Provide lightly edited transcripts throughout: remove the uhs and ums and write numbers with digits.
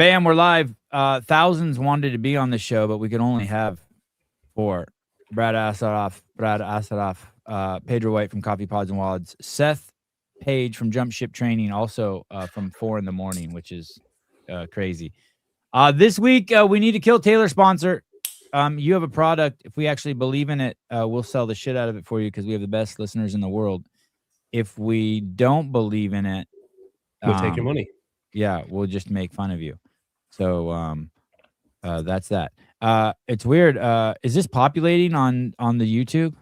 Bam, we're live. Thousands wanted to be on the show, but we could only have 4. Brad Asaroff, Pedro White from Coffee Pods and Wads, Seth Page from Jump Ship Training, also from 4 in the morning, which is crazy. This week, we need to kill Taylor sponsor. You have a product. If we actually believe in it, we'll sell the shit out of it for you because we have the best listeners in the world. If we don't believe in it, we'll take your money. Yeah, we'll just make fun of you. So that's that. It's weird. Is this populating on the YouTube?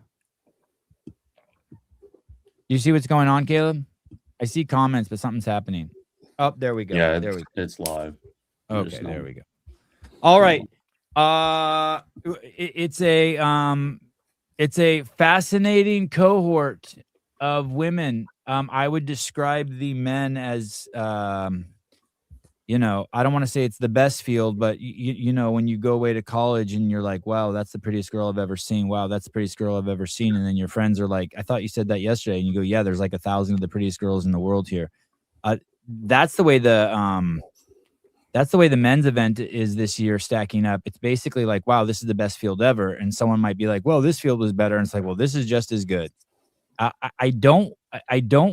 You see what's going on, Caleb? I see comments, but something's happening. Oh, there we go. Yeah, there we go. It's live. Okay, there we go. All right. It's a fascinating cohort of women. I would describe the men as you know, I don't want to say it's the best field, but you know, when you go away to college and you're like, wow, that's the prettiest girl I've ever seen. Wow, that's the prettiest girl I've ever seen. And then your friends are like, I thought you said that yesterday. And you go, yeah, there's like 1,000 of the prettiest girls in the world here. That's the way the men's event is this year stacking up. It's basically like, wow, this is the best field ever. And someone might be like, well, this field was better. And it's like, well, this is just as good. I don't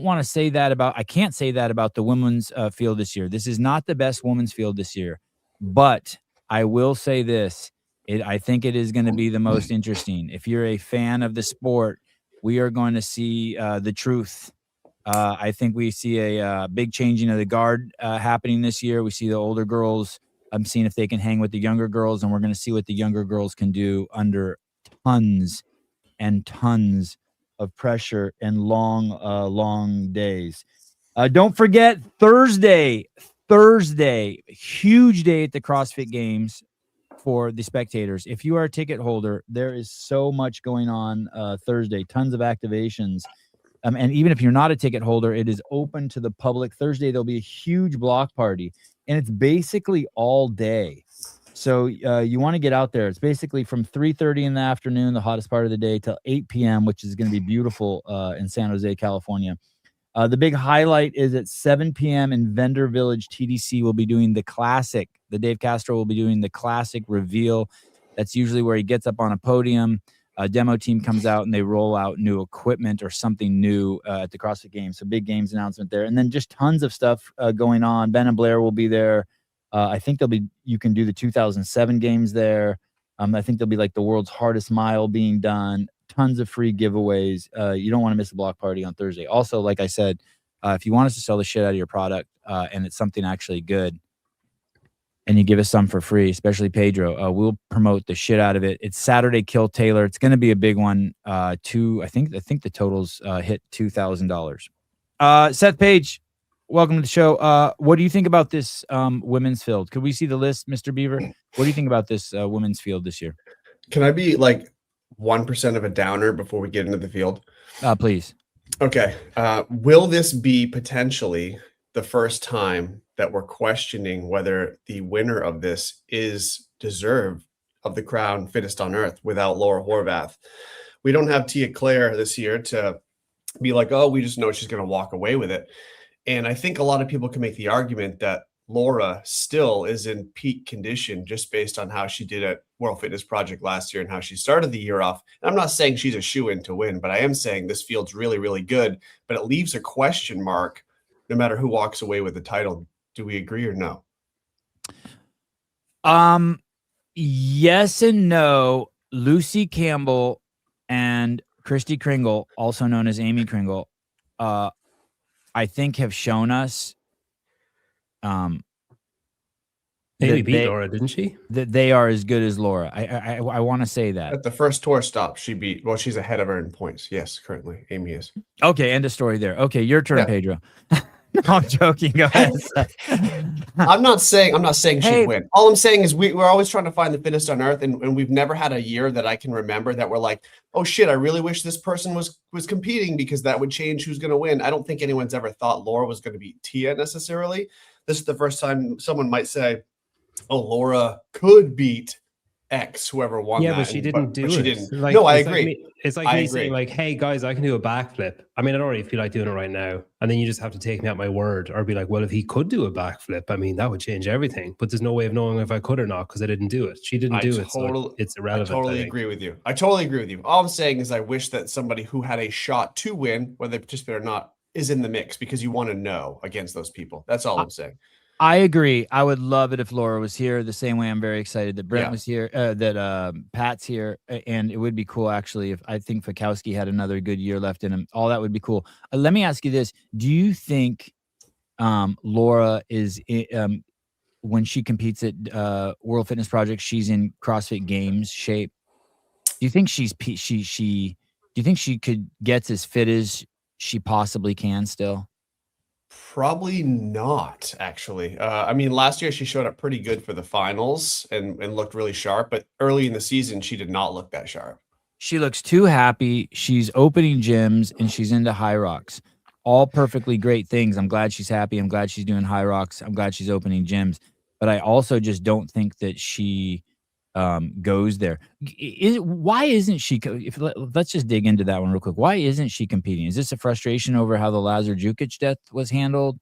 want to say that about, I can't say that about the women's field this year. This is not the best women's field this year, but I will say this. I think it is going to be the most interesting. If you're a fan of the sport, we are going to see the truth. I think we see a big changing of the guard happening this year. We see the older girls. I'm seeing if they can hang with the younger girls, and we're going to see what the younger girls can do under tons and tons of pressure and long days. Don't forget Thursday, huge day at the CrossFit Games for the spectators. If you are a ticket holder, there is so much going on Thursday, tons of activations. And even if you're not a ticket holder, it is open to the public. Thursday, there'll be a huge block party, and it's basically all day. So you want to get out there. It's basically from 3:30 in the afternoon, the hottest part of the day, till 8 p.m., which is going to be beautiful in San Jose, California. The big highlight is at 7 p.m. in Vendor Village. TDC will be doing the classic. The Dave Castro will be doing the classic reveal. That's usually where he gets up on a podium. A demo team comes out and they roll out new equipment or something new at the CrossFit Games. So big games announcement there. And then just tons of stuff going on. Ben and Blair will be there. I think you can do the 2007 games there. I think there'll be like the world's hardest mile being done. Tons of free giveaways. You don't want to miss the block party on Thursday. Also, like I said, if you want us to sell the shit out of your product and it's something actually good, and you give us some for free, especially Pedro, we'll promote the shit out of it. It's Saturday Kill Taylor. It's going to be a big one. I think the totals hit $2,000. Seth Page, welcome to the show. What do you think about this women's field? Could we see the list, Mr. Beaver? What do you think about this women's field this year? Can I be like 1% of a downer before we get into the field? Please. Okay. Will this be potentially the first time that we're questioning whether the winner of this is deserved of the crown fittest on earth without Laura Horvath? We don't have Tia Claire this year to be like, oh, we just know she's going to walk away with it. And I think a lot of people can make the argument that Laura still is in peak condition just based on how she did at World Fitness Project last year and how she started the year off. And I'm not saying she's a shoo-in to win, but I am saying this field's really, really good. But it leaves a question mark no matter who walks away with the title. Do we agree or no? Yes and no. Lucy Campbell and Christy Kringle, also known as Amy Kringle, I think have shown us Amy beat Laura, didn't she? That they are as good as Laura. I want to say that. At the first tour stop, she's ahead of her in points. Yes, currently. Amy is. Okay, end of story there. Okay, your turn, Pedro. No, I'm joking. Go ahead. I'm not saying she'd win. All I'm saying is we're always trying to find the fittest on earth, and we've never had a year that I can remember that we're like, oh shit, I really wish this person was competing because that would change who's going to win. I don't think anyone's ever thought Laura was going to beat Tia necessarily. This is the first time someone might say, oh, Laura could beat X, whoever won Yeah, that. but she didn't do but she it. didn't. Like, No, I it's like agree. me, it's like I me agree. saying like, "Hey guys, I can do a backflip." I mean, I don't really feel like doing it right now, and then you just have to take me at my word, or be like, "Well, if he could do a backflip, I mean, that would change everything." But there's no way of knowing if I could or not because I didn't do it. She didn't do it, so it's I irrelevant. totally agree with you. I totally agree with you. All I'm saying is I wish that somebody who had a shot to win, whether they participate or not, is in the mix because you want to know against those people. That's all I'm saying. I agree. I would love it if Laura was here. The same way I'm very excited that Brent Yeah. was here, that Pat's here, and it would be cool actually if I think Fikowski had another good year left in him. All that would be cool. Let me ask you this: do you think Laura is when she competes at World Fitness Project, she's in CrossFit Games shape? Do you think do you think she could gets as fit as she possibly can still? Probably not, actually. I mean, last year she showed up pretty good for the finals and looked really sharp, but early in the season she did not look that sharp. She looks too happy. She's opening gyms and she's into high rocks. All perfectly great things. I'm glad she's happy. I'm glad she's doing high rocks. I'm glad she's opening gyms. But I also just don't think that she goes there. Why isn't she? Let's just dig into that one real quick. Why isn't she competing? Is this a frustration over how the Lazar Jukic death was handled?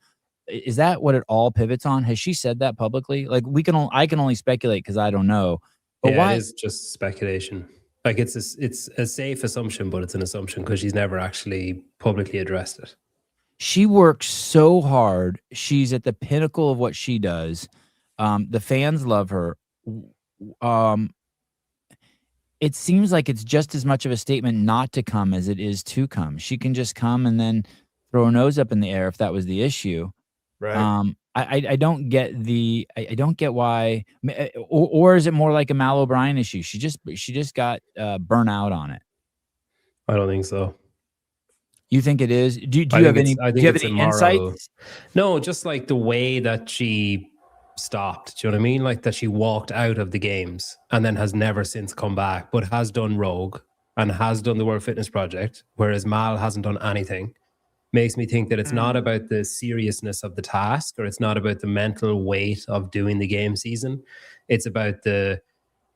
Is that what it all pivots on? Has she said that publicly? Like I can only speculate because I don't know. But yeah, why? it is just speculation. Like it's a safe assumption, but it's an assumption because she's never actually publicly addressed it. She works so hard. She's at the pinnacle of what she does. The fans love her. It seems like it's just as much of a statement not to come as it is to come. She can just come and then throw her nose up in the air if that was the issue. Right. I don't get I don't get why, or is it more like a Mal O'Brien issue? She just got burnt out on it. I don't think so. You think it is? Do you have any? Do you have any insights? No, just like the way that she stopped. Do you know what I mean? Like that she walked out of the games and then has never since come back, but has done Rogue and has done the World Fitness Project, whereas Mal hasn't done anything. Makes me think that it's not about the seriousness of the task, or it's not about the mental weight of doing the game season. It's about the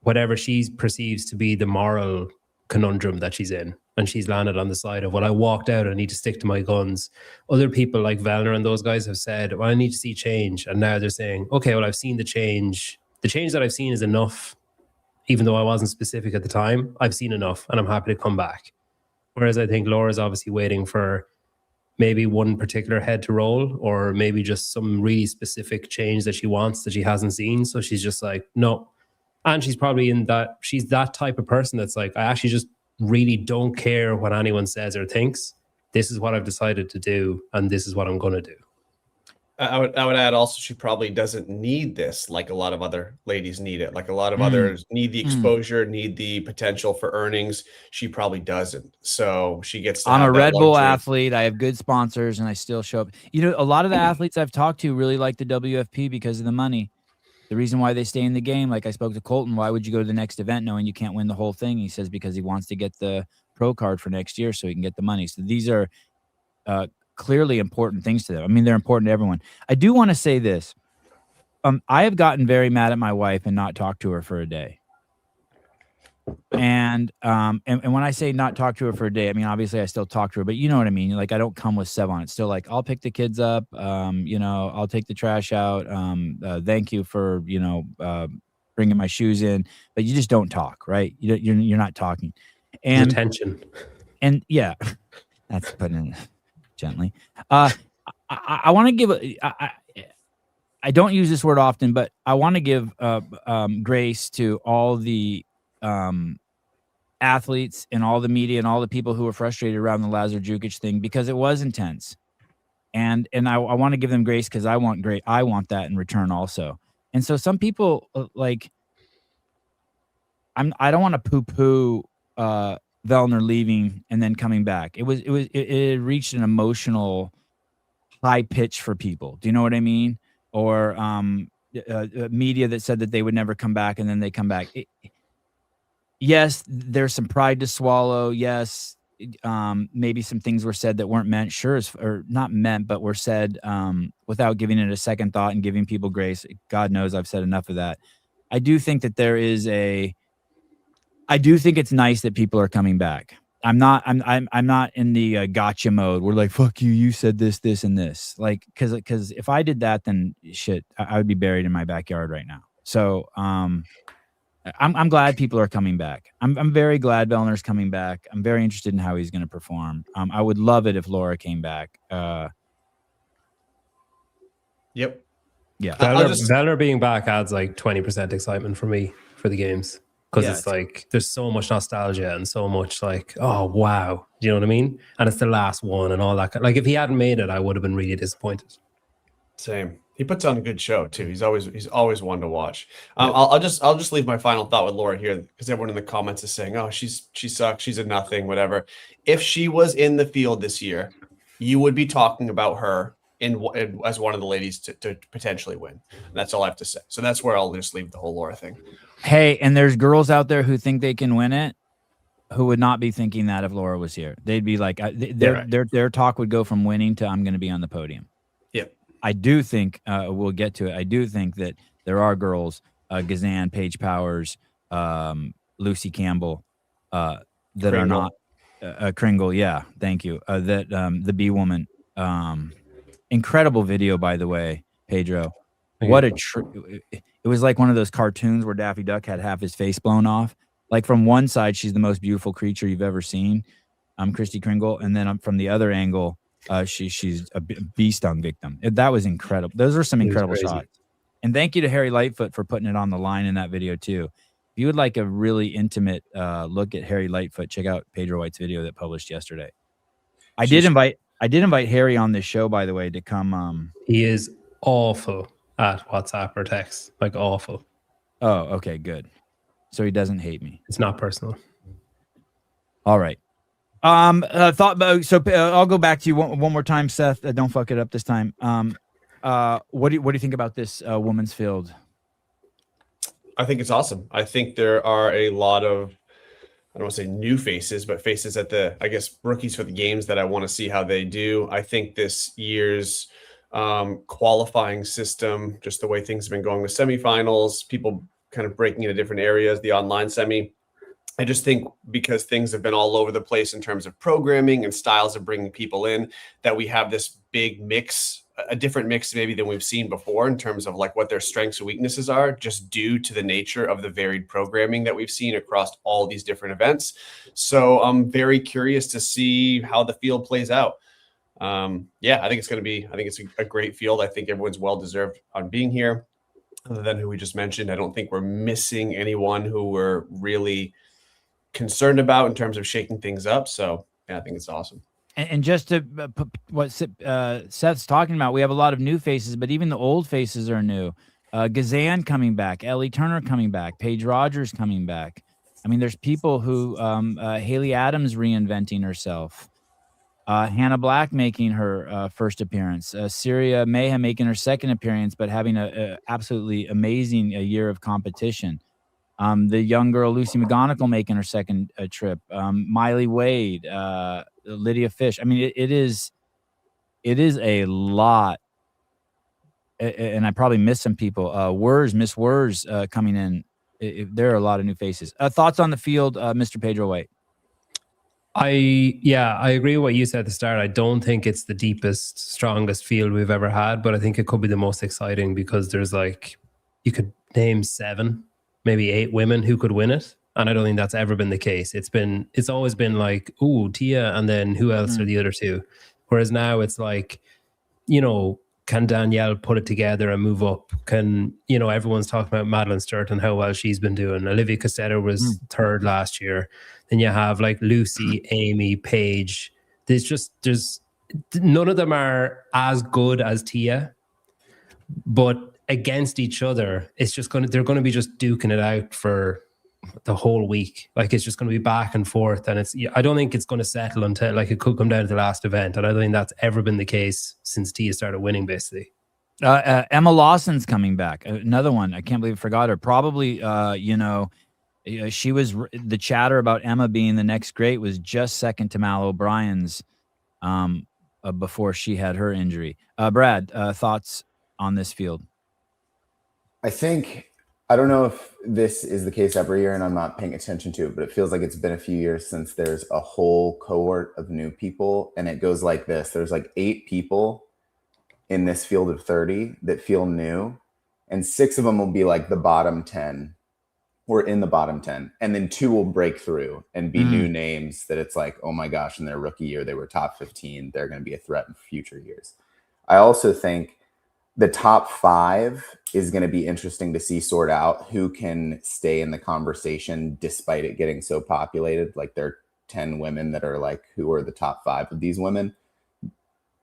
whatever she perceives to be the moral conundrum that she's in. And she's landed on the side of, well, I walked out, I need to stick to my guns. Other people like Vellner and those guys have said, well, I need to see change. And now they're saying, okay, well, I've seen the change. The change that I've seen is enough. Even though I wasn't specific at the time, I've seen enough and I'm happy to come back. Whereas I think Laura's obviously waiting for maybe one particular head to roll, or maybe just some really specific change that she wants that she hasn't seen. So she's just like, no. And she's probably she's that type of person that's like, I actually just really don't care what anyone says or thinks. This is what I've decided to do, and this is what I'm going to do. I would add also she probably doesn't need this like a lot of other ladies need it. Like a lot of others need the exposure, need the potential for earnings. She probably doesn't. So she gets to I'm have a that Red Bull luxury. athlete. I have good sponsors and I still show up. You know, a lot of the athletes I've talked to really like the WFP because of the money. The reason why they stay in the game, like I spoke to Colton, why would you go to the next event knowing you can't win the whole thing? He says because he wants to get the pro card for next year so he can get the money. So these are clearly important things to them. I mean, they're important to everyone. I do want to say this. I have gotten very mad at my wife and not talked to her for a day. And when I say not talk to her for a day, I mean, obviously I still talk to her, but you know what I mean? Like, I don't come with Sev on it. Still like, I'll pick the kids up. You know, I'll take the trash out. Thank you for, you know, bringing my shoes in, but you just don't talk, right? You're not talking. And attention. And yeah, that's putting it gently. I want to give I don't use this word often, but I want to give grace to all the athletes and all the media and all the people who were frustrated around the Lazar Jukic thing because it was intense. And I want to give them grace because I want that in return also. And so some people like I don't want to poo-poo Vellner leaving and then coming back. It reached an emotional high pitch for people. Do you know what I mean? Or media that said that they would never come back and then they come back. Yes, there's some pride to swallow. Yes, maybe some things were said that weren't meant. Sure, or not meant, but were said without giving it a second thought and giving people grace. God knows I've said enough of that. I do think that there is a I do think it's nice that people are coming back. I'm not in the gotcha mode. We're like, fuck you. You said this, this, and this. Like, because if I did that, then shit, I would be buried in my backyard right now. So, I'm glad people are coming back. I'm very glad Vellner's coming back. I'm very interested in how he's going to perform. I would love it if Laura came back. Yep. Yeah. Vellner being back adds like 20% excitement for me for the games. Because Yeah, it's like there's so much nostalgia and so much like, oh wow. Do you know what I mean? And it's the last one and all that. Like if he hadn't made it, I would have been really disappointed. Same. He puts on a good show too. He's always one to watch. I'll just leave my final thought with Laura here because everyone in the comments is saying, "Oh, she sucks. She's a nothing. Whatever." If she was in the field this year, you would be talking about her as one of the ladies to potentially win. That's all I have to say. So that's where I'll just leave the whole Laura thing. Hey, and there's girls out there who think they can win it, who would not be thinking that if Laura was here. They'd be like, their talk would go from winning to I'm going to be on the podium. Yep. I do think we'll get to it. I do think that there are girls, Gazan, Paige Powers, Lucy Campbell, that Kringle. are not Kringle. Yeah, thank you. That the Bee Woman. Incredible video, by the way, Pedro. What a it was like one of those cartoons where Daffy Duck had half his face blown off. Like from one side, she's the most beautiful creature you've ever seen, Christy Kringle, and then from the other angle, she's a bee stung victim. That was incredible. Those are some incredible shots. And thank you to Harry Lightfoot for putting it on the line in that video too. If you would like a really intimate look at Harry Lightfoot, check out Pedro White's video that published yesterday. I did invite Harry on this show, by the way, to come. He is awful at WhatsApp or text, like awful. Oh, okay, good. So he doesn't hate me. It's not personal. All right. I'll go back to you one more time, Seth. Don't fuck it up this time. What do you think about this women's field? I think it's awesome. I think there are a lot of, I don't want to say new faces, but faces at rookies for the games that I want to see how they do. I think this year's qualifying system, just the way things have been going with semifinals, people kind of breaking into different areas, the online semi. I just think because things have been all over the place in terms of programming and styles of bringing people in, that we have this big mix, a different mix maybe than we've seen before in terms of like what their strengths and weaknesses are, just due to the nature of the varied programming that we've seen across all these different events. So I'm very curious to see how the field plays out. I think it's a great field. I think everyone's well-deserved on being here. Other than who we just mentioned, I don't think we're missing anyone who we're really concerned about in terms of shaking things up. So yeah, I think it's awesome. And just to what Seth's talking about, we have a lot of new faces, but even the old faces are new. Gazan coming back, Ellie Turner coming back, Paige Rogers coming back. I mean, there's people who Haley Adams reinventing herself, Hannah Black making her first appearance, Syria Mayhem making her second appearance, but having a absolutely amazing year of competition. The young girl Lucy McGonigal making her second trip, Miley Wade, Lydia Fish. I mean, it is a lot, and I probably missed some people. Miss Wurs coming in. There are a lot of new faces. Thoughts on the field, Mr. Pedro White? I agree with what you said at the start. I don't think it's the deepest, strongest field we've ever had, but I think it could be the most exciting because there's like, you could name 7, maybe 8 women who could win it. And I don't think that's ever been the case. It's always been like, ooh, Tia, and then who else are the other 2? Whereas now it's like, can Danielle put it together and move up? Can, everyone's talking about Madeline Sturt and how well she's been doing. Olivia Costello was 3rd last year. Then you have like Lucy, Amy, Paige. There's none of them are as good as Tia, but against each other, they're going to be just duking it out for the whole week. Like it's just going to be back and forth, and I don't think it's going to settle until like it could come down to the last event, and I don't think that's ever been the case since Tia started winning. Basically, Emma Lawson's coming back. Another one. I can't believe I forgot her. Probably, she was the chatter about Emma being the next great was just second to Mal O'Brien's before she had her injury. Brad, thoughts on this field? I think I don't know if this is the case every year and I'm not paying attention to it, but it feels like it's been a few years since there's a whole cohort of new people. And it goes like this. There's like 8 people in this field of 30 that feel new. And 6 of them will be like the bottom 10 or in the bottom 10. And then 2 will break through and be new names that it's like, oh my gosh, in their rookie year, they were top 15. They're going to be a threat in future years. I also think the top 5 is going to be interesting to see sort out who can stay in the conversation despite it getting so populated. Like there are 10 women that are like, who are the top 5 of these women?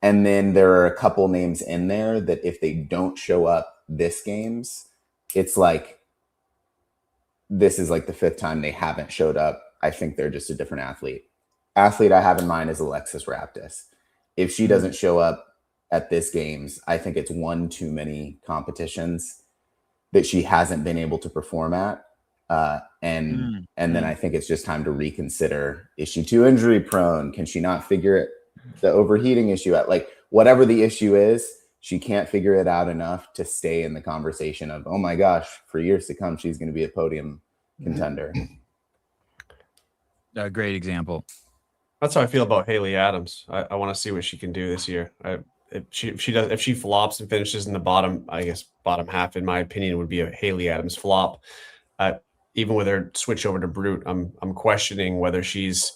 And then there are a couple names in there that if they don't show up this games, it's like, this is like the 5th time they haven't showed up. I think they're just a different athlete. Athlete I have in mind is Alexis Raptis. If she doesn't show up at this games, I think it's one too many competitions that she hasn't been able to perform at. And then I think it's just time to reconsider. Is she too injury prone? Can she not figure it? The overheating issue at like whatever the issue is, she can't figure it out enough to stay in the conversation of, oh my gosh, for years to come, she's going to be a podium contender. A great example. That's how I feel about Haley Adams. I want to see what she can do this year. If she flops and finishes in the bottom, I guess bottom half, in my opinion, would be a Haley Adams flop. Even with her switch over to Brute, I'm questioning whether she's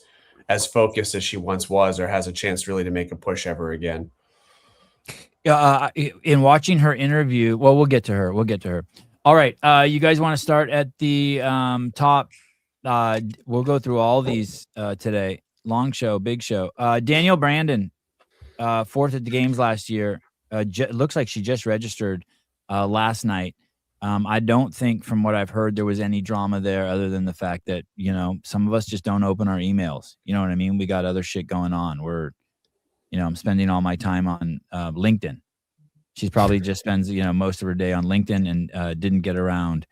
as focused as she once was or has a chance really to make a push ever again. In watching her interview, well, we'll get to her. All right. You guys want to start at the top? We'll go through all these today. Long show, big show. Danielle Brandon, 4th at the games last year. Looks like she just registered last night. I don't think, from what I've heard, there was any drama there other than the fact that, some of us just don't open our emails. You know what I mean? We got other shit going on. I'm spending all my time on LinkedIn. She's probably just spends, most of her day on LinkedIn and didn't get around.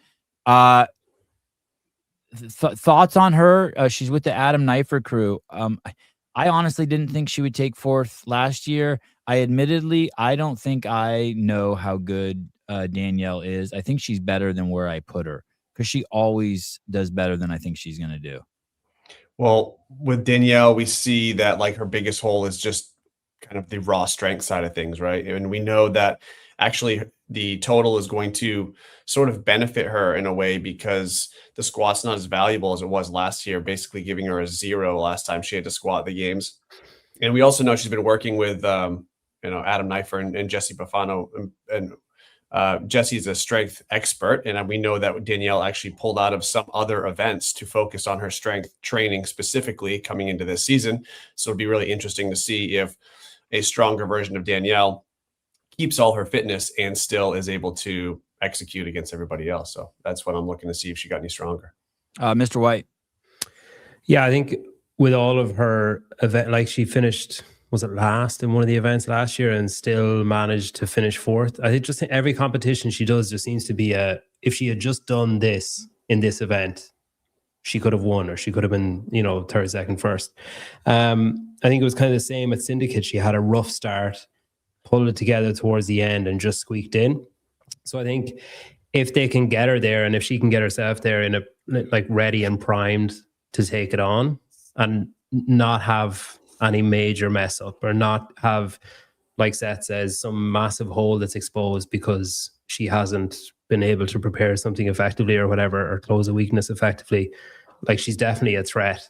Thoughts on her? She's with the Adam Neifert crew. I honestly didn't think she would take 4th last year. I don't think I know how good Danielle is. I think she's better than where I put her because she always does better than I think she's going to do. Well, with Danielle, we see that like her biggest hole is just kind of the raw strength side of things, right? And we know that actually the total is going to sort of benefit her in a way because the squat's not as valuable as it was last year, basically giving her a 0 last time she had to squat the games. And we also know she's been working with, Adam Neifert and Jesse Buffano, and Jesse's a strength expert. And we know that Danielle actually pulled out of some other events to focus on her strength training specifically coming into this season. So it'd be really interesting to see if a stronger version of Danielle keeps all her fitness and still is able to execute against everybody else. So that's what I'm looking to see if she got any stronger. Mr. White. Yeah, I think with all of her event, like she finished, was it last in one of the events last year and still managed to finish 4th. I think just every competition she does, there seems to be if she had just done this in this event, she could have won or she could have been, 3rd, 2nd, 1st. I think it was kind of the same at Syndicate. She had a rough start, pulled it together towards the end and just squeaked in. So I think if they can get her there and if she can get herself there in ready and primed to take it on and not have any major mess up or not have, like Seth says, some massive hole that's exposed because she hasn't been able to prepare something effectively or whatever, or close a weakness effectively, like she's definitely a threat.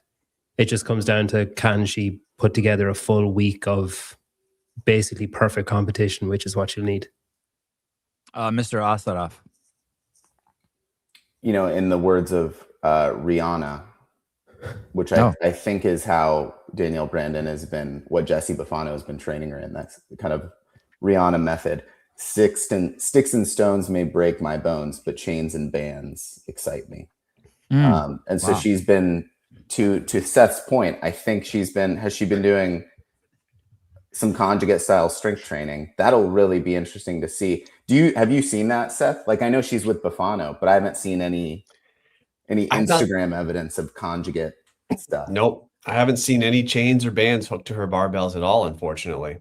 It just comes down to, can she put together a full week of basically perfect competition, which is what she'll need. Mr. Asaraf. In the words of Rihanna, which I think is how Danielle Brandon has been, what Jesse Buffano has been training her in. That's the kind of Rihanna method. Sticks and stones may break my bones, but chains and bands excite me. And so she's been, to Seth's point, I think has she been doing some conjugate style strength training? That'll really be interesting to see. Have you seen that, Seth? Like, I know she's with Buffano, but I haven't seen any Instagram evidence of conjugate stuff. Nope. I haven't seen any chains or bands hooked to her barbells at all, unfortunately.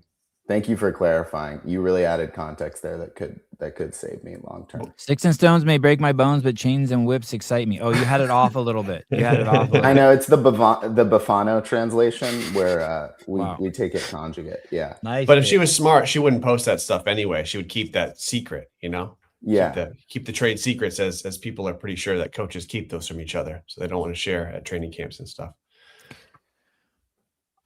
Thank you for clarifying. You really added context there that could that could save me long term. Sticks and stones may break my bones, but chains and whips excite me. Oh, you had it off a little bit. You had it off a little I bit. know it's the Bafano translation where Wow. we take it conjugate. Yeah. Nice. But if she Dave. was smart, she wouldn't post that stuff anyway. She would keep that secret, you know? Yeah. Keep the trade secrets as people are pretty sure that coaches keep those from each other. So they don't want to share at training camps and stuff.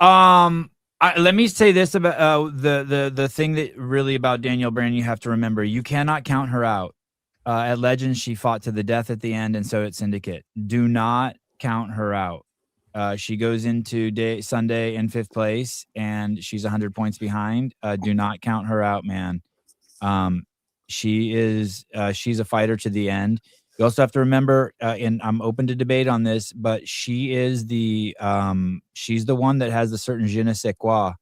Let me say this about the thing that really about Danielle Brand you have to remember. You cannot count her out. At Legends, she fought to the death at the end, and so at Syndicate. Do not count her out. She goes into Sunday in 5th place, and she's 100 points behind. Do not count her out, man. She's a fighter to the end. You also have to remember, and I'm open to debate on this, but she is she's the one that has the certain je ne sais quoi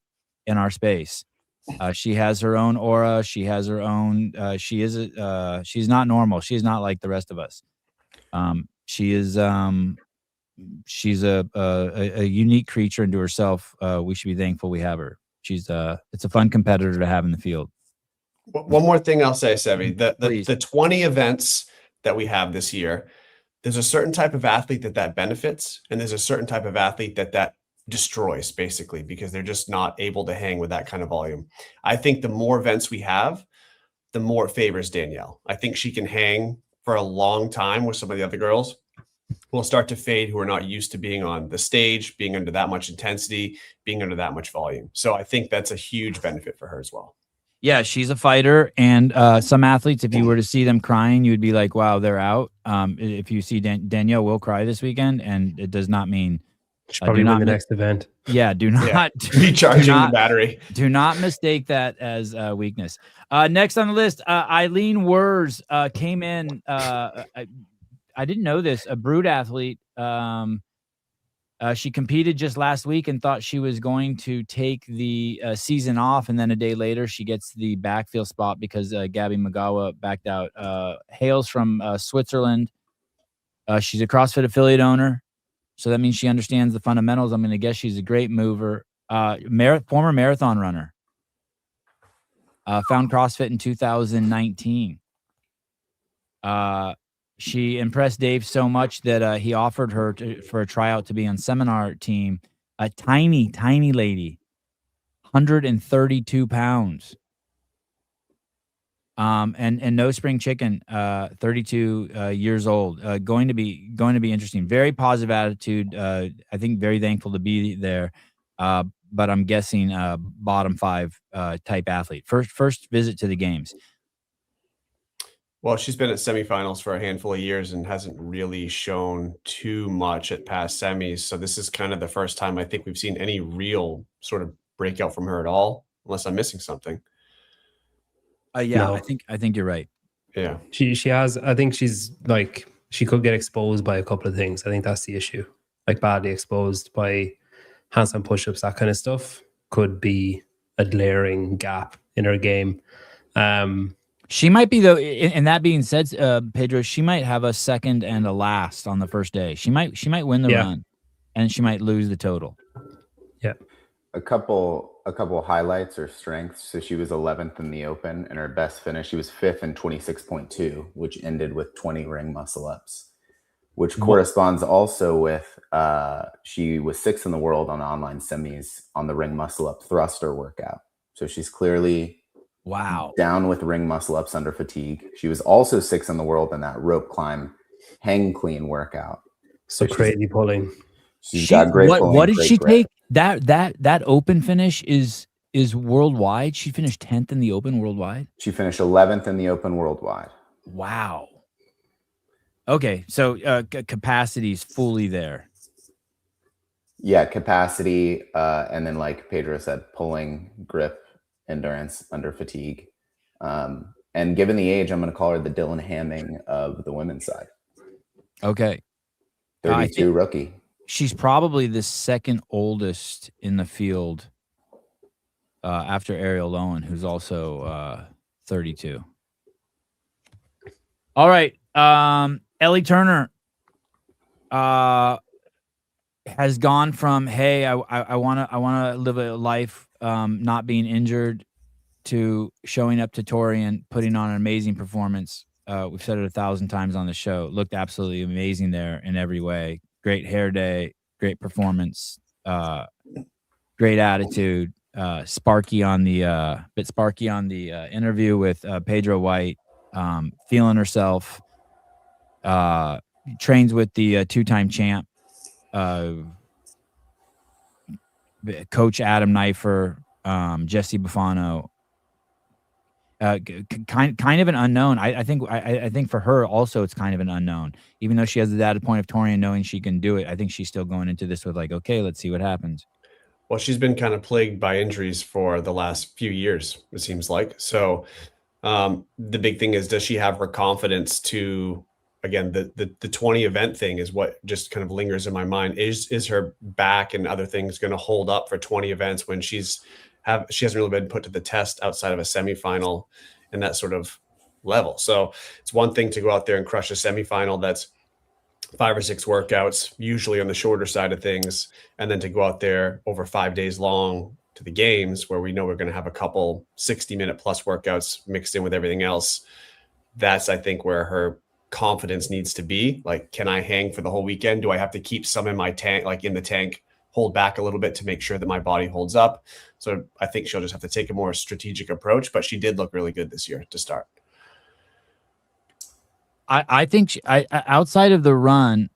in our space. She has her own aura. She has her own. She's not normal. She's not like the rest of us. She's a unique creature into herself. We should be thankful we have her. It's a fun competitor to have in the field. One more thing I'll say, Sevi, Please. the 20 events that we have this year, there's a certain type of athlete that benefits, and there's a certain type of athlete that destroys, basically, because they're just not able to hang with that kind of volume. I think the more events we have, the more it favors Danielle. I think she can hang for a long time with some of the other girls. Will start to fade who are not used to being on the stage, being under that much intensity, being under that much volume. So I think that's a huge benefit for her as well. Yeah, she's a fighter, and some athletes, if you were to see them crying, you would be like, "Wow, they're out." If you see Danielle will cry this weekend, and it does not mean Should probably do win not the next event. Yeah, do not Recharging the battery. Do not mistake that as weakness. Next on the list, Eileen Wers came in. I didn't know this. A Brood athlete. She competed just last week and thought she was going to take the season off, and then a day later she gets the backfield spot because Gabby Magawa backed out. Hails from Switzerland. She's a CrossFit affiliate owner, so that means she understands the fundamentals. I'm going to guess she's a great mover. Former marathon runner. Found CrossFit in 2019. She impressed Dave so much that he offered her for a tryout to be on seminar team. A tiny, tiny lady, 132 pounds. And no spring chicken, 32 years old. Going to be interesting. Very positive attitude. I think very thankful to be there. But I'm guessing bottom 5 type athlete. First visit to the games. Well, she's been at semifinals for a handful of years and hasn't really shown too much at past semis. So this is kind of the first time I think we've seen any real sort of breakout from her at all, unless I'm missing something. Yeah, No. I think you're right. Yeah. She has, I think she's like, she could get exposed by a couple of things. I think that's the issue. Like badly exposed by handstand push-ups, that kind of stuff could be a glaring gap in her game. She might be, though, and that being said, Pedro, she might have a second and a last on the first day. She might win the run, and she might lose the total. Yeah. A couple highlights or strengths. So she was 11th in the open, and her best finish, she was 5th in 26.2, which ended with 20 ring muscle ups, which corresponds also with she was 6th in the world on online semis on the ring muscle up thruster workout. So she's clearly down with ring muscle ups under fatigue. She was also 6th in the world in that rope climb hang clean workout. So crazy pulling. She's got great pulling. What did she grip. take? That open finish is worldwide. She finished 10th in the open worldwide. She finished 11th in the open worldwide. Wow. Okay, so capacity is fully there. Yeah, capacity, and then like Pedro said, pulling, grip, endurance under fatigue. And given the age, I'm going to call her the Dylan Hamming of the women's side. Okay. 32 rookie. She's probably the second oldest in the field after Ariel Lowen, who's also 32. All right. Ellie Turner has gone from, hey, I want to live a life not being injured, to showing up to Torian, putting on an amazing performance. We've said it 1,000 times on the show. Looked absolutely amazing there in every way. Great hair day, great performance, great attitude. Sparky on the interview with Pedro White. Feeling herself. Trains with the two-time champ, Coach Adam Knifer, Jesse Buffano. Kind of an unknown. I think for her also it's kind of an unknown. Even though she has the data point of Torian knowing she can do it, I think she's still going into this with like, okay, let's see what happens. Well, she's been kind of plagued by injuries for the last few years, it seems like. So the big thing is, does she have her confidence to, again, the 20 event thing is what just kind of lingers in my mind. Is her back and other things going to hold up for 20 events when she hasn't really been put to the test outside of a semifinal and that sort of level. So it's one thing to go out there and crush a semifinal that's 5 or 6 workouts, usually on the shorter side of things, and then to go out there over 5 days long to the games where we know we're going to have a couple 60-minute plus workouts mixed in with everything else. That's, I think, where her confidence needs to be. Like, can I hang for the whole weekend? Do I have to keep some in my tank, like in the tank, hold back a little bit to make sure that my body holds up? So I think she'll just have to take a more strategic approach, but she did look really good this year to start. I think outside of the run,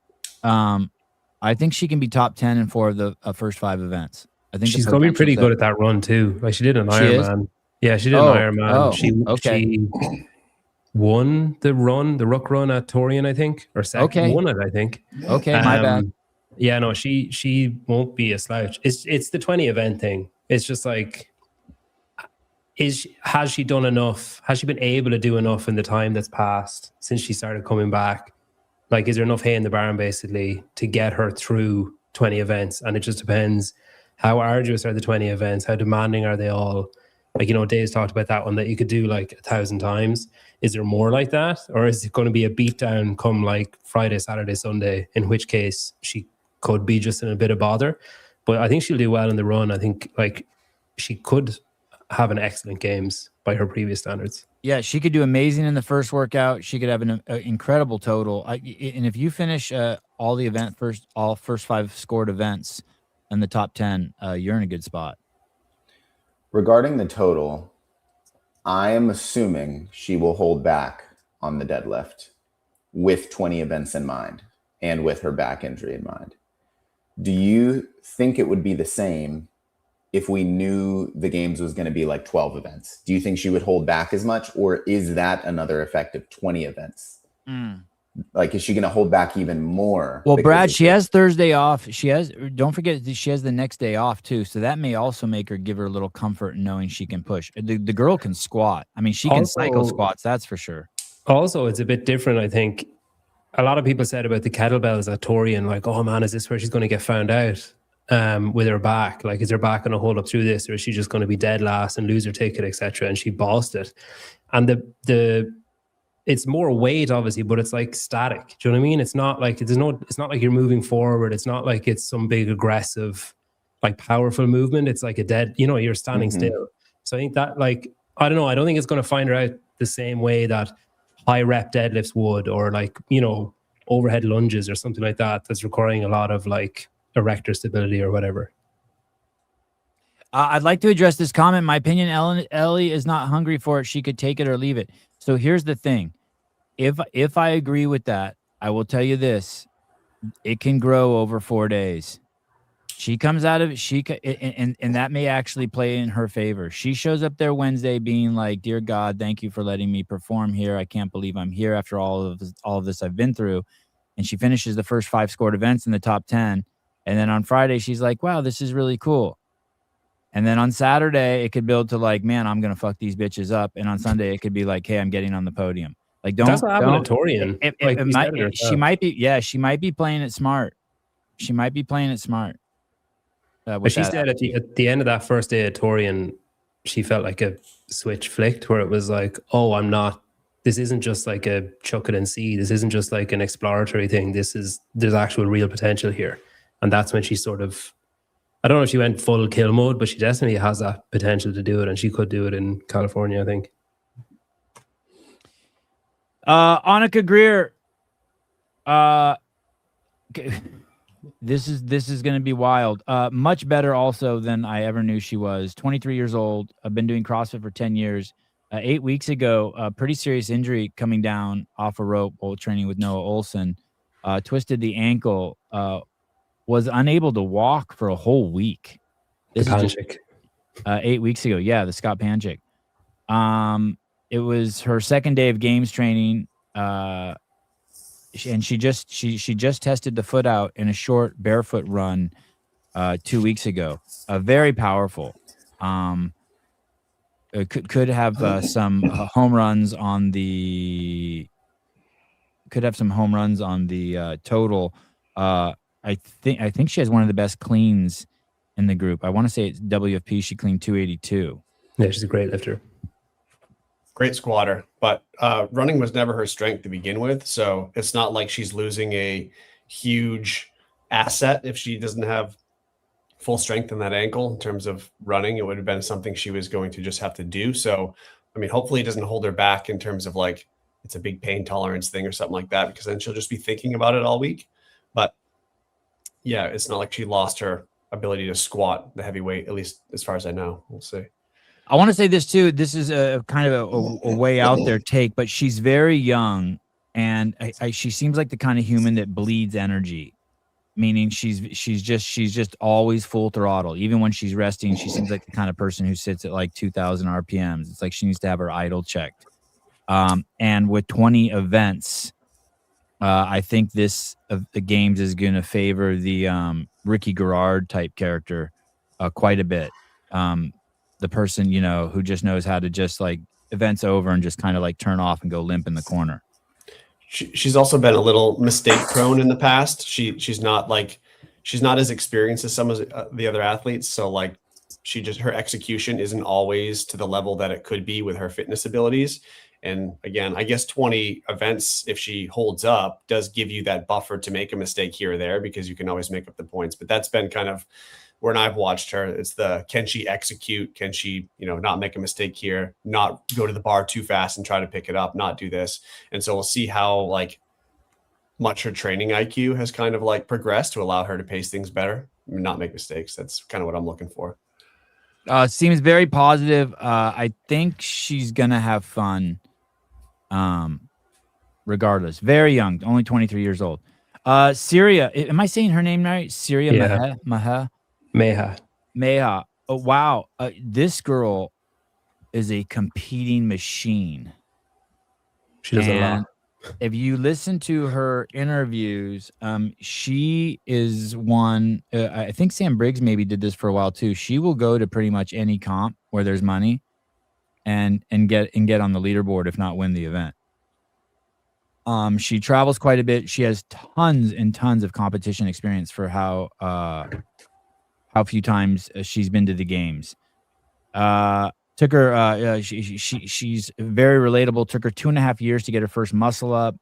I think she can be top 10 in 4 of the first 5 events. I think she's going to be pretty good at that run too. Like she did an Ironman. Yeah, she did an Ironman. She won the ruck run at Torian, I think, or second. Won it, I think. Okay, my bad. Yeah, no, she won't be a slouch. It's the 20 event thing. It's just like, has she done enough? Has she been able to do enough in the time that's passed since she started coming back? Like, is there enough hay in the barn basically to get her through 20 events? And it just depends how arduous are the 20 events, how demanding are they all? Like, you know, Dave's talked about that one that you could do like 1,000 times. Is there more like that? Or is it going to be a beatdown come like Friday, Saturday, Sunday, in which case she could be just in a bit of bother? But I think she'll do well in the run. I think like she could have an excellent games by her previous standards. Yeah, she could do amazing in the first workout. She could have an incredible total. And if you finish all first 5 scored events in the top 10, you're in a good spot. Regarding the total, I am assuming she will hold back on the deadlift with 20 events in mind and with her back injury in mind. Do you think it would be the same if we knew the games was going to be like 12 events? Do you think she would hold back as much, or is that another effect of 20 events? Like, is she going to hold back even more? Well, Brad, she has Thursday off. Don't forget, she has the next day off too. So that may also give her a little comfort in knowing she can push. The girl can squat. I mean, she can cycle squats. That's for sure. Also, it's a bit different. I think a lot of people said about the kettlebells at Torian, like, oh man, is this where she's going to get found out? With her back, like, is her back going to hold up through this, or is she just going to be dead last and lose her ticket, etc.? And she bossed it. And it's more weight, obviously, but it's like static. Do you know what I mean? It's not like it's not like you're moving forward. It's not like it's some big aggressive, like powerful movement. It's like a dead, you know, you're standing still. So I think that, like, I don't know. I don't think it's going to find her out the same way that high rep deadlifts would, or like, you know, overhead lunges or something like that. That's requiring a lot of like erector stability or whatever. I'd like to address this comment. My opinion, Ellie is not hungry for it. She could take it or leave it. So here's the thing. If I agree with that, I will tell you this. It can grow over 4 days. She comes out of it, and that may actually play in her favor. She shows up there Wednesday being like, dear God, thank you for letting me perform here. I can't believe I'm here after all of this I've been through. And she finishes the first 5 scored events in the top 10. And then on Friday, she's like, wow, this is really cool. And then on Saturday, it could build to like, man, I'm going to fuck these bitches up. And on Sunday, it could be like, hey, I'm getting on the podium. Like, that's what happened to Torian. She might be playing it smart. She might be playing it smart. But she said at the end of that first day at Torian, she felt like a switch flicked where it was like, oh, this isn't just like a chuck it and see. This isn't just like an exploratory thing. There's actual real potential here. And that's when she sort of I don't know if she went full kill mode, but she definitely has that potential to do it, and she could do it in California, I think. Annika Greer. This is going to be wild. Much better also than I ever knew she was. 23 years old. I've been doing CrossFit for 10 years. 8 weeks ago, a pretty serious injury coming down off a rope while training with Noah Olson. Twisted the ankle. Was unable to walk for a whole week. This is just 8 weeks ago. Yeah, the Scott Panchik. It was her second day of games training. And she just tested the foot out in a short barefoot run 2 weeks ago. Very powerful. Could have some home runs on the. Could have some home runs on the total. I think she has one of the best cleans in the group. I want to say it's WFP. She cleaned 282. Yeah, she's a great lifter. Great squatter, but running was never her strength to begin with. So it's not like she's losing a huge asset if she doesn't have full strength in that ankle in terms of running. It would have been something she was going to just have to do. So, I mean, hopefully it doesn't hold her back in terms of like it's a big pain tolerance thing or something like that, because then she'll just be thinking about it all week. But yeah, it's not like she lost her ability to squat the heavy weight, at least as far as I know. We'll see. I want to say this too. This is a kind of a way out there take, but she's very young, and she seems like the kind of human that bleeds energy, meaning she's just always full throttle. Even when she's resting, she seems like the kind of person who sits at like 2,000 RPMs. It's like she needs to have her idle checked. And with 20 events, I think the games is going to favor the Ricky Garrard type character quite a bit. The person, who just knows how to just like events over and just kind of like turn off and go limp in the corner. She's also been a little mistake prone in the past. She's not as experienced as some of the other athletes. So like her execution isn't always to the level that it could be with her fitness abilities. And again, I guess 20 events, if she holds up, does give you that buffer to make a mistake here or there, because you can always make up the points. But that's been kind of when I've watched her, it's can she execute? Can she, not make a mistake here, not go to the bar too fast and try to pick it up, not do this. And so we'll see how like much her training IQ has kind of like progressed to allow her to pace things better, not make mistakes. That's kind of what I'm looking for. Seems very positive. I think she's gonna have fun. Regardless, very young, only 23 years old. Syria, am I saying her name right? Syria, yeah. Meha. Oh, wow. This girl is a competing machine. She does a lot. If you listen to her interviews, she is one. I think Sam Briggs maybe did this for a while too. She will go to pretty much any comp where there's money, and get on the leaderboard, if not win the event. She travels quite a bit. She has tons and tons of competition experience for how few times she's been to the games. Took her. She's very relatable. Took her 2.5 years to get her first muscle up,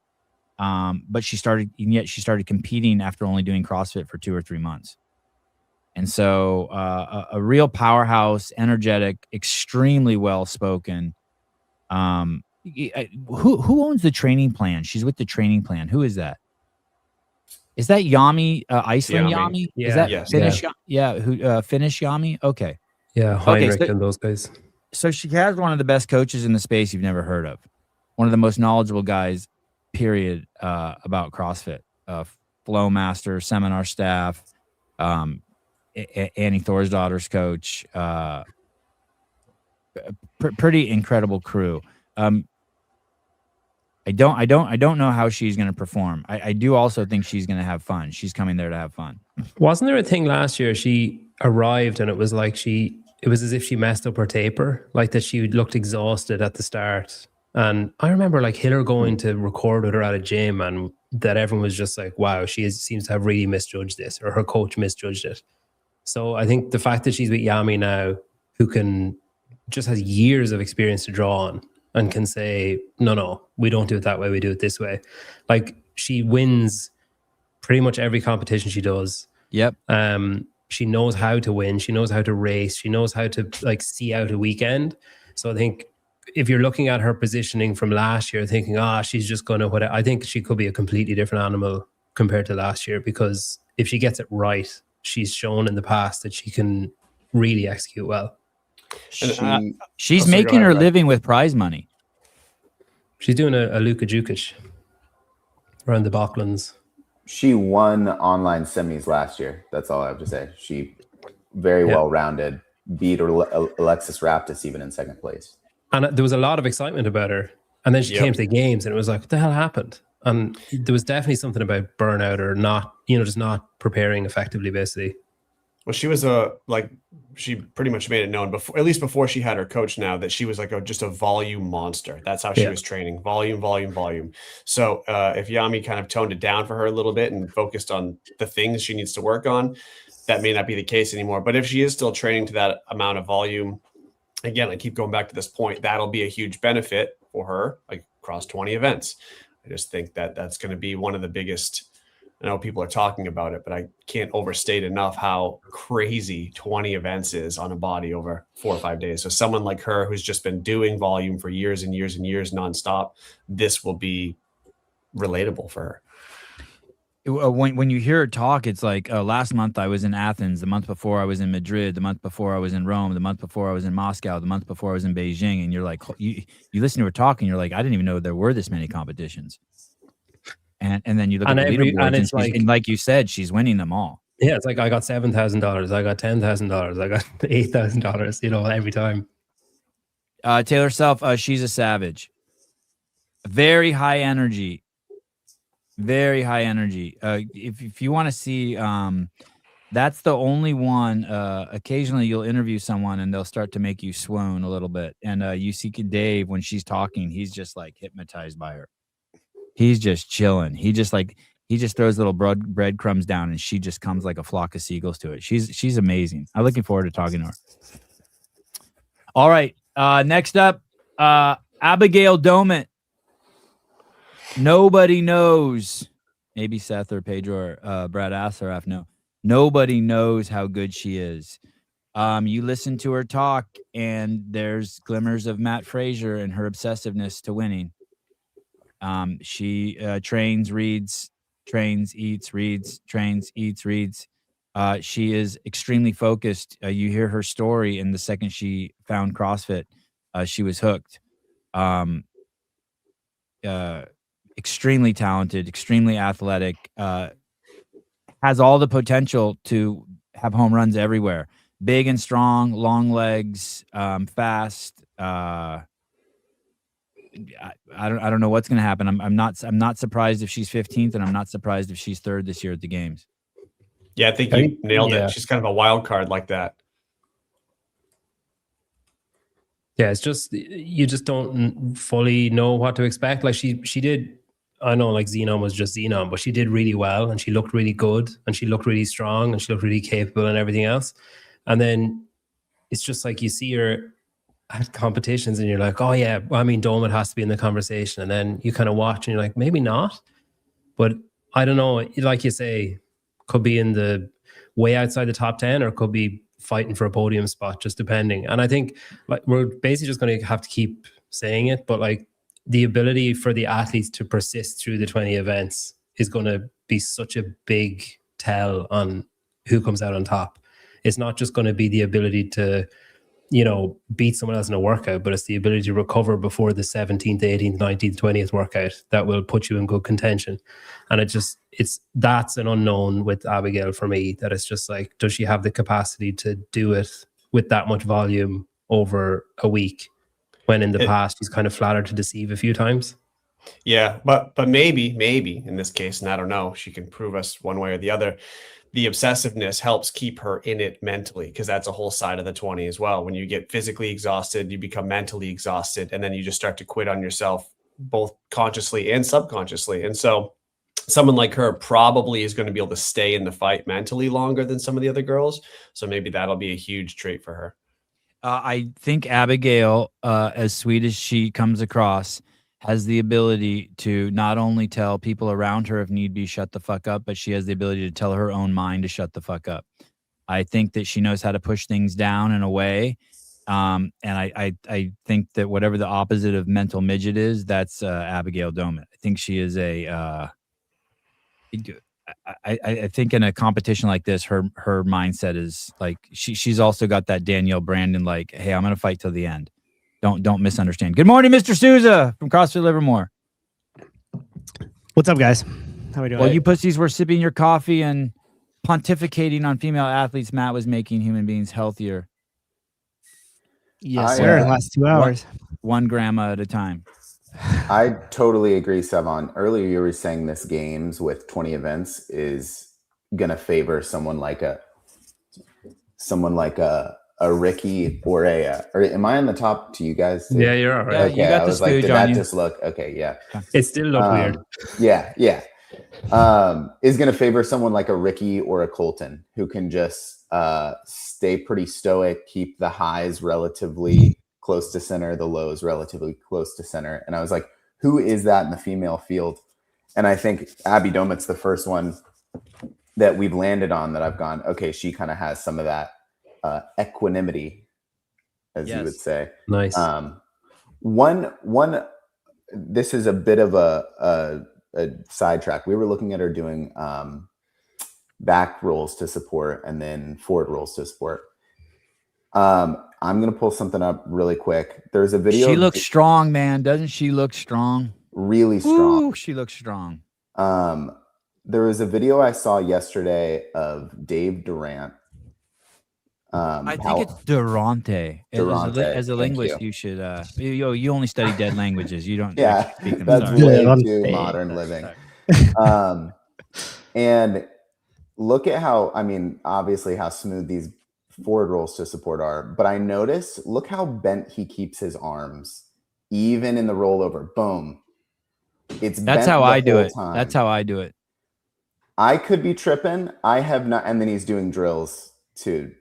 but she started competing after only doing CrossFit for 2 or 3 months. And so a real powerhouse, energetic, extremely well spoken. Who owns the training plan? She's with the training plan. Who is that? Is that Yami, Iceland Yami? Yeah, is that yes, Finnish? Yeah, who Finnish Yami? Okay. Yeah, Heinrich and those guys. So she has one of the best coaches in the space you've never heard of. One of the most knowledgeable guys, period, about CrossFit. Flow master, seminar staff, Annie Thorsdotter's coach. Pretty incredible crew. I don't know how she's going to perform. I do also think she's going to have fun. She's coming there to have fun. Wasn't there a thing last year? She arrived and it was like it was as if she messed up her taper, like that she looked exhausted at the start. And I remember like Hiller going to record with her at a gym, and that everyone was just like, wow, seems to have really misjudged this, or her coach misjudged it. So I think the fact that she's with Yami now, who just has years of experience to draw on, and can say, no, we don't do it that way, we do it this way. Like, she wins pretty much every competition she does. Yep. She knows how to win. She knows how to race. She knows how to like see out a weekend. So I think if you're looking at her positioning from last year, thinking, she's just going to whatever, I think she could be a completely different animal compared to last year, because if she gets it right, she's shown in the past that she can really execute well. She's making her living with prize money. She's doing a Luka Jukic around the Balkans. She won online semis last year. That's all I have to say. She very well-rounded, beat Alexis Raptis even in second place. And there was a lot of excitement about her. And then she came to the games and it was like, what the hell happened? And there was definitely something about burnout or not, just not preparing effectively, basically. Well, she was she pretty much made it known before, at least before she had her coach now, that she was like just a volume monster. That's how she was training. Volume. So if Yami kind of toned it down for her a little bit and focused on the things she needs to work on, that may not be the case anymore. But if she is still training to that amount of volume, again, I keep going back to this point, that'll be a huge benefit for her, like across 20 events. I just think that that's going to be one of the biggest. I know people are talking about it, but I can't overstate enough how crazy 20 events is on a body over 4 or 5 days. So someone like her who's just been doing volume for years and years and years nonstop, this will be relatable for her. When you hear her talk, it's like last month I was in Athens, the month before I was in Madrid, the month before I was in Rome, the month before I was in Moscow, the month before I was in Beijing, and you're like, you listen to her talk, and you're like, I didn't even know there were this many competitions. And then you look at the leaderboards, and like you said, she's winning them all. Yeah, it's like I got $7,000, I got $10,000, I got $8,000, every time. Taylor Self, she's a savage. Very high energy. Very high energy. If you want to see, that's the only one. Occasionally you'll interview someone and they'll start to make you swoon a little bit. And you see Dave, when she's talking, he's just like hypnotized by her. He's just chilling. He just throws little breadcrumbs down and she just comes like a flock of seagulls to it. She's amazing. I'm looking forward to talking to her. All right. Next up, Abigail Domit. Nobody knows. Maybe Seth or Pedro or Brad Asaraf know. Nobody knows how good she is. You listen to her talk, and there's glimmers of Matt Frazier and her obsessiveness to winning. She trains, reads, trains, eats, reads, trains, eats, reads. She is extremely focused. You hear her story, and the second she found CrossFit, she was hooked. Extremely talented, extremely athletic, has all the potential to have home runs everywhere. Big and strong, long legs, fast. I don't know what's going to happen. I'm not surprised if she's 15th, and I'm not surprised if she's 3rd this year at the games. Yeah, I think you nailed it. She's kind of a wild card like that. Yeah, it's just, you just don't fully know what to expect. Like she did, I know like Xenon was just Xenon, but she did really well and she looked really good and she looked really strong and she looked really capable and everything else. And then it's just like you see her at competitions and you're like, oh yeah, well, I mean, Domit has to be in the conversation. And then you kind of watch and you're like, maybe not. But I don't know, like you say, could be in the way outside the top 10 or could be fighting for a podium spot, just depending. And I think like we're basically just going to have to keep saying it, but like the ability for the athletes to persist through the 20 events is going to be such a big tell on who comes out on top. It's not just going to be the ability to, beat someone else in a workout, but it's the ability to recover before the 17th, 18th, 19th, 20th workout that will put you in good contention. And that's an unknown with Abigail for me, that it's just like, does she have the capacity to do it with that much volume over a week when in the past she's kind of flattered to deceive a few times? Yeah, but maybe in this case, and I don't know, she can prove us one way or the other, the obsessiveness helps keep her in it mentally, because that's a whole side of the 20 as well. When you get physically exhausted, you become mentally exhausted, and then you just start to quit on yourself, both consciously and subconsciously. And so someone like her probably is going to be able to stay in the fight mentally longer than some of the other girls. So maybe that'll be a huge trait for her. I think Abigail, as sweet as she comes across, has the ability to not only tell people around her if need be shut the fuck up, but she has the ability to tell her own mind to shut the fuck up. I think that she knows how to push things down in a way. And I think that whatever the opposite of mental midget is, that's Abigail Doman. I think she is I think in a competition like this, her mindset is like she's also got that Danielle Brandon, like, hey, I'm gonna fight till the end. Don't misunderstand. Good morning, Mr. Souza from CrossFit Livermore. What's up, guys? How we doing? Well, you pussies were sipping your coffee and pontificating on female athletes. Matt was making human beings healthier. Yes, sir. In the last 2 hours. 1 grandma at a time. I totally agree, Sevon. Earlier, you were saying this games with 20 events is gonna favor someone like a Ricky or or am I on the top to you guys? Too? Yeah, you're all right. Yeah, Okay, you got I the was like, spooge did on that you. just look okay? Yeah, It still looked weird. Yeah. Is gonna favor someone like a Ricky or a Colton who can just stay pretty stoic, keep the highs relatively close to center, the lows relatively close to center. And I was like, who is that in the female field? And I think Abby Domit's the first one that we've landed on that I've gone, okay, she kind of has some of that equanimity, as you would say. Nice. One, this is a bit of a sidetrack. We were looking at her doing back rolls to support and then forward rolls to support. I'm going to pull something up really quick. There's a video. She looks strong, man. Doesn't she look strong? Really strong. Ooh, she looks strong. There was a video I saw yesterday of Dave Durant. I think it's Durante. Durante. As a linguist, you should. You only study dead languages. You don't. Yeah, speak them. that's Sorry. way too modern living. And look at how, I mean, obviously how smooth these forward rolls to support are, but I noticed, look how bent he keeps his arms, even in the rollover. Boom. That's how I do it. That's how I do it. I could be tripping. I have not, and then he's doing drills to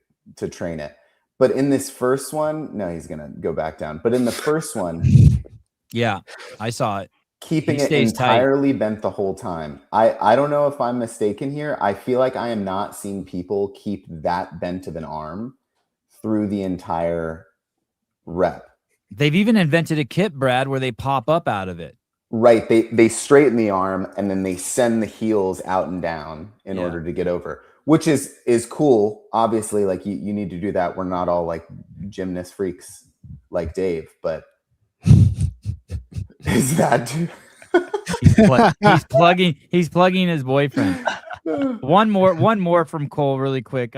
train it. But in this first one, no, he's gonna go back down. But in the first one, yeah, I saw it. Keeping it entirely bent the whole time. I don't know if I'm mistaken here. I feel like I am not seeing people keep that bent of an arm through the entire rep. They've even invented a kit, Brad, where they pop up out of it. Right. They straighten the arm and then they send the heels out and down in order to get over, which is cool. Obviously, like you need to do that. We're not all like gymnast freaks like Dave, but is that he's plugging his boyfriend. One more from Cole really quick.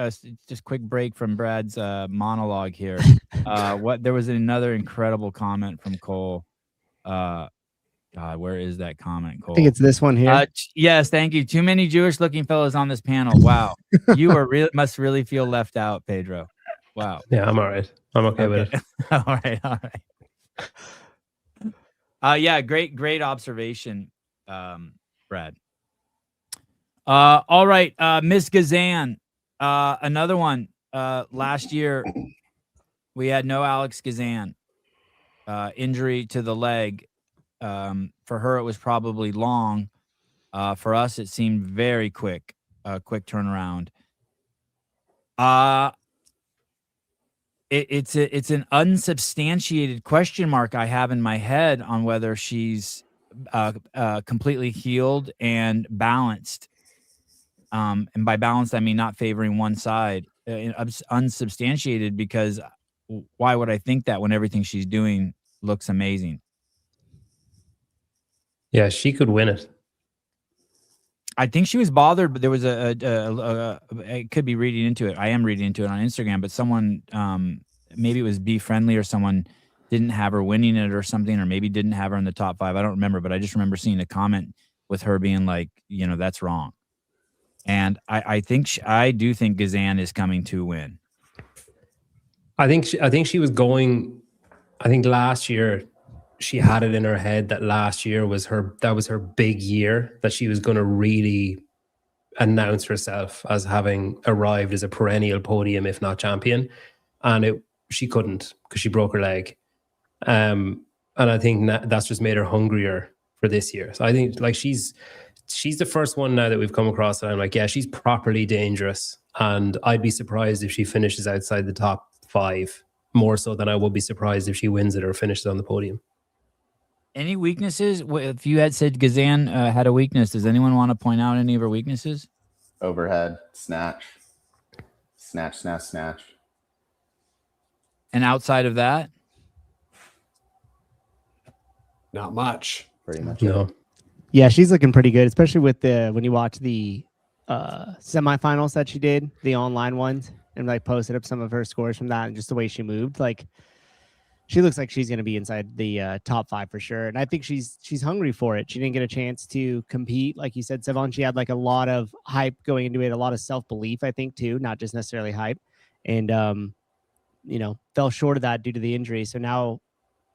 Just quick break from Brad's monologue here. There was another incredible comment from Cole. God, where is that comment, Cole? I think it's this one here. Yes, thank you. Too many Jewish-looking fellows on this panel. Wow, you are must really feel left out, Pedro. Wow. Yeah, I'm all right. I'm okay with it. all right. Yeah, great observation, Brad. All right, Miss Gazan, another one. Last year, we had no Alex Gazan. Injury to the leg. For her, it was probably long. For us, it seemed very quick turnaround. It's an unsubstantiated question mark I have in my head on whether she's completely healed and balanced. And by balanced, I mean not favoring one side. Unsubstantiated, because why would I think that when everything she's doing looks amazing? Yeah, she could win it. I think she was bothered, but there was I could be reading into it. I am reading into it on Instagram, but someone, maybe it was Be Friendly or someone didn't have her winning it or something, or maybe didn't have her in the top 5. I don't remember, but I just remember seeing a comment with her being like, that's wrong. And I do think Gazan is coming to win. I think she was going. I think last year she had it in her head that last year was her big year, that she was going to really announce herself as having arrived as a perennial podium, if not champion. And she couldn't because she broke her leg. And I think that's just made her hungrier for this year. So I think like she's the first one now that we've come across that I'm like, yeah, she's properly dangerous. And I'd be surprised if she finishes outside the top 5, more so than I would be surprised if she wins it or finishes on the podium. Any weaknesses? If you had said Gazan had a weakness, does anyone want to point out any of her weaknesses? Overhead, snatch. And outside of that? Not much. Pretty much. No. It. Yeah, she's looking pretty good, especially with when you watch the semifinals that she did, the online ones, and like posted up some of her scores from that and just the way she moved. Like, she looks like she's going to be inside the top 5 for sure. And I think she's hungry for it. She didn't get a chance to compete. Like you said, Sevon, she had like a lot of hype going into it, a lot of self-belief, I think, too, not just necessarily hype. And, fell short of that due to the injury. So now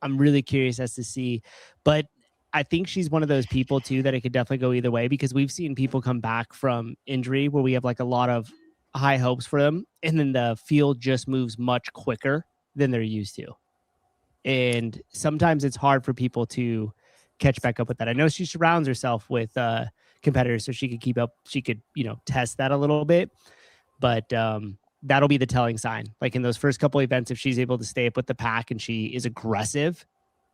I'm really curious as to see. But I think she's one of those people, too, that it could definitely go either way, because we've seen people come back from injury where we have like a lot of high hopes for them. And then the field just moves much quicker than they're used to. And sometimes it's hard for people to catch back up with that. I know she surrounds herself with competitors so she could keep up. She could, test that a little bit. But that'll be the telling sign. Like in those first couple events, if she's able to stay up with the pack and she is aggressive,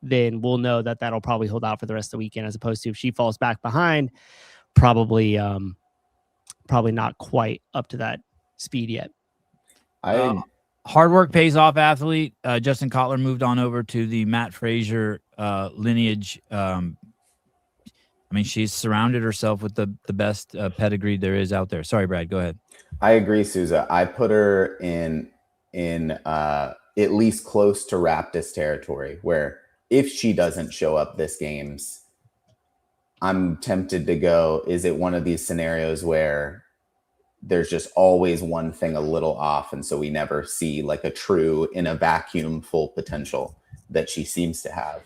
then we'll know that that'll probably hold out for the rest of the weekend, as opposed to if she falls back behind, probably not quite up to that speed yet. Hard work pays off, athlete. Justin Kotler moved on over to the Matt Frazier lineage. She's surrounded herself with the best pedigree there is out there. Sorry, Brad, go ahead. I agree, Souza. I put her in at least close to Raptus territory, where if she doesn't show up this games, I'm tempted to go, is it one of these scenarios where there's just always one thing a little off, and so we never see like a true in a vacuum full potential that she seems to have?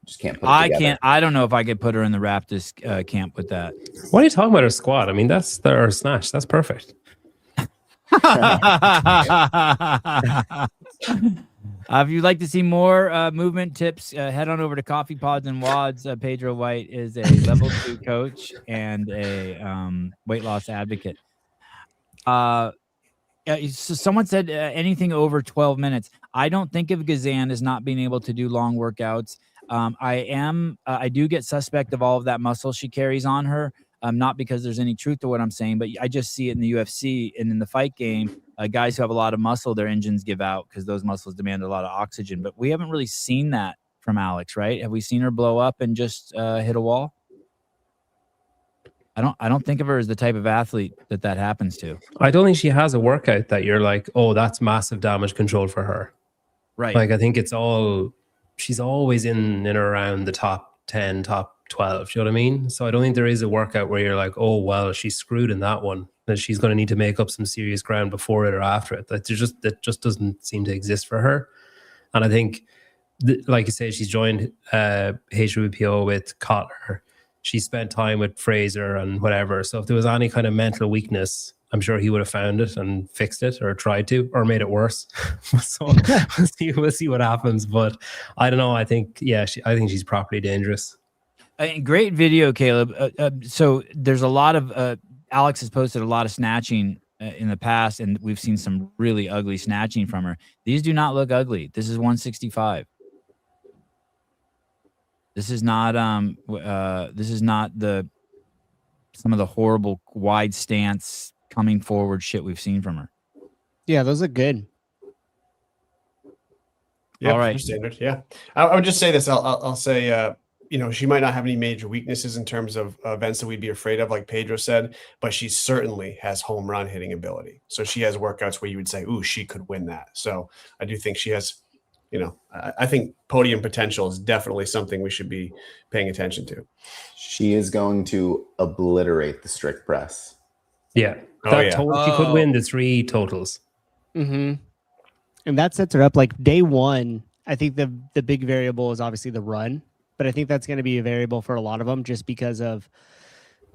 Just can't put it together. I don't know if I could put her in the Raptors camp with that. What are you talking about her squat? I mean, that's her snatch. That's perfect. If you'd like to see more movement tips, head on over to Coffee Pods and Wads. Pedro White is a level 2 coach and a weight loss advocate. So someone said anything over 12 minutes. I don't think of Gazan as not being able to do long workouts. I do get suspect of all of that muscle she carries on her. Not because there's any truth to what I'm saying, but I just see it in the UFC and in the fight game. Guys who have a lot of muscle, their engines give out because those muscles demand a lot of oxygen. But we haven't really seen that from Alex, right? Have we seen her blow up and just hit a wall? I don't think of her as the type of athlete that happens to. I don't think she has a workout that you're like, oh, that's massive damage control for her. Right. Like, I think she's always in and around the top 10, top 12. Do you know what I mean? So I don't think there is a workout where you're like, oh, well, she's screwed in that one, that she's going to need to make up some serious ground before it or after it. That just doesn't seem to exist for her. And I think, like you say, she's joined HWPO with Kotler. She spent time with Fraser and whatever. So if there was any kind of mental weakness, I'm sure he would have found it and fixed it, or tried to, or made it worse. So we'll see what happens. But I don't know. I think, I think she's properly dangerous. Great video, Caleb. So there's a lot of Alex has posted a lot of snatching in the past, and we've seen some really ugly snatching from her. These do not look ugly. This is 165. This is not some of the horrible wide stance coming forward shit we've seen from her. Yeah, those look good. Yeah, all right. Standard. Yeah, I would just say this. I'll say, she might not have any major weaknesses in terms of events that we'd be afraid of, like Pedro said, but she certainly has home run hitting ability. So she has workouts where you would say, ooh, she could win that. So I do think she has, I think podium potential is definitely something we should be paying attention to. She is going to obliterate the strict press. Yeah. She could win the 3 totals. Mm-hmm. And that sets her up like day one. I think the big variable is obviously the run, but I think that's going to be a variable for a lot of them just because of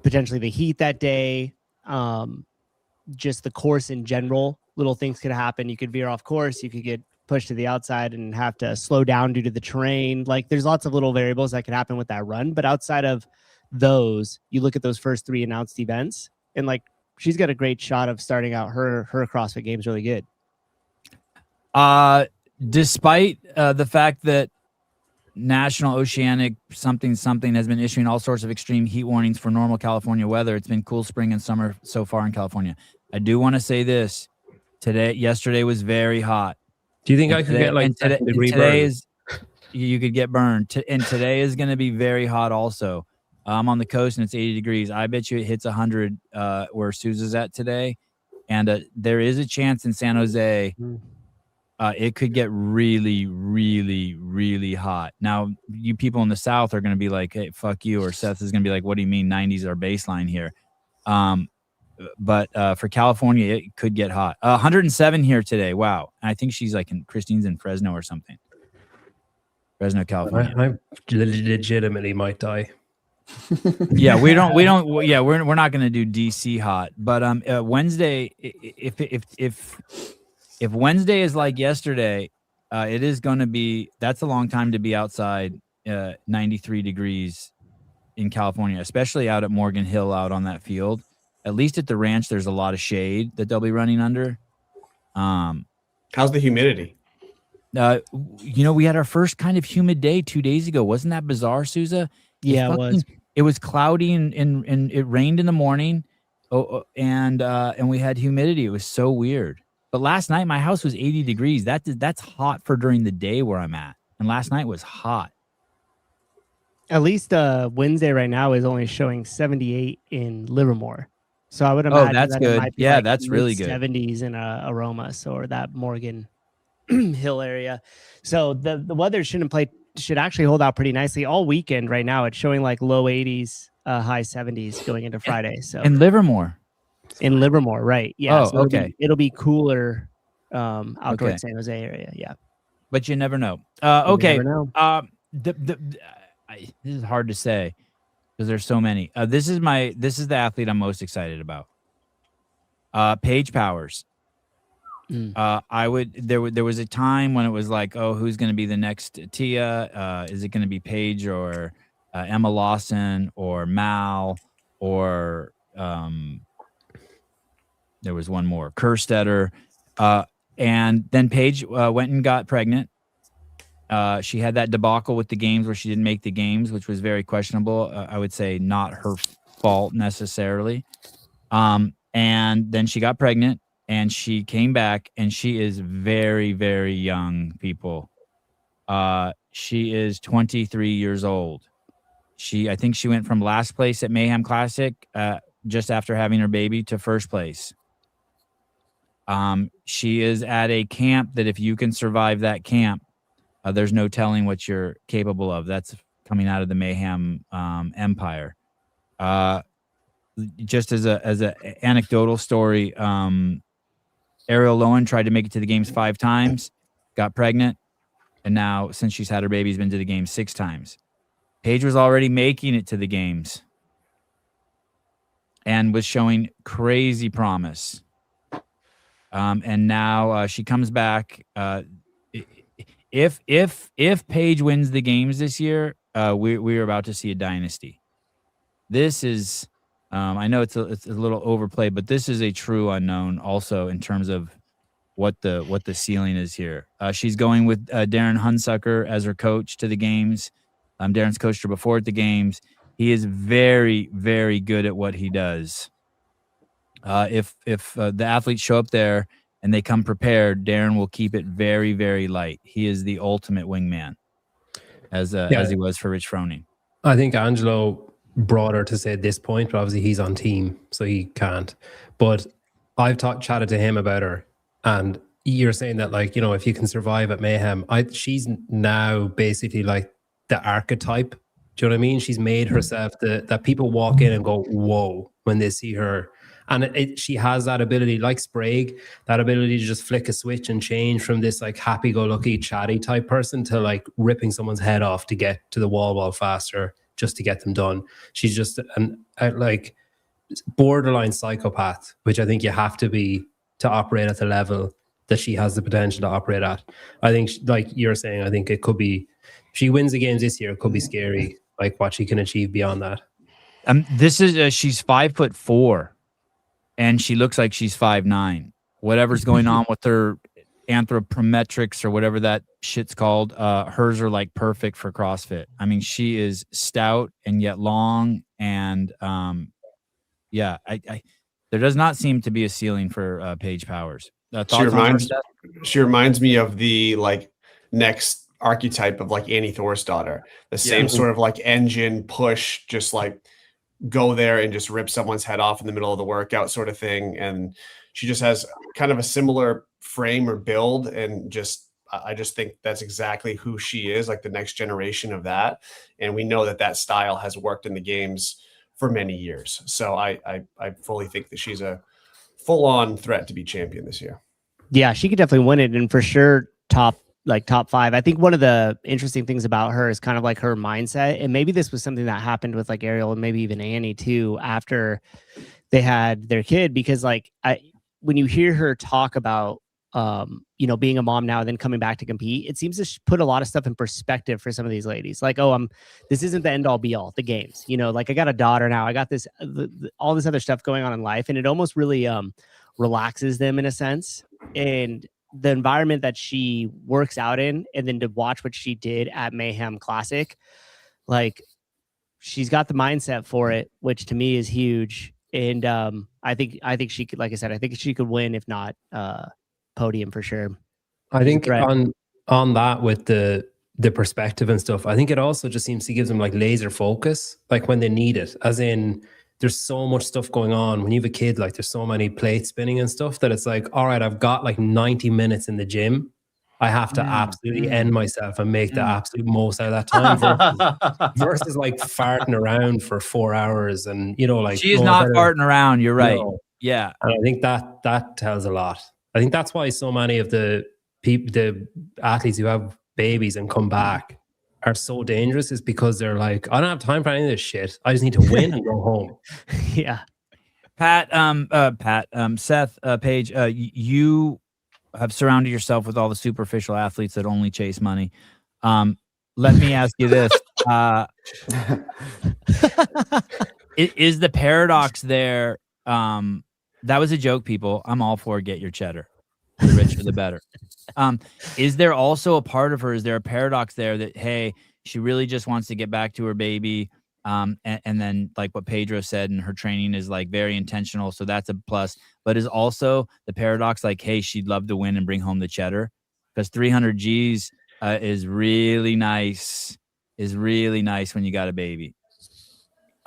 potentially the heat that day, just the course in general. Little things could happen. You could veer off course. You could get pushed to the outside and have to slow down due to the terrain. Like, there's lots of little variables that could happen with that run. But outside of those, you look at those first 3 announced events, and like she's got a great shot of starting out her CrossFit Games really good. Despite the fact that National Oceanic something has been issuing all sorts of extreme heat warnings for normal California weather. It's been cool spring and summer so far in California. I do want to say this. Yesterday was very hot. Do you think I could get like today burn? is you could get burned. And today is going to be very hot also. I'm on the coast and it's 80 degrees. I bet you it hits 100 where Sousa's at today. And there is a chance in San Jose it could get really, really, really hot. Now, you people in the South are going to be like, hey, fuck you. Or Seth is going to be like, what do you mean 90s are baseline here? But for California, it could get hot. 107 here today. Wow. And I think she's like Christine's in Fresno or something. Fresno, California. I legitimately might die. Yeah, we're not going to do DC hot. But Wednesday, if Wednesday is like yesterday, it is going to be, that's a long time to be outside 93 degrees in California, especially out at Morgan Hill out on that field. At least at the ranch, there's a lot of shade that they'll be running under. How's the humidity? We had our first kind of humid day 2 days ago. Wasn't that bizarre, Sousa? Yeah, it was. It was cloudy and it rained in the morning. And we had humidity. It was so weird. But last night, my house was 80 degrees. That's hot for during the day where I'm at. And last night was hot. At least Wednesday right now is only showing 78 in Livermore. So I would imagine that's that good. It might be Yeah, like that's really good. 70s in Aroma, or that Morgan Hill area. So the weather should actually hold out pretty nicely all weekend right now. It's showing like low 80s, high 70s going into Friday. So in Livermore. In Livermore, right? Yeah. Oh, so okay. It'll be cooler out towards San Jose area. Yeah. But you never know. Okay. You never know. This is hard to say because there's so many. This is the athlete I'm most excited about. Paige Powers. There was a time when it was like, oh, who's going to be the next Tia? Is it going to be Paige or Emma Lawson or Mal or there was one more, Kerstetter. And then Paige went and got pregnant. She had that debacle with the games where she didn't make the games, which was very questionable. I would say not her fault necessarily. And then she got pregnant and she came back and she is very, very young, people. She is 23 years old. I think she went from last place at Mayhem Classic just after having her baby to first place. She is at a camp that if you can survive that camp, there's no telling what you're capable of. That's coming out of the Mayhem empire. Just as a anecdotal story, Ariel Lowen tried to make it to the games 5 times, got pregnant, and now since she's had her baby, has been to the games 6 times. Paige was already making it to the games and was showing crazy promise. And now she comes back. If Paige wins the games this year, we're about to see a dynasty. This is, I know it's a little overplayed, but this is a true unknown also in terms of what the ceiling is here. She's going with Darren Hunsucker as her coach to the games. Darren's coached her before at the games. He is very, very good at what he does. If the athletes show up there and they come prepared, Darren will keep it very, very light. He is the ultimate wingman, as he was for Rich Froning. I think Angelo brought her to say at this point, but obviously he's on team, so he can't. But I've chatted to him about her, and you're saying that, like, if you can survive at Mayhem, she's now basically like the archetype. Do you know what I mean? She's made herself that people walk in and go, whoa, when they see her. And she has that ability, like Sprague, that ability to just flick a switch and change from this like happy-go-lucky, chatty type person to like ripping someone's head off to get to the wall faster, just to get them done. She's just like borderline psychopath, which I think you have to be to operate at the level that she has the potential to operate at. I think, like you're saying, I think it could be, if she wins the games this year, it could be scary, like what she can achieve beyond that. This is she's 5'4". and she looks like she's 5'9". Whatever's going on with her anthropometrics or whatever that shit's called, hers are like perfect for CrossFit. I mean, she is stout and yet long, and yeah, I there does not seem to be a ceiling for Paige Powers. Thoughts on her, Seth? She reminds me of the like next archetype of like Annie Thor's daughter. The same sort of like engine push, just like go there and just rip someone's head off in the middle of the workout sort of thing. And she just has kind of a similar frame or build, and I just think that's exactly who she is, like the next generation of that. And we know that style has worked in the games for many years. So I fully think that she's a full-on threat to be champion this year. Yeah, she could definitely win it, and for sure top 5. I think one of the interesting things about her is kind of like her mindset, and maybe this was something that happened with like Ariel and maybe even Annie too after they had their kid, because like when you hear her talk about being a mom now and then coming back to compete, it seems to put a lot of stuff in perspective for some of these ladies. Like, this isn't the end all be all, the games, like I got a daughter now, I got this all this other stuff going on in life, and it almost really relaxes them in a sense. And the environment that she works out in, and then to watch what she did at Mayhem Classic, like she's got the mindset for it, which to me is huge. And I think she could, like I said, I think she could win, if not podium for sure. I think on that with the perspective and stuff, I think it also just seems to give them like laser focus, like when they need it, as in there's so much stuff going on when you have a kid, like there's so many plates spinning and stuff, that it's like, all right, I've got like 90 minutes in the gym. I have to absolutely end myself and make the absolute most out of that time versus like farting around for 4 hours. And, like she's not farting around. You're right. Yeah. And I think that tells a lot. I think that's why so many of the athletes who have babies and come back are so dangerous, is because they're like, I don't have time for any of this shit. I just need to win and go home. Yeah. Seth, Paige, you have surrounded yourself with all the superficial athletes that only chase money. Let me ask you this. Is the paradox there? That was a joke, people. I'm all for get your cheddar. The richer, the better. Is there also a part of her? Is there a paradox there that, hey, she really just wants to get back to her baby? And then like what Pedro said, and her training is like very intentional. So that's a plus. But is also the paradox like, hey, she'd love to win and bring home the cheddar, because 300 G's is really nice when you got a baby.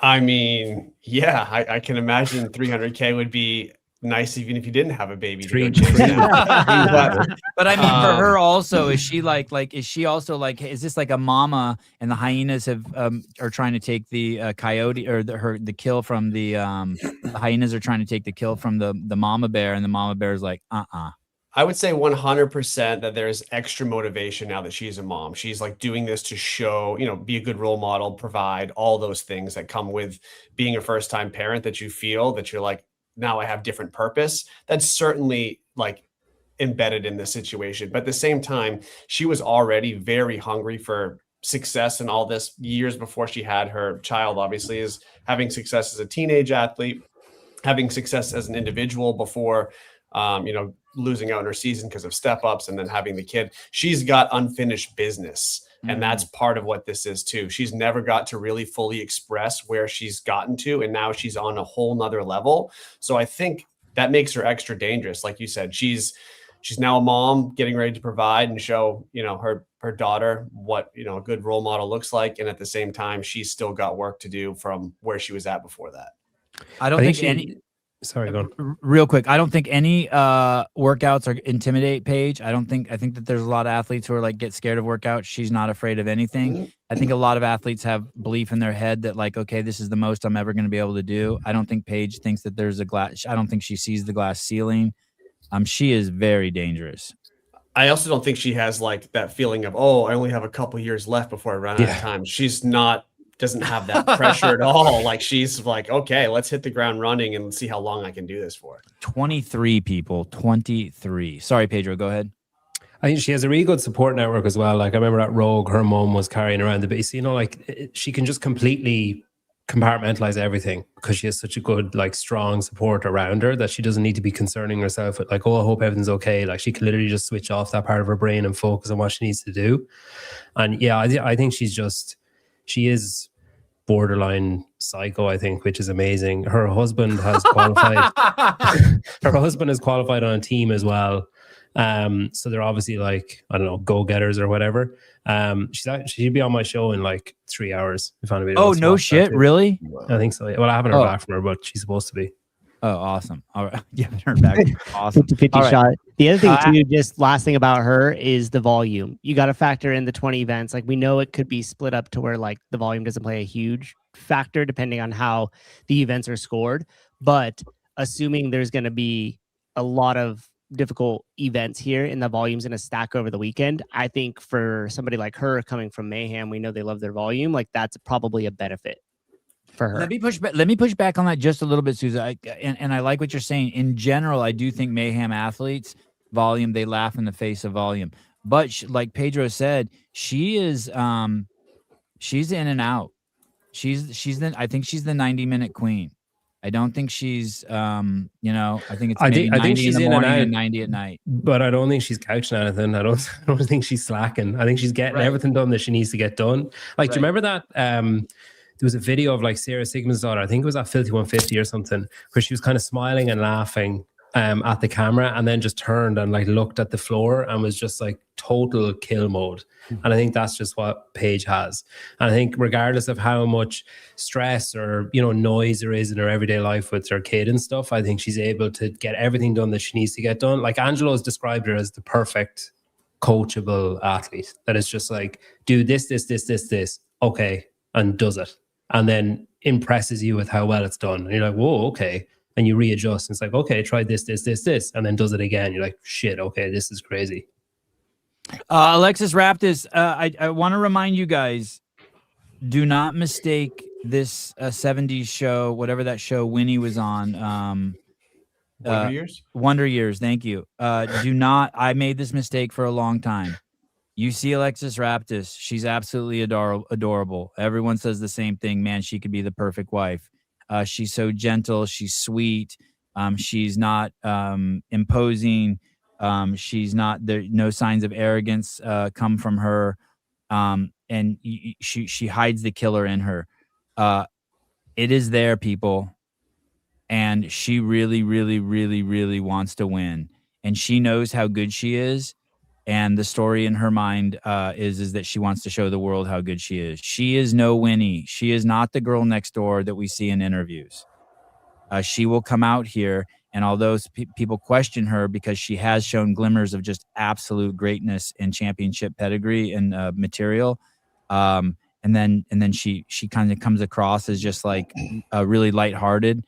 I mean, yeah, I can imagine 300K would be nice even if you didn't have a baby. But I mean, for her also, is she is she also like, is this like a mama and the hyenas are trying to take the coyote, or the kill from the hyenas are trying to take the kill from the mama bear, and the mama bear is like, I would say 100% that there's extra motivation now that she's a mom. She's like doing this to show, be a good role model, provide all those things that come with being a first-time parent, that you feel that you're like, now I have different purpose. That's certainly like embedded in this situation. But at the same time, she was already very hungry for success and all this years before she had her child. Obviously, is having success as a teenage athlete, having success as an individual before, losing out in her season because of step ups, and then having the kid. She's got unfinished business. And that's part of what this is too. She's never got to really fully express where she's gotten to, and now she's on a whole nother level. So I think that makes her extra dangerous. Like you said, she's now a mom getting ready to provide and show, her daughter what, a good role model looks like. And at the same time, she's still got work to do from where she was at before that. I don't think any. Sorry, go on. Real quick, I don't think any workouts are intimidate Paige. I think that there's a lot of athletes who are like get scared of workouts. She's not afraid of anything. I think a lot of athletes have belief in their head that like, okay, this is the most I'm ever going to be able to do. I don't think Paige thinks that there's a glass. I don't think she sees the glass ceiling. She is very dangerous. I also don't think she has like that feeling of, oh, I only have a couple years left before I run out of time. She's doesn't have that pressure at all. Like she's like, okay, let's hit the ground running and see how long I can do this for. 23 people, 23. Sorry, Pedro, go ahead. I think she has a really good support network as well. Like I remember at Rogue, her mom was carrying around the base, like she can just completely compartmentalize everything because she has such a good, like, strong support around her that she doesn't need to be concerning herself with, like, oh, I hope everything's okay. Like, she can literally just switch off that part of her brain and focus on what she needs to do. And yeah, I think she is borderline psycho, I think, which is amazing. Her husband has qualified. Her husband is qualified on a team as well. So they're obviously, like, I don't know, go-getters or whatever. She'd be on my show in like 3 hours if anybody wants to no watch that shit, too. really? I think so. Well, I haven't heard Oh. back from her, but she's supposed to be. Oh, awesome. All right. You haven't heard back. Awesome. 50-50 All right. shot. The other thing too, just last thing about her is the volume. You got to factor in the 20 events. Like, we know it could be split up to where, like, the volume doesn't play a huge factor depending on how the events are scored. But assuming there's going to be a lot of difficult events here and the volume's going to stack over the weekend, I think for somebody like her coming from Mayhem, we know they love their volume. Like, that's probably a benefit for her. Let me push back on that just a little bit, Susan. And I like what you're saying. In general, I do think Mayhem athletes, volume, they laugh in the face of volume. But like Pedro said, she is she's in and out. I think she's the 90-minute queen. I don't think she's I think it's maybe 90 she's in the in and morning out, and 90 at night. But I don't think she's couching anything. I don't think she's slacking. I think she's getting everything done that she needs to get done. Like, do you remember that there was a video of, like, Sarah Sigmund's daughter, I think it was at Filthy 150 or something, where she was kind of smiling and laughing at the camera, and then just turned and, like, looked at the floor and was just, like, total kill mode. And I think that's just what Paige has. And I think regardless of how much stress or, noise there is in her everyday life with her kid and stuff, I think she's able to get everything done that she needs to get done. Like, Angelo's described her as the perfect coachable athlete that is just like, do this, okay, and does it. And then impresses you with how well it's done. And you're like, whoa, okay. And you readjust. And it's like, okay, try this. And then does it again. You're like, shit, okay, this is crazy. Alexis Raptis, I want to remind you guys, do not mistake this 70s show, whatever that show Winnie was on. Wonder Years? Wonder Years, thank you. I made this mistake for a long time. You see Alexis Raptis, she's absolutely adorable. Everyone says the same thing. Man, she could be the perfect wife. She's so gentle. She's sweet. She's not imposing. She's not there. No signs of arrogance come from her. And she hides the killer in her. It is there, people. And she really, really, really, really wants to win. And she knows how good she is. And the story in her mind is that she wants to show the world how good she is. She is no Winnie. She is not the girl next door that we see in interviews. She will come out here, and although people question her because she has shown glimmers of just absolute greatness and championship pedigree and material, and then she kind of comes across as just like really lighthearted.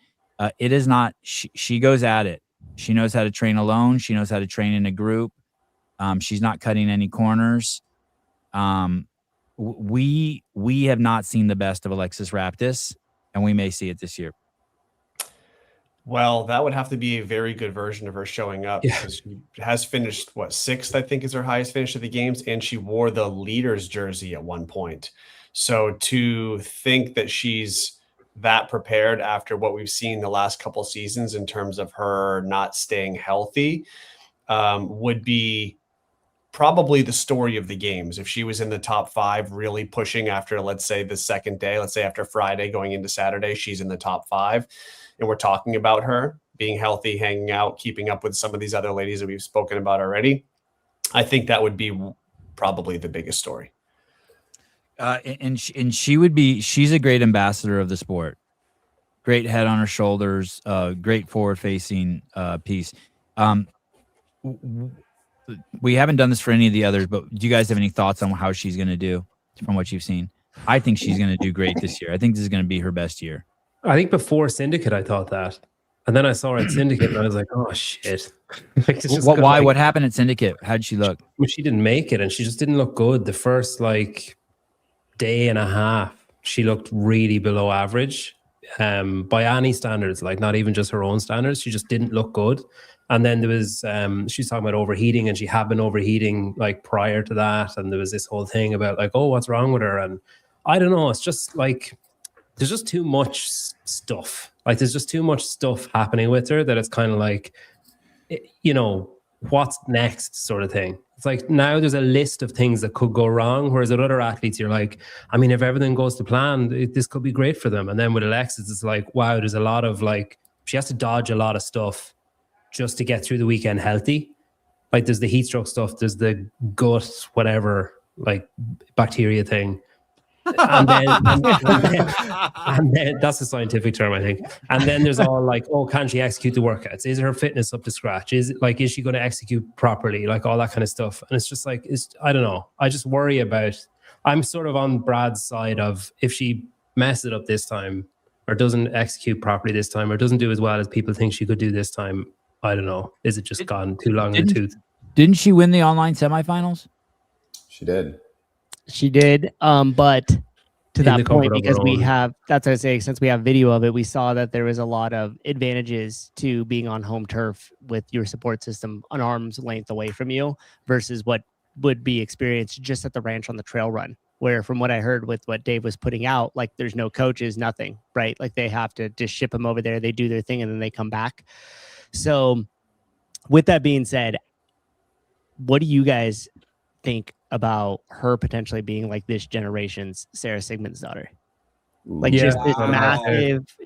It is not. She goes at it. She knows how to train alone. She knows how to train in a group. She's not cutting any corners. We have not seen the best of Alexis Raptis, and we may see it this year. Well, that would have to be a very good version of her showing up, because she has finished, sixth, I think is her highest finish of the games, and she wore the leader's jersey at one point. So to think that she's that prepared after what we've seen the last couple seasons in terms of her not staying healthy would be probably the story of the games. If she was in the top 5 really pushing after, let's say, the second day, let's say after Friday going into Saturday, she's in the top 5. And we're talking about her being healthy, hanging out, keeping up with some of these other ladies that we've spoken about already. I think that would be probably the biggest story. She's a great ambassador of the sport. Great head on her shoulders, great forward facing piece. We haven't done this for any of the others, but do you guys have any thoughts on how she's going to do from what you've seen? I think she's going to do great this year. I think this is going to be her best year. I think before Syndicate, I thought that. And then I saw her at Syndicate and I was like, oh, shit. Why? What happened at Syndicate? How'd she look? She didn't make it, and she just didn't look good. The first day and a half, she looked really below average by any standards, like not even just her own standards. She just didn't look good. And then there was, she's talking about overheating, and she had been overheating like prior to that. And there was this whole thing about like, oh, what's wrong with her? And I don't know. It's just like, there's just too much stuff. Like there's just too much stuff happening with her that it's kind of like, you know, what's next sort of thing. It's like now there's a list of things that could go wrong, whereas with other athletes, you're like, I mean, if everything goes to plan, this could be great for them. And then with Alexis, it's like, wow, there's a lot of like, she has to dodge a lot of stuff just to get through the weekend healthy. Like there's the heat stroke stuff, there's the gut, whatever, like bacteria thing. And then that's a scientific term, I think. And then there's all like, oh, can she execute the workouts? Is her fitness up to scratch? Is she going to execute properly? Like all that kind of stuff. And it's just like, I don't know. I just worry about, I'm sort of on Brad's side of if she messes it up this time or doesn't execute properly this time or doesn't do as well as people think she could do this time, I don't know. Is it just gone too long in the tooth? Didn't she win the online semifinals? She did. She did. But to that point, because we own. have, that's what I say, since we have video of it, we saw that there was a lot of advantages to being on home turf with your support system an arm's length away from you versus what would be experienced just at the ranch on the trail run. Where from what I heard with what Dave was putting out, like there's no coaches, nothing, right? Like they have to just ship them over there. They do their thing and then they come back. So with that being said, what do you guys think about her potentially being like this generation's Sarah Sigmund's daughter? Like Yeah.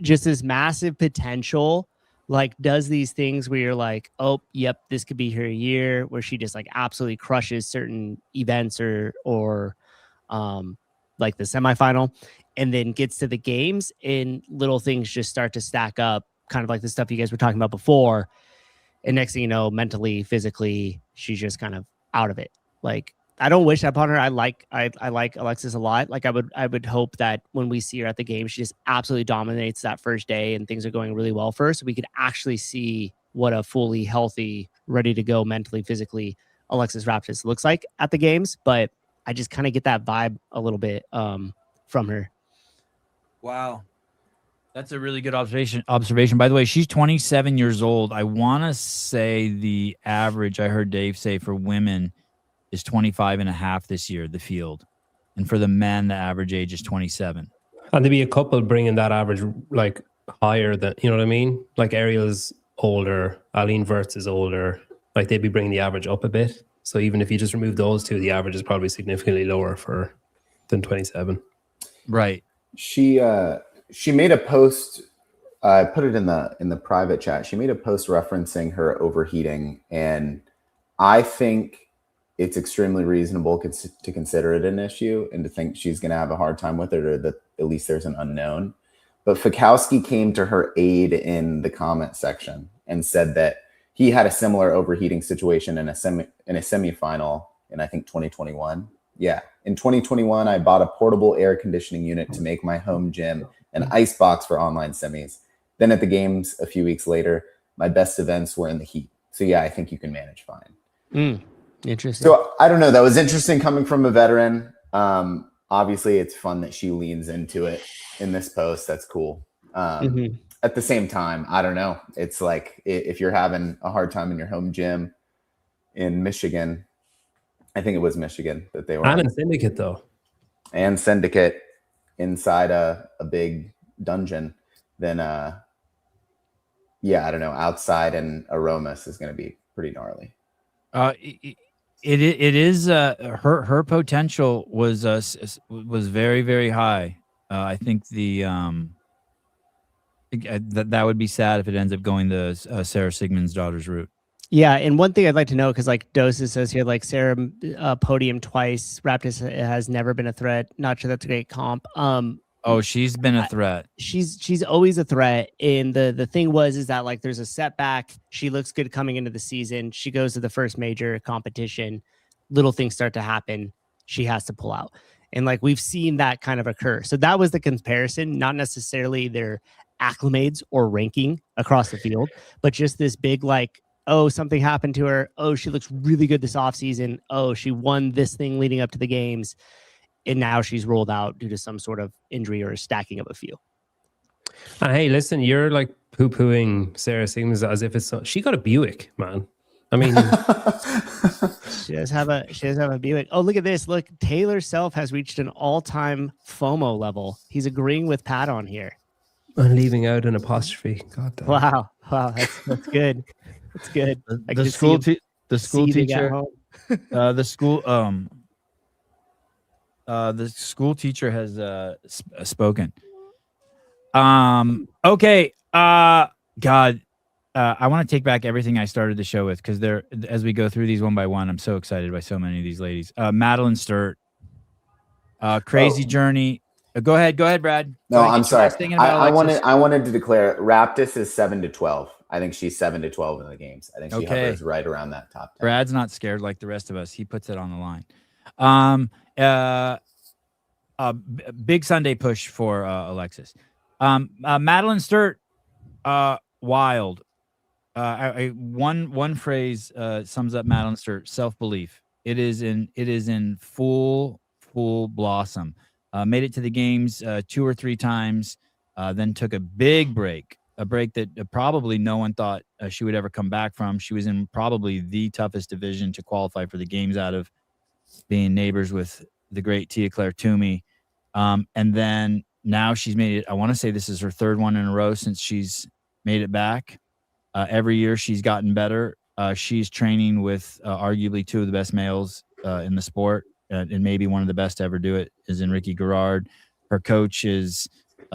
just this massive potential, like does these things where you're like, oh, yep, this could be her year, where she just like absolutely crushes certain events or like the semifinal, and then gets to the games and little things just start to stack up, kind of like the stuff you guys were talking about before. And next thing you know, mentally, physically, she's just kind of out of it. Like, I don't wish that upon her. I like Alexis a lot. Like I would hope that when we see her at the game, she just absolutely dominates that first day and things are going really well for her. So we could actually see what a fully healthy, ready to go mentally, physically Alexis Raptis looks like at the games. But I just kind of get that vibe a little bit from her. Wow. That's a really good observation. By the way, she's 27 years old. I want to say the average, I heard Dave say, for women is 25 and a half this year, the field. And for the men, the average age is 27. And there'd be a couple bringing that average like higher than, you know what I mean? Like Ariel's older, Aline Wirtz is older. Like they'd be bringing the average up a bit. So even if you just remove those two, the average is probably significantly lower than 27. Right. She made a post. I put it in the private chat. She made a post referencing her overheating, and I think it's extremely reasonable to consider it an issue and to think she's going to have a hard time with it, or that at least there's an unknown. But Fikowski came to her aid in the comment section and said that he had a similar overheating situation in a semifinal in, I think, 2021. Yeah. In 2021, I bought a portable air conditioning unit to make my home gym an ice box for online semis. Then at the games a few weeks later, my best events were in the heat. So yeah, I think you can manage fine. Interesting. So I don't know. That was interesting coming from a veteran. Obviously, it's fun that she leans into it in this post. That's cool. At the same time, I don't know. It's like if you're having a hard time in your home gym in Michigan, I think it was Michigan that they were. And in Syndicate, though. And Syndicate inside a big dungeon, then yeah, I don't know. Outside in Aromas is going to be pretty gnarly. It is her potential was very, very high. I think that would be sad if it ends up going the Sarah Sigmund's daughter's route. Yeah, and one thing I'd like to know, because like Doses says here, like Sarah podium twice, Raptis has never been a threat. Not sure that's a great comp. Oh, she's been a threat. She's always a threat. And the thing is that like there's a setback. She looks good coming into the season. She goes to the first major competition. Little things start to happen. She has to pull out. And like we've seen that kind of occur. So that was the comparison, not necessarily their acclimates or ranking across the field, but just this big like, oh, something happened to her. Oh, she looks really good this offseason. Oh, she won this thing leading up to the games. And now she's rolled out due to some sort of injury or a stacking of a few. Hey, listen, you're like poo-pooing Sarah Sigmund as if it's she got a Buick, man. I mean, She does have a Buick. Oh, look at this. Look, Taylor Self has reached an all-time FOMO level. He's agreeing with Pat on here. I'm leaving out an apostrophe. God damn. Wow. That's good. That's good. I can The just school see him the school seething at teacher home. the school teacher has spoken. Okay. God, I want to take back everything I started the show with, because as we go through these one by one, I'm so excited by so many of these ladies. Madeline Sturt, crazy journey. Go ahead, Brad. No, Go ahead, I'm get your sorry. last thing in about I Alexis. wanted to declare Raptis is 7-12. I think she's 7-12 in the games. I think she Okay. hovers right around that top 10. Brad's not scared like the rest of us. He puts it on the line. Big Sunday push for Alexis. Madeline Sturt, wild. One phrase sums up Madeline Sturt: self-belief. It is in full blossom. Made it to the games 2 or 3 times, then took a big break, a break that probably no one thought she would ever come back from. She was in probably the toughest division to qualify for the games out of, being neighbors with the great Tia Claire Toomey. And then now she's made it. I want to say this is her 3rd one in a row since she's made it back. Every year she's gotten better. She's training with arguably 2 of the best males in the sport, and maybe one of the best to ever do it is Enrique Garrard. Her coach is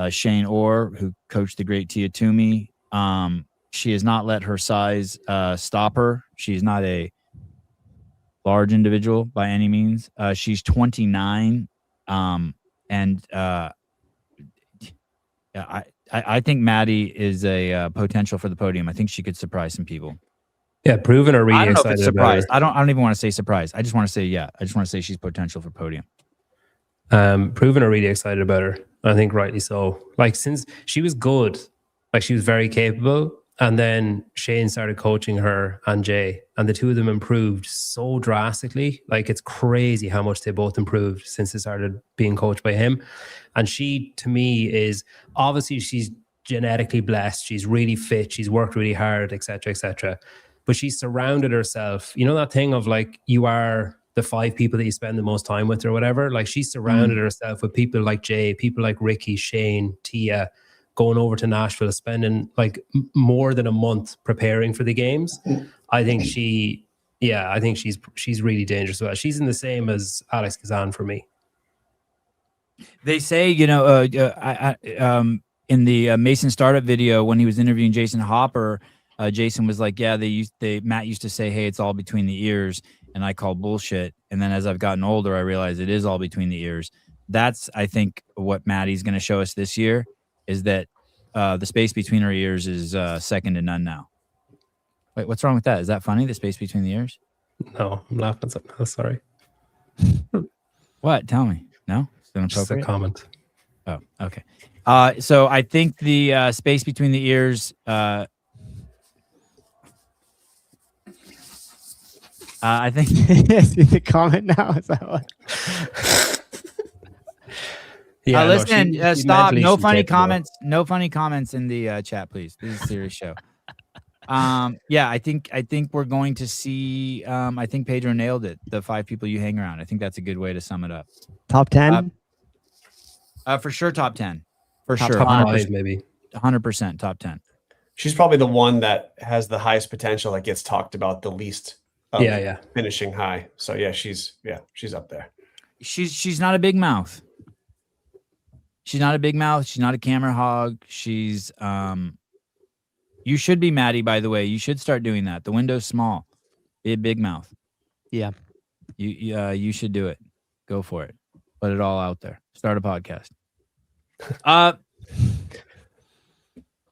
Shane Orr, who coached the great Tia Toomey. She has not let her size stop her. She's not a large individual by any means. She's 29. I think Maddie is a potential for the podium. I think she could surprise some people. Yeah, proven or really I don't know if excited it's about her. surprise. I don't even want to say surprise. I just want to say I just want to say she's potential for podium. Proven or really excited about her. I think rightly so. Like, since she was good, like she was very capable, and then Shane started coaching her and Jay, and the 2 of them improved so drastically. Like, it's crazy how much they both improved since they started being coached by him. And she, to me, is obviously, she's genetically blessed. She's really fit. She's worked really hard, etc., etc. But she's surrounded herself. You know that thing of like, you are the 5 people that you spend the most time with or whatever. Like, she's surrounded herself with people like Jay, people like Ricky, Shane, Tia, going over to Nashville, spending like more than a month preparing for the games. I think she's really dangerous. Well, she's in the same as Alex Kazan for me. They say, in the Mason startup video when he was interviewing Jason Hopper, Jason was like, "Yeah, Matt used to say, hey, it's all between the ears," and I call bullshit. And then as I've gotten older, I realize it is all between the ears. That's, I think, what Maddie's going to show us this year, is that the space between her ears is second to none now. Wait, what's wrong with that? Is that funny? The space between the ears? No, I'm laughing at something else. Sorry. What? Tell me. No? Just a comment. Oh, okay. So I think the space between the ears. I think See the comment now. Is that what? Yeah, listen. she Stop. mentally No she's funny capable. comments. No funny comments in the chat, please. This is a serious show. Yeah, I think we're going to see. I think Pedro nailed it. The 5 people you hang around. I think that's a good way to sum it up. Top 10? For sure, top 10. For Top sure, Top 100%, 5 maybe. 100% top 10. She's probably the one that has the highest potential that gets talked about the least. Of Yeah. finishing high. So yeah, she's up there. She's not a big mouth. She's not a big mouth. She's not a camera hog. She's you should be, Maddie, by the way. You should start doing that. The window's small. Be a big mouth. Yeah. You should do it. Go for it. Put it all out there. Start a podcast.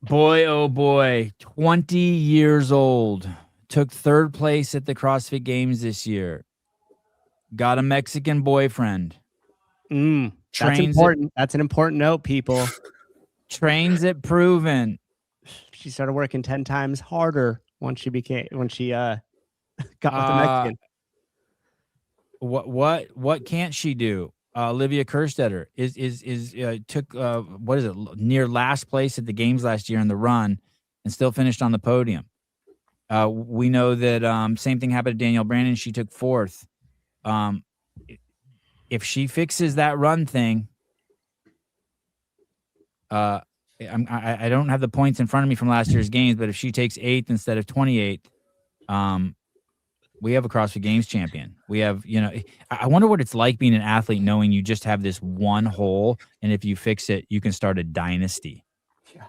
Boy, oh boy, 20 years old. Took 3rd place at the CrossFit Games this year. Got a Mexican boyfriend. That's Trains important. That's an important note, people. Trains at Proven. She started working 10 times harder once she got with the Mexican. What can't she do? Olivia Kerstetter took what is it, near last place at the games last year in the run, and still finished on the podium. We know that same thing happened to Danielle Brandon. She took 4th. If she fixes that run thing, I don't have the points in front of me from last year's games, but if she takes 8th instead of 28th, we have a CrossFit Games champion. We have, I wonder what it's like being an athlete knowing you just have this one hole, and if you fix it, you can start a dynasty. Yeah.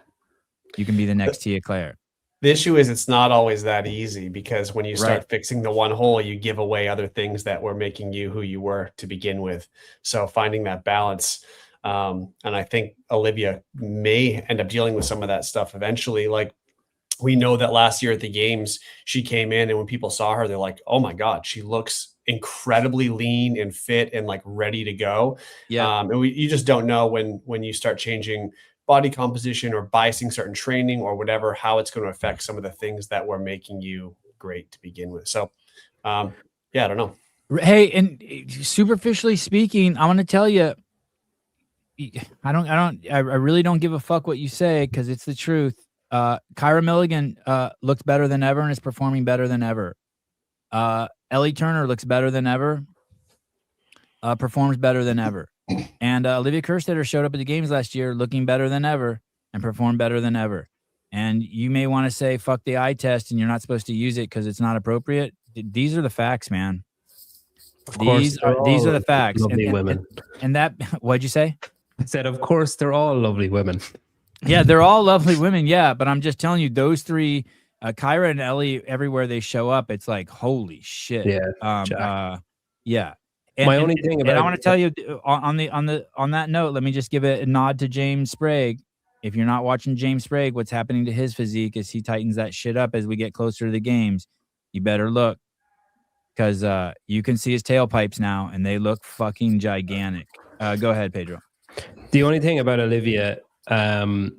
You can be the next Tia Claire. The issue is it's not always that easy, because when you start Right. fixing the one hole, you give away other things that were making you who you were to begin with. So finding that balance. And I think Olivia may end up dealing with some of that stuff eventually. Like, we know that last year at the games, she came in, and when people saw her, they're like, oh my God, she looks incredibly lean and fit and like ready to go. Yeah. And you just don't know when you start changing body composition or biasing certain training or whatever, how it's going to affect some of the things that were making you great to begin with. So, yeah, I don't know. Hey, and superficially speaking, I'm going to tell you, I really don't give a fuck what you say, because it's the truth. Kyra Milligan looks better than ever and is performing better than ever. Ellie Turner looks better than ever, performs better than ever. And Olivia Kerstetter showed up at the games last year looking better than ever and performed better than ever. And you may want to say, fuck the eye test, and you're not supposed to use it because it's not appropriate. These are the facts, man. Of course, These are the facts. Lovely women. And that, what'd you say? I said, of course, they're all lovely women. Yeah, they're all lovely women. Yeah, but I'm just telling you, those three, Kyra and Ellie, everywhere they show up, it's like, holy shit. Yeah. Yeah. My only thing about, and I want to tell you on that note, let me just give a nod to James Sprague. If you're not watching James Sprague, what's happening to his physique is he tightens that shit up as we get closer to the games. You better look, because you can see his tailpipes now, and they look fucking gigantic. Go ahead, Pedro. The only thing about Olivia, Annika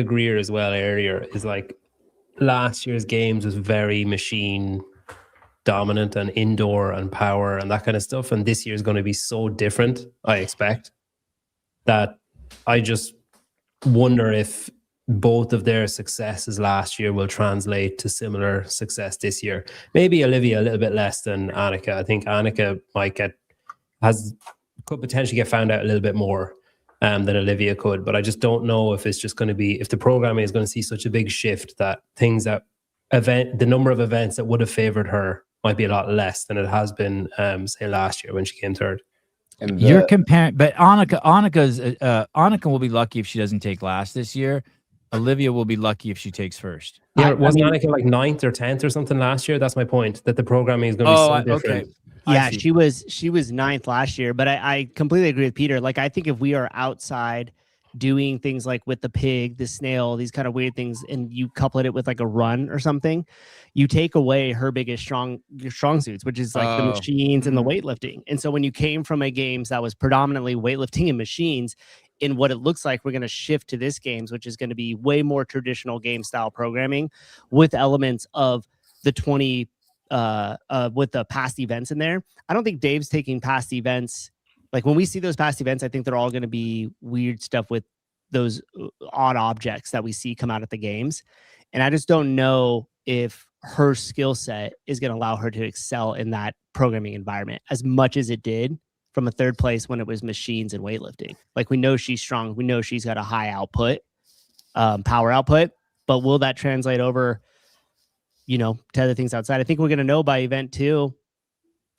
Greer as well earlier, is like last year's games was very machine dominant and indoor and power and that kind of stuff. And this year is going to be so different, I expect, that I just wonder if both of their successes last year will translate to similar success this year. Maybe Olivia a little bit less than Annika. I think Annika could potentially get found out a little bit more than Olivia could, but I just don't know if it's just going to be, if the programming is going to see such a big shift that the number of events that would have favored her might be a lot less than it has been, say, last year when she came third. And You're comparing, but Annika will be lucky if she doesn't take last this year. Olivia will be lucky if she takes first. Yeah, wasn't Annika like 9th or 10th or something last year? That's my point, that the programming is going to be so different. Okay. Yeah, she was 9th last year, but I completely agree with Peter. Like, I think if we are outside doing things like with the pig, the snail, these kind of weird things, and you couple it with like a run or something, you take away her biggest strong suits, which is like the machines and the weightlifting. And so when you came from a games that was predominantly weightlifting and machines, in what it looks like, we're going to shift to this games, which is going to be way more traditional game style programming with elements of the 20 with the past events in there. I don't think Dave's taking past events. Like, when we see those past events, I think they're all going to be weird stuff with those odd objects that we see come out at the games. And I just don't know if her skill set is going to allow her to excel in that programming environment as much as it did from a third place when it was machines and weightlifting. Like, we know she's strong. We know she's got a high output, power output, but will that translate over, to other things outside? I think we're going to know by event 2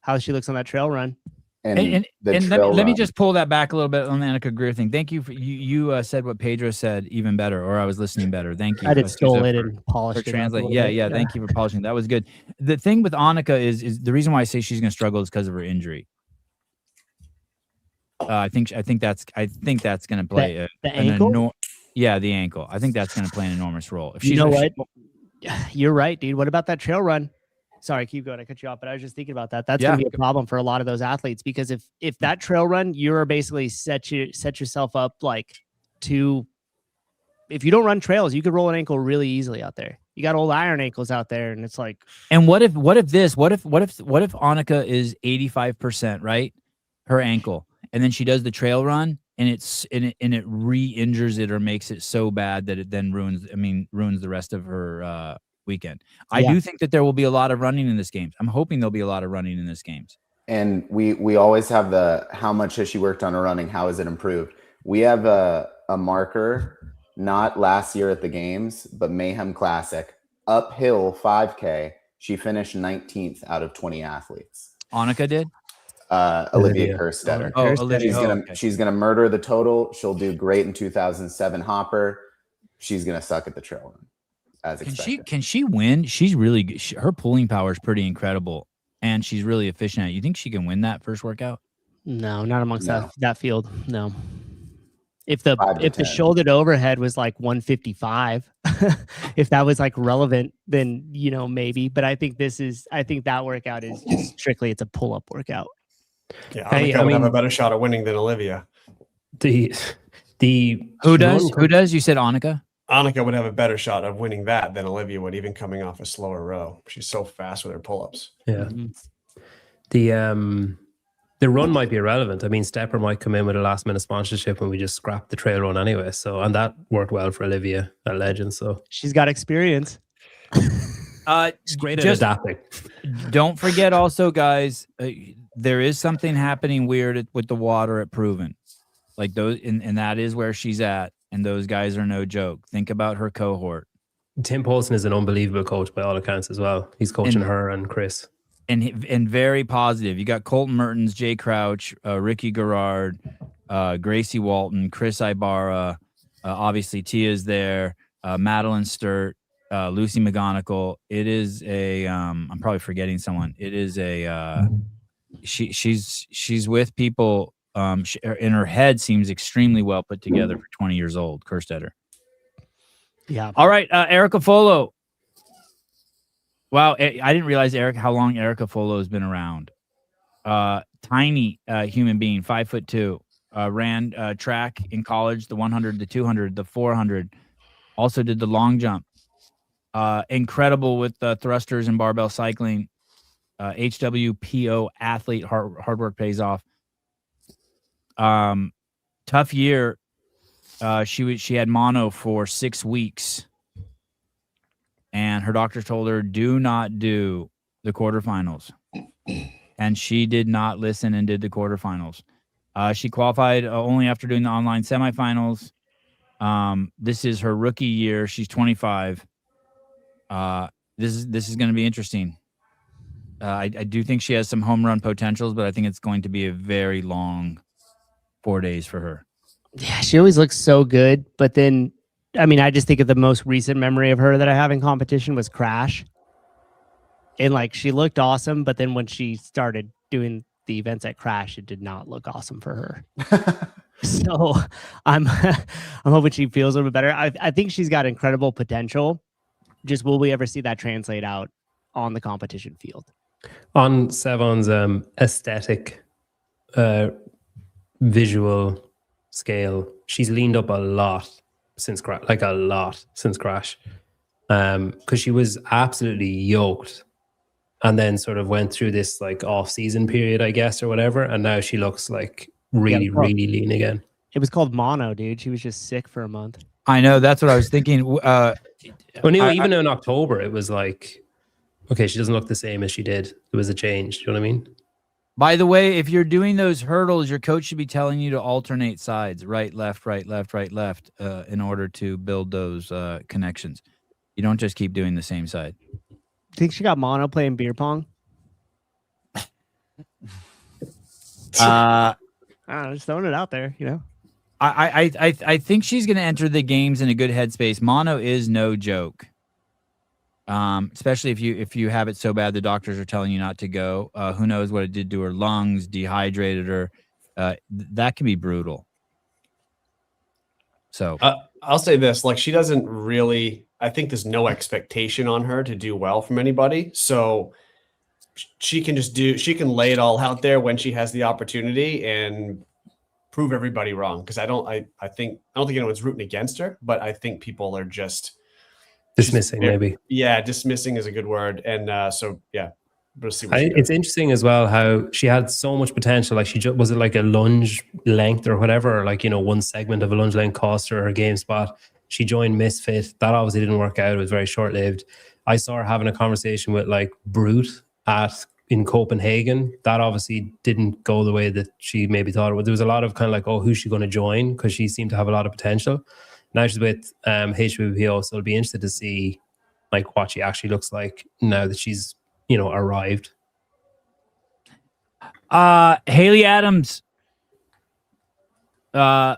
how she looks on that trail run. And let me just pull that back a little bit on the Annika Greer thing. Thank you for you said what Pedro said even better, or I was listening better. Thank you. I did stole it and polished it. Translate. Yeah. Thank you for polishing. That was good. The thing with Annika is the reason why I say she's going to struggle is because of her injury. I think that's going to play the ankle. The ankle. I think that's going to play an enormous role. If you know what? You're right, dude. What about that trail run? Sorry, keep going. I cut you off, but I was just thinking about that. That's going to be a problem for a lot of those athletes, because if that trail run, you're basically set yourself up like to, if you don't run trails, you could roll an ankle really easily out there. You got old iron ankles out there, and it's like. And what if Annika is 85%, right? Her ankle, and then she does the trail run, and it re-injures it or makes it so bad that it then ruins the rest of her weekend. I Yeah. do think that there will be a lot of running in this game. I'm hoping there'll be a lot of running in this games. And we always have the how much has she worked on her running? How has it improved? We have a marker, not last year at the games, but Mayhem Classic, uphill 5K. She finished 19th out of 20 athletes. Annika did? Olivia Kerstetter. Oh, Kerstetter. Olivia. She's gonna murder the total. She'll do great in 2007 Hopper. She's gonna suck at the trail run, as expected. Can she win? She's really good. Her pulling power is pretty incredible, and she's really efficient at it. You think she can win that first workout? No, not amongst No. that field. No. If the 5 to 10. shouldered overhead was like 155, if that was like relevant, then maybe. But I think that workout is just strictly it's a pull-up workout. Yeah, Hey, Annika would have a better shot at winning than Olivia. The Who does? You said Annika? Annika would have a better shot of winning that than Olivia would, even coming off a slower row. She's so fast with her pull-ups. Yeah. Mhm. The run might be irrelevant. I mean, Stepper might come in with a last minute sponsorship and we just scrap the trail run anyway. So, and that worked well for Olivia at Legend. So She's got experience. she's great at adapting. Don't forget also, guys, there is something happening weird with the water at Proven. Like those, and that is where she's at. And those guys are no joke. Think about her cohort. Tim Paulson is an unbelievable coach by all accounts as well. He's coaching her and Chris. And very positive. You got Colton Mertens, Jay Crouch, Ricky Garrard, Gracie Walton, Chris Ibarra, obviously Tia's there, Madeline Sturt, Lucy McGonigal. It is a I'm probably forgetting someone. It is a she's with people. In her head seems extremely well put together for 20 years old. Kerstetter. Yeah. All right, Erica Folo. Wow, I didn't realize how long Erica Folo has been around. Tiny human being, 5'2", ran track in college, the 100, the 200, the 400. Also did the long jump. Incredible with thrusters and barbell cycling. HWPO athlete, hard work pays off. Tough year. She had mono for 6 weeks. And her doctor told her, do not do the quarterfinals. And she did not listen and did the quarterfinals. She qualified only after doing the online semifinals. This is her rookie year. She's 25. This is going to be interesting. I do think she has some home run potentials, but I think it's going to be a very long 4 days for her. Yeah, she always looks so good, but then I mean, I just think of the most recent memory of her that I have in competition was Crash. And like she looked awesome, but then when she started doing the events at Crash, it did not look awesome for her. So I'm hoping she feels a little bit better. I think she's got incredible potential. Just will we ever see that translate out on the competition field? On Sevon's aesthetic visual scale, she's leaned up a lot since Crash, because she was absolutely yoked and then sort of went through this like off-season period, I guess, or whatever, and now she looks like really lean again. It was called mono, dude. She was just sick for a month. I know, that's what I was thinking. Well, even in October, it was like, okay, she doesn't look the same as she did. There was a change. Do you know what I mean? By the way, if you're doing those hurdles, your coach should be telling you to alternate sides, right, left, in order to build those connections. You don't just keep doing the same side. Think she got mono playing beer pong? I don't know, just throwing it out there, you know. I think she's going to enter the games in a good headspace. Mono is no joke. Especially if you have it so bad the doctors are telling you not to go. Who knows what it did to her lungs, dehydrated her. That can be brutal. So I'll say this, like she doesn't really, I think there's no expectation on her to do well from anybody. So she can lay it all out there when she has the opportunity and prove everybody wrong. Because I don't think anyone's rooting against her, but I think people are just dismissing, maybe. Yeah, dismissing is a good word. And so yeah, we'll see what it's interesting as well how she had so much potential. Like was it like a lunge length or whatever, or like, you know, one segment of a lunge length cost her game spot. She joined Misfit. That obviously didn't work out. It was very short-lived. I saw her having a conversation with like Brute in Copenhagen. That obviously didn't go the way that she maybe thought it would. There was a lot of kind of like, oh, who's she going to join? Because she seemed to have a lot of potential. Now she's with HBPO, so it'll be interesting to see like what she actually looks like now that she's, you know, arrived. Haley Adams. I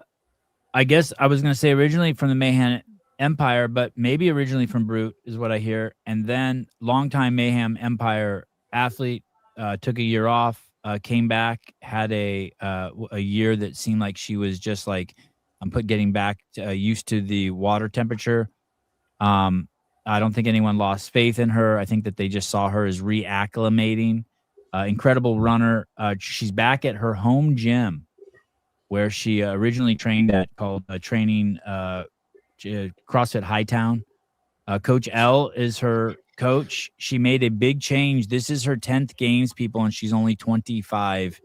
guess I was going to say originally from the Mayhem Empire, but maybe originally from Brute is what I hear. And then longtime Mayhem Empire athlete, took a year off, came back, had a year that seemed like she was just like getting back used to the water temperature. I don't think anyone lost faith in her. I think that they just saw her as reacclimating. Incredible runner. She's back at her home gym where she originally trained at, called Training CrossFit Hightown. Coach L is her coach. She made a big change. This is her 10th games, people, and she's only 25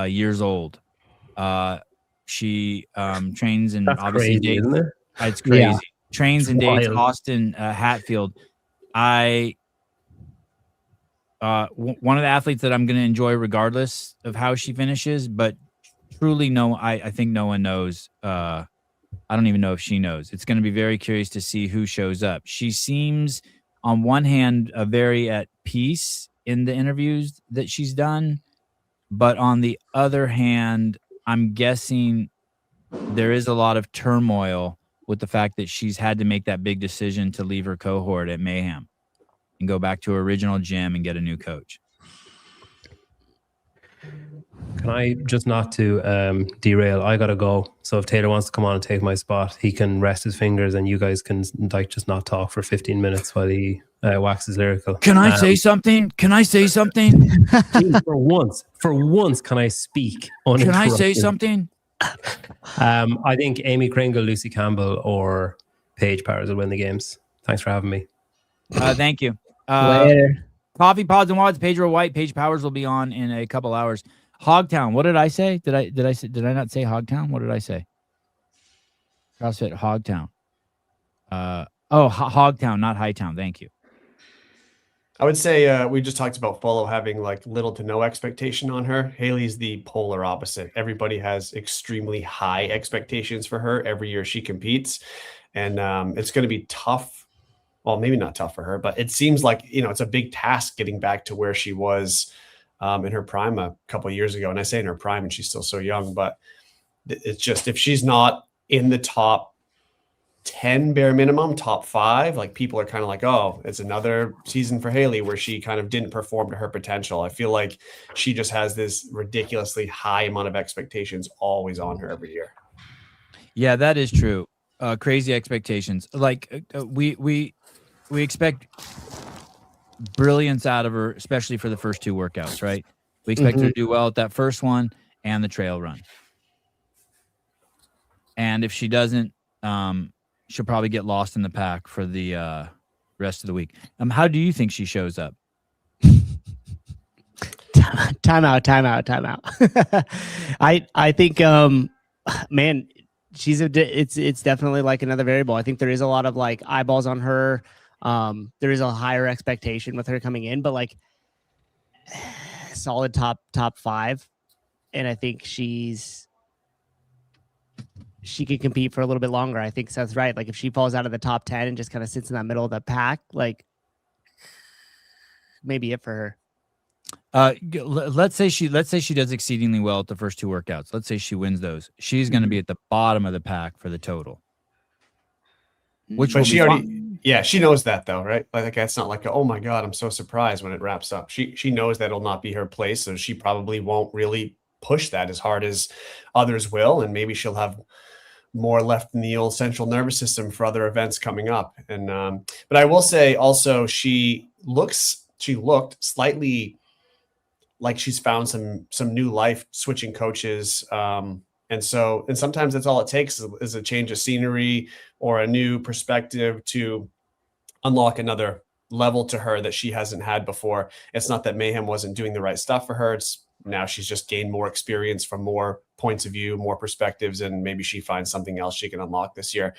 years old. She trains in, That's obviously, crazy, isn't it? It's crazy. Yeah. Trains It's and dates wild. Austin Hatfield. One of the athletes that I'm going to enjoy regardless of how she finishes, but truly I think no one knows. I don't even know if she knows. It's going to be very curious to see who shows up. She seems on one hand very at peace in the interviews that she's done, but on the other hand, I'm guessing there is a lot of turmoil with the fact that she's had to make that big decision to leave her cohort at Mayhem and go back to her original gym and get a new coach. Can I just not to derail? I gotta go. So if Taylor wants to come on and take my spot, he can rest his fingers, and you guys can like just not talk for 15 minutes while he waxes lyrical. Can I say something? Can I say something? Please, for once, can I speak? Can I say uninterrupted? something? I think Amy Kringle, Lucy Campbell, or Paige Powers will win the games. Thanks for having me. Thank you. Later. Coffee Pods and Wads, Pedro White, Paige Powers will be on in a couple hours. Hogtown. What did I say? Did I not say Hogtown? What did I say? CrossFit Hogtown. Hogtown, not Hightown. Thank you. I would say we just talked about Follow having like little to no expectation on her. Haley's the polar opposite. Everybody has extremely high expectations for her every year she competes. And it's going to be tough. Well, maybe not tough for her, but it seems like, you know, it's a big task getting back to where she was in her prime a couple of years ago. And I say in her prime and she's still so young, but it's just, if she's not in the top 10 bare minimum, top 5, like people are kind of like, oh, it's another season for Haley where she kind of didn't perform to her potential. I feel like she just has this ridiculously high amount of expectations always on her every year. Yeah, that is true. Crazy expectations. Like we expect brilliance out of her, especially for the first 2 workouts, right? We expect her to do well at that first one and the trail run. And if she doesn't, she'll probably get lost in the pack for the rest of the week. How do you think she shows up? Time out. I think, man, it's definitely like another variable. I think there is a lot of like eyeballs on her. There is a higher expectation with her coming in, but like solid top 5. And I think she could compete for a little bit longer. I think Seth's right. Like if she falls out of the top 10 and just kind of sits in that middle of the pack, like maybe it for her. Let's say she does exceedingly well at the first 2 workouts. Let's say she wins those. She's going to be at the bottom of the pack for the total. Which But will she be already, fun. yeah, she knows that though, right? Like it's not like, oh my God, I'm so surprised when it wraps up. She knows that it'll not be her place, so she probably won't really push that as hard as others will, and maybe she'll have more left in the old central nervous system for other events coming up. And but I will say also she looked slightly like she's found some new life switching coaches. And sometimes that's all it takes is a change of scenery or a new perspective to unlock another level to her that she hasn't had before. It's not that Mayhem wasn't doing the right stuff for her. It's now she's just gained more experience from more points of view, more perspectives, and maybe she finds something else she can unlock this year.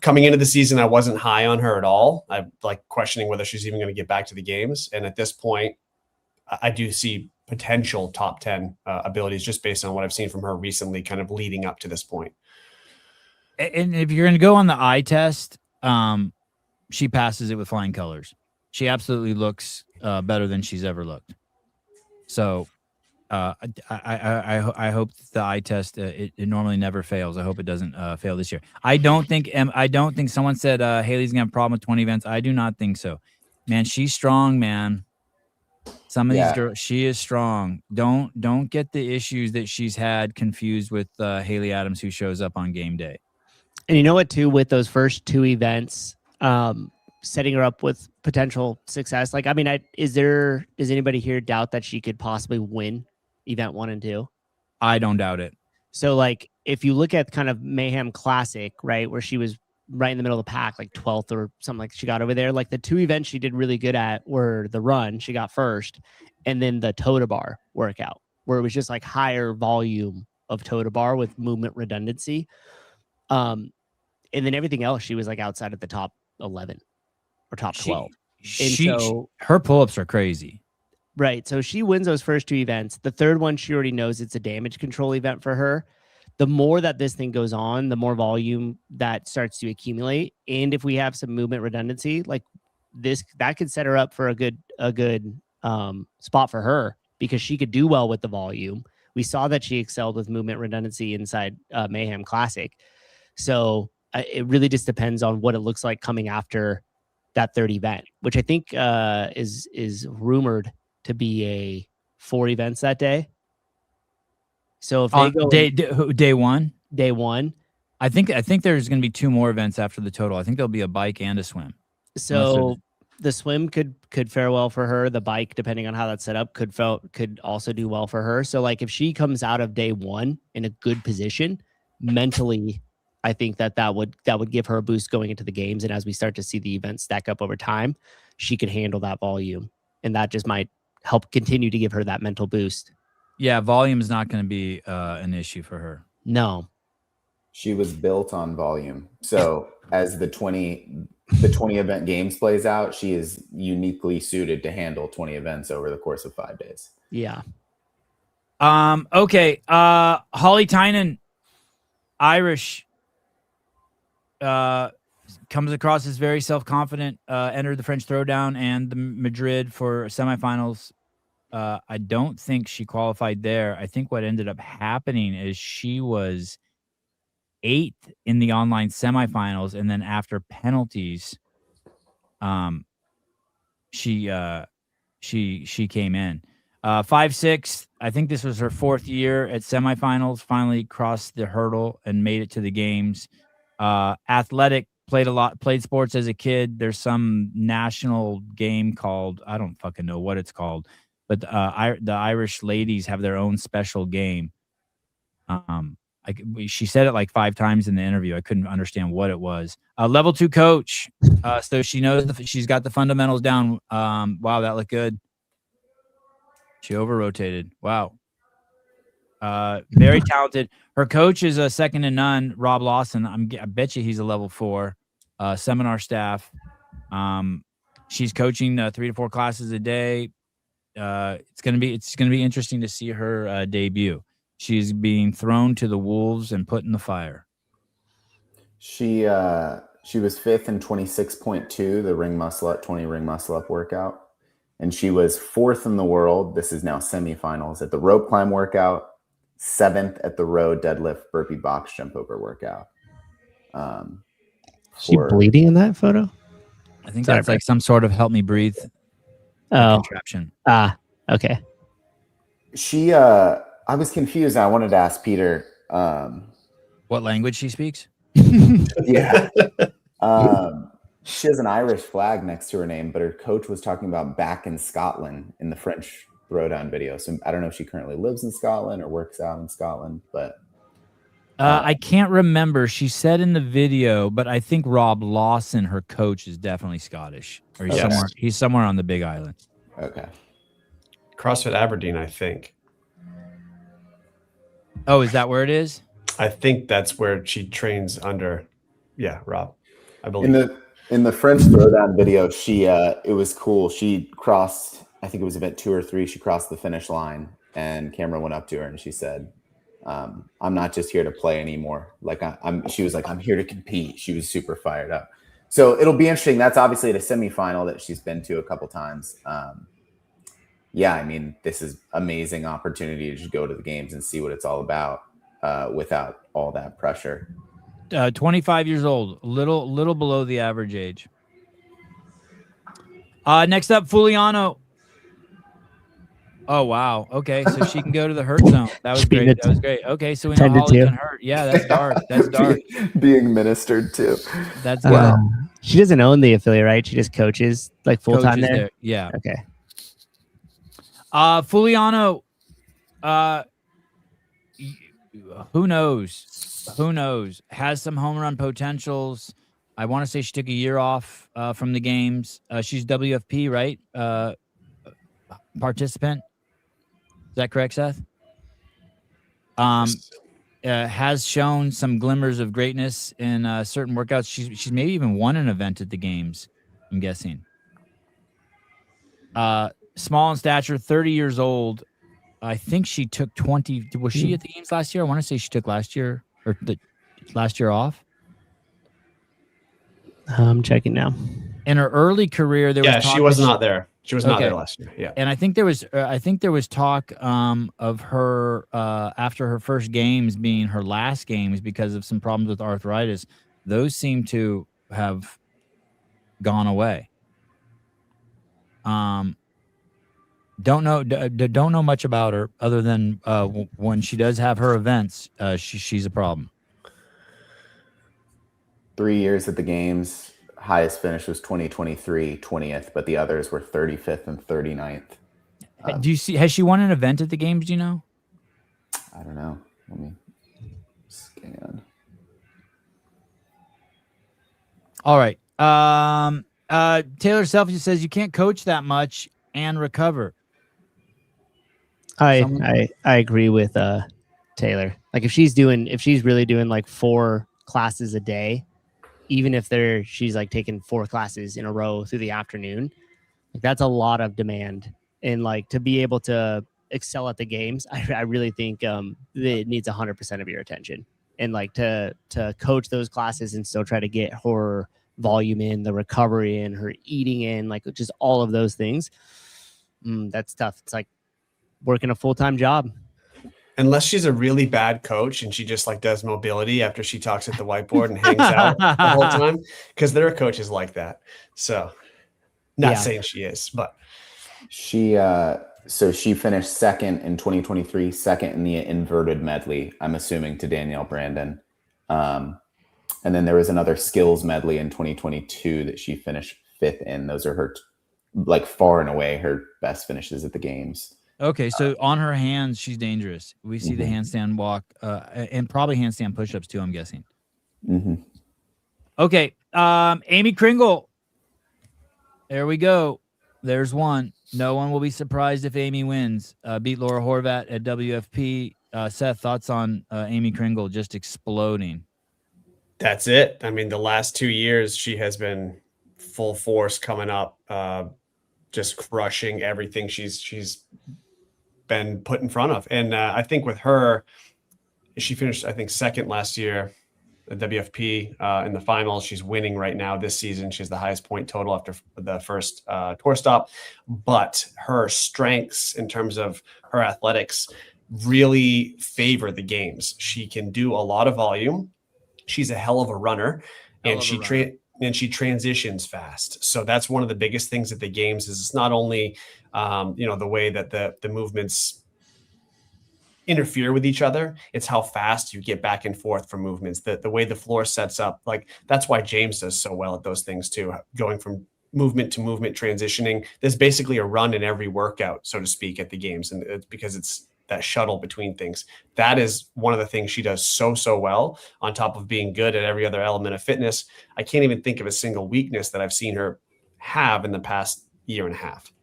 coming into the season, I wasn't high on her at all. I'm like questioning whether she's even going to get back to the games. And at this point, I do see potential top 10 abilities just based on what I've seen from her recently, kind of leading up to this point. And if you're going to go on the eye test, she passes it with flying colors. She absolutely looks better than she's ever looked. So I hope the eye test it normally never fails. I hope it doesn't fail this year. I don't think someone said Haley's gonna have a problem with 20 events. I do not think so. Man, she's strong, man. Some of these girls, she is strong. Don't get the issues that she's had confused with Haley Adams, who shows up on game day. And you know what, too, with those first 2 events, setting her up with potential success. Like, I mean, does anybody here doubt that she could possibly win event 1 and 2? I don't doubt it. So, like, if you look at kind of Mayhem Classic, right, where she was right in the middle of the pack, like 12th or something, like she got over there. Like the 2 events she did really good at were the run, she got first, and then the toe to bar workout, where it was just like higher volume of toe to bar with movement redundancy. And then everything else, she was like outside of the top 11 or top 12. Her pull-ups are crazy. Right. So she wins those first 2 events. The third one, she already knows it's a damage control event for her. The more that this thing goes on, the more volume that starts to accumulate. And if we have some movement redundancy, like this, that could set her up for a good spot for her, because she could do well with the volume. We saw that she excelled with movement redundancy inside Mayhem Classic. So it really just depends on what it looks like coming after that third event, which I think is rumored to be 4 events that day. So if they go day one, I think there's going to be 2 more events after the total. I think there'll be a bike and a swim. So the swim could fare well for her. The bike, depending on how that's set up, could also do well for her. So like if she comes out of day 1 in a good position mentally, I think that would give her a boost going into the games. And as we start to see the events stack up over time, she could handle that volume, and that just might help continue to give her that mental boost. Yeah, volume is not going to be an issue for her. No. She was built on volume. So as the 20 event games plays out, she is uniquely suited to handle 20 events over the course of 5 days. Yeah. Okay. Holly Tynan, Irish, comes across as very self-confident, entered the French Throwdown and the Madrid for semifinals. I don't think she qualified there. I think what ended up happening is she was 8th in the online semifinals, and then after penalties, she came in 5'6". I think this was her 4th year at semifinals. Finally crossed the hurdle and made it to the games. Athletic, played sports as a kid. There's some national game called, I don't fucking know what it's called, but the Irish ladies have their own special game. She said it like 5 times in the interview. I couldn't understand what it was. Level 2 coach. So she knows she's got the fundamentals down. Wow, that looked good. She over-rotated. Wow. Very talented. Her coach is a second to none, Rob Lawson. I bet you he's a level 4 seminar staff. She's coaching 3 to 4 classes a day. It's gonna be interesting to see her debut. She's being thrown to the wolves and put in the fire. She was 5th in 26.2, the ring muscle up, 20 ring muscle up workout. And she was 4th in the world. This is now semifinals at the rope climb workout, 7th at the row deadlift burpee box jump over workout. She bleeding in that photo? I think that's like some sort of help me breathe contraption. Okay. She I was confused. I wanted to ask Peter what language she speaks. Yeah. She has an Irish flag next to her name, but her coach was talking about back in Scotland in the French Throwdown video. So I don't know if she currently lives in Scotland or works out in Scotland, but I can't remember. She said in the video, but I think Rob Lawson, her coach, is definitely Scottish, or he's somewhere on the Big Island. Okay. CrossFit Aberdeen, I think. Oh, is that where it is? I think that's where she trains under. Yeah, Rob, I In believe. the French throwdown video, she it was cool. She crossed, I think it was event 2 or 3. She crossed the finish line, and camera went up to her, and she said, "I'm not just here to play anymore. Like I'm." She was like, "I'm here to compete." She was super fired up. So it'll be interesting. That's obviously at a semifinal that she's been to a couple times. Yeah, I mean, this is amazing opportunity to just go to the games and see what it's all about without all that pressure. 25 years old, little below the average age. Next up, Fuliano. Oh wow. Okay, so she can go to the hurt zone. That was Being great. a That was great. Okay, so we know 10 to Holly 2. can hurt. Yeah, that's dark. That's dark. Being ministered to. That's good. She doesn't own the affiliate, right? She just coaches like full time Coaches there. Yeah. Okay. Fuliano. Who knows? Who knows? Has some home run potentials. I want to say she took a year off from the games. She's WFP, right? Participant. Is that correct, Seth? Has shown some glimmers of greatness in certain workouts. She's maybe even won an event at the games, I'm guessing. Small in stature, 30 years old. I think she took 20. Was she at the games last year? I want to say she took last year off. I'm checking now. In her early career, there was talk she was not there. She was not Okay. there last year. Yeah. And I think there was talk of her after her first games being her last games because of some problems with arthritis. Those seem to have gone away. Don't know much about her other than when she does have her events, she's a problem. 3 years at the games. Highest finish was 2023, 20th, but the others were 35th and 39th. Do you see? Has she won an event at the games? Do you know? I don't know. Let me scan. All right. Taylor Selfie says you can't coach that much and recover. I agree with Taylor. Like if she's really doing like 4 classes a day, even if she's like taking 4 classes in a row through the afternoon, like that's a lot of demand. And like to be able to excel at the games, I really think it needs 100% of your attention. And like to coach those classes and still try to get her volume in, the recovery in, her eating in, like just all of those things. That's tough. It's like working a full-time job. Unless she's a really bad coach and she just like does mobility after she talks at the whiteboard and hangs out the whole time, because there are coaches like that. So not saying she is, but she finished second in 2023, second in the inverted medley, I'm assuming, to Danielle Brandon. And then there was another skills medley in 2022 that she finished 5th in. Those are her like far and away her best finishes at the games. Okay, so on her hands, she's dangerous. We see the handstand walk and probably handstand push-ups too, I'm guessing. Okay, Amy Kringle. There we go. There's one. No one will be surprised if Amy wins. Beat Laura Horvat at WFP. Seth, thoughts on Amy Kringle just exploding? that's it. I mean, the last 2 years, she has been full force coming up, just crushing everything she's been put in front of. And I think with her, she finished, I think, second last year at WFP in the finals. She's winning right now this season. She has the highest point total after the first tour stop. But her strengths in terms of her athletics really favor the games. She can do a lot of volume. She's a hell of a runner, and she transitions fast. So that's one of the biggest things at the games is it's not only the way that the movements interfere with each other, it's how fast you get back and forth from movements, the way the floor sets up. Like that's why James does so well at those things too, going from movement to movement, transitioning. There's basically a run in every workout, so to speak, at the games, and it's because it's that shuttle between things. That is one of the things she does so well, on top of being good at every other element of fitness. I can't even think of a single weakness that I've seen her have in the past year and a half.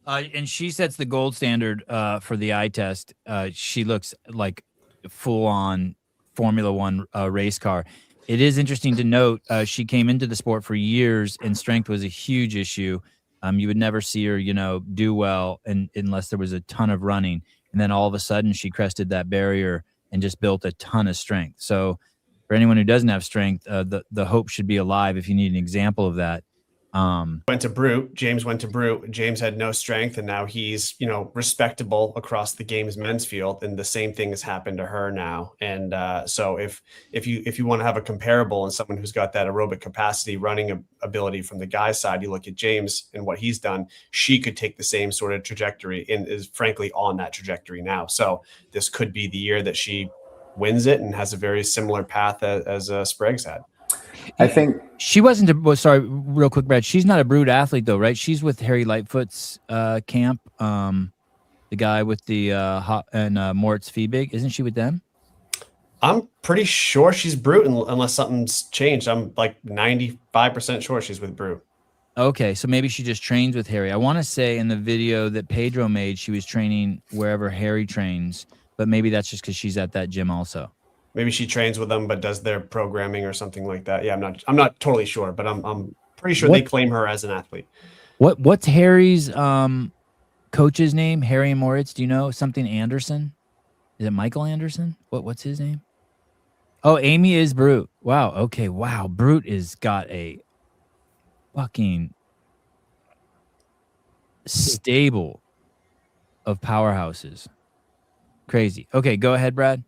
And she sets the gold standard for the eye test. She looks like full on Formula One race car. It is interesting to note she came into the sport for years, and strength was a huge issue. You would never see her, do well unless there was a ton of running. And then all of a sudden, she crested that barrier and just built a ton of strength. So for anyone who doesn't have strength, the hope should be alive if you need an example of that. Went to Brute. James went to Brute. James had no strength, and now he's respectable across the games men's field. And the same thing has happened to her now. And so if you want to have a comparable and someone who's got that aerobic capacity, running ability from the guy's side, you look at James and what he's done. She could take the same sort of trajectory and is frankly on that trajectory now. So this could be the year that she wins it and has a very similar path as Sprague's had. I think she wasn't sorry, real quick, Brad. She's not a Brute athlete though, right? She's with Harry Lightfoot's camp. The guy with the Moritz Fiebig. Isn't she with them? I'm pretty sure she's Brute unless something's changed. I'm like 95% sure she's with Brute. Okay, so maybe she just trains with Harry. I want to say in the video that Pedro made, she was training wherever Harry trains, but maybe that's just because she's at that gym also. Maybe she trains with them, but does their programming or something like that. Yeah, I'm not totally sure, but I'm pretty sure they claim her as an athlete. What's Harry's coach's name? Harry and Moritz. Do you know something Anderson? Is it Michael Anderson? What's his name? Oh, Amy is Brute. Wow. Okay. Wow. Brute is got a fucking stable of powerhouses. Crazy. Okay, go ahead, Brad.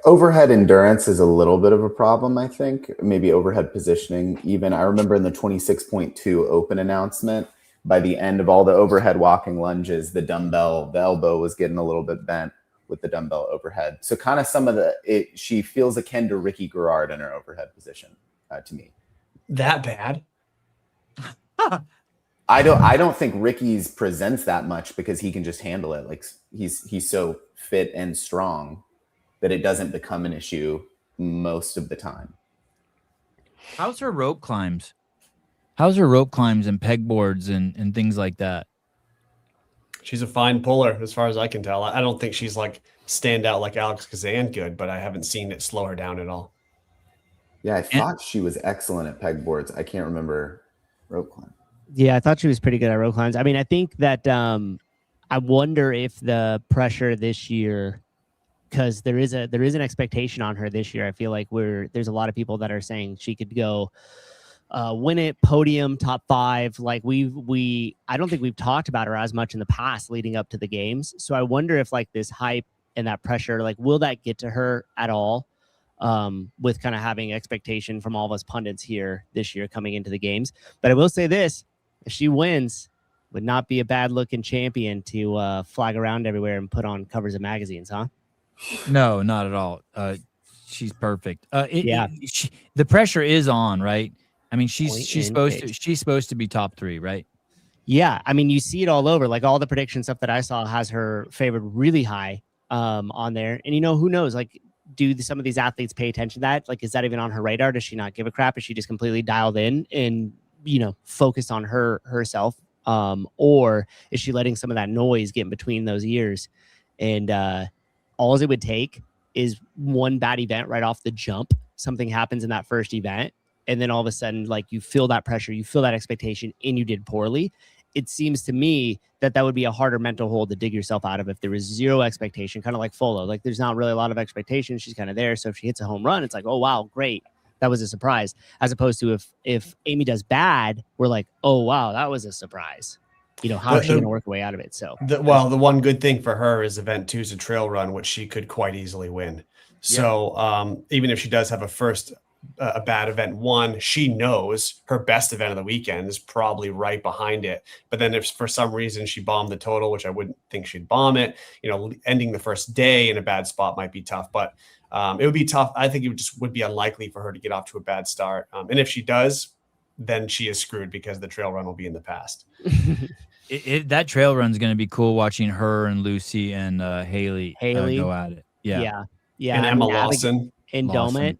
Overhead endurance is a little bit of a problem, I think. Maybe overhead positioning. Even I remember in the 26.2 open announcement, by the end of all the overhead walking lunges, the elbow was getting a little bit bent with the dumbbell overhead. So kind of she feels akin to Ricky Garrard in her overhead position to me. That bad? I don't think Ricky's presents that much because he can just handle it. Like he's so fit and strong that it doesn't become an issue most of the time. How's her rope climbs? How's her rope climbs and pegboards and things like that? She's a fine puller as far as I can tell. I don't think she's like stand out like Alex Kazan good, but I haven't seen it slow her down at all. Yeah, I thought she was excellent at pegboards. I can't remember rope climb. Yeah, I thought she was pretty good at rope climbs. I mean, I think that I wonder if the pressure this year, because there is an expectation on her this year. I feel like there's a lot of people that are saying she could go win it, podium, top 5. Like I don't think we've talked about her as much in the past leading up to the games. So I wonder if like this hype and that pressure, like will that get to her at all? With kind of having expectation from all of us pundits here this year coming into the games. But I will say this, if she wins, would not be a bad looking champion to flag around everywhere and put on covers of magazines, huh? No, not at all. She's perfect. Yeah. The pressure is on, right? I mean, she's supposed to be top 3, right? Yeah. I mean, you see it all over. Like all the prediction stuff that I saw has her favored really high on there. And who knows? Like, do some of these athletes pay attention to that? Like, is that even on her radar? Does she not give a crap? Is she just completely dialed in and focused on herself? Or is she letting some of that noise get in between those ears? And all it would take is one bad event right off the jump. Something happens in that first event, and then all of a sudden, like you feel that pressure, you feel that expectation, and you did poorly. It seems to me that would be a harder mental hole to dig yourself out of if there was zero expectation, kind of like Folo. Like there's not really a lot of expectation. She's kind of there. So if she hits a home run, it's like, oh, wow, great. That was a surprise. As opposed to if Amy does bad, we're like, oh, wow, that was a surprise. How is she going to work her way out of it? So, the one good thing for her is event 2 is a trail run, which she could quite easily win. So even if she does have a bad event 1, she knows her best event of the weekend is probably right behind it. But then if for some reason she bombed the total, which I wouldn't think she'd bomb it, ending the first day in a bad spot might be tough. But it would be tough. I think it would be unlikely for her to get off to a bad start. And if she does, then she is screwed because the trail run will be in the past. That trail run is going to be cool watching her and Lucy and Haley go at it. Yeah. And Emma Lawson and Domit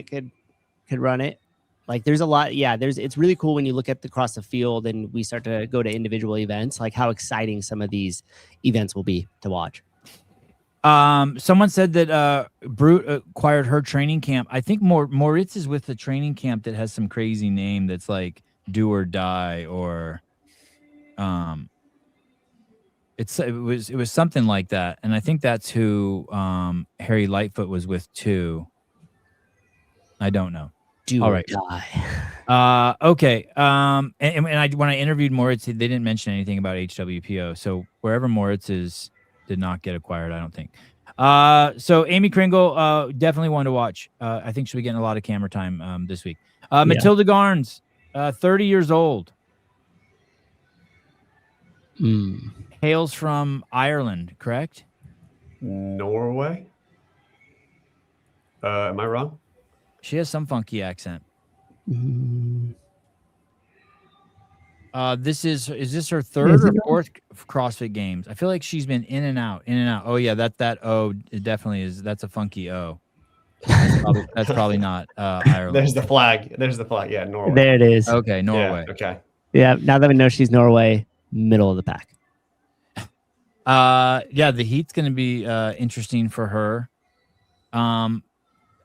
could run it. Like there's a lot. Yeah, it's really cool when you look at across the field and we start to go to individual events, like how exciting some of these events will be to watch. Someone said that Brute acquired her training camp. I think Moritz is with the training camp that has some crazy name that's like Do or Die, or it was something like that, and I think that's who Harry Lightfoot was with too. I don't know. Do All or right. die. Okay. And when I interviewed Moritz, they didn't mention anything about HWPO. So wherever Moritz is, did not get acquired, I don't think. So Amy Kringle, definitely one to watch. I think she'll be getting a lot of camera time this week. Matilda Garnes, 30 years old, hails from Ireland, correct? Norway. Am I wrong? She has some funky accent. Is this her third or fourth CrossFit Games? I feel like she's been in and out, in and out. Oh yeah, that O, it definitely is. That's a funky O. That's probably not Ireland. There's the flag. Yeah, Norway. There it is. Okay, Norway. Yeah, okay. Yeah. Now that we know she's Norway, middle of the pack. Yeah, the heat's going to be interesting for her.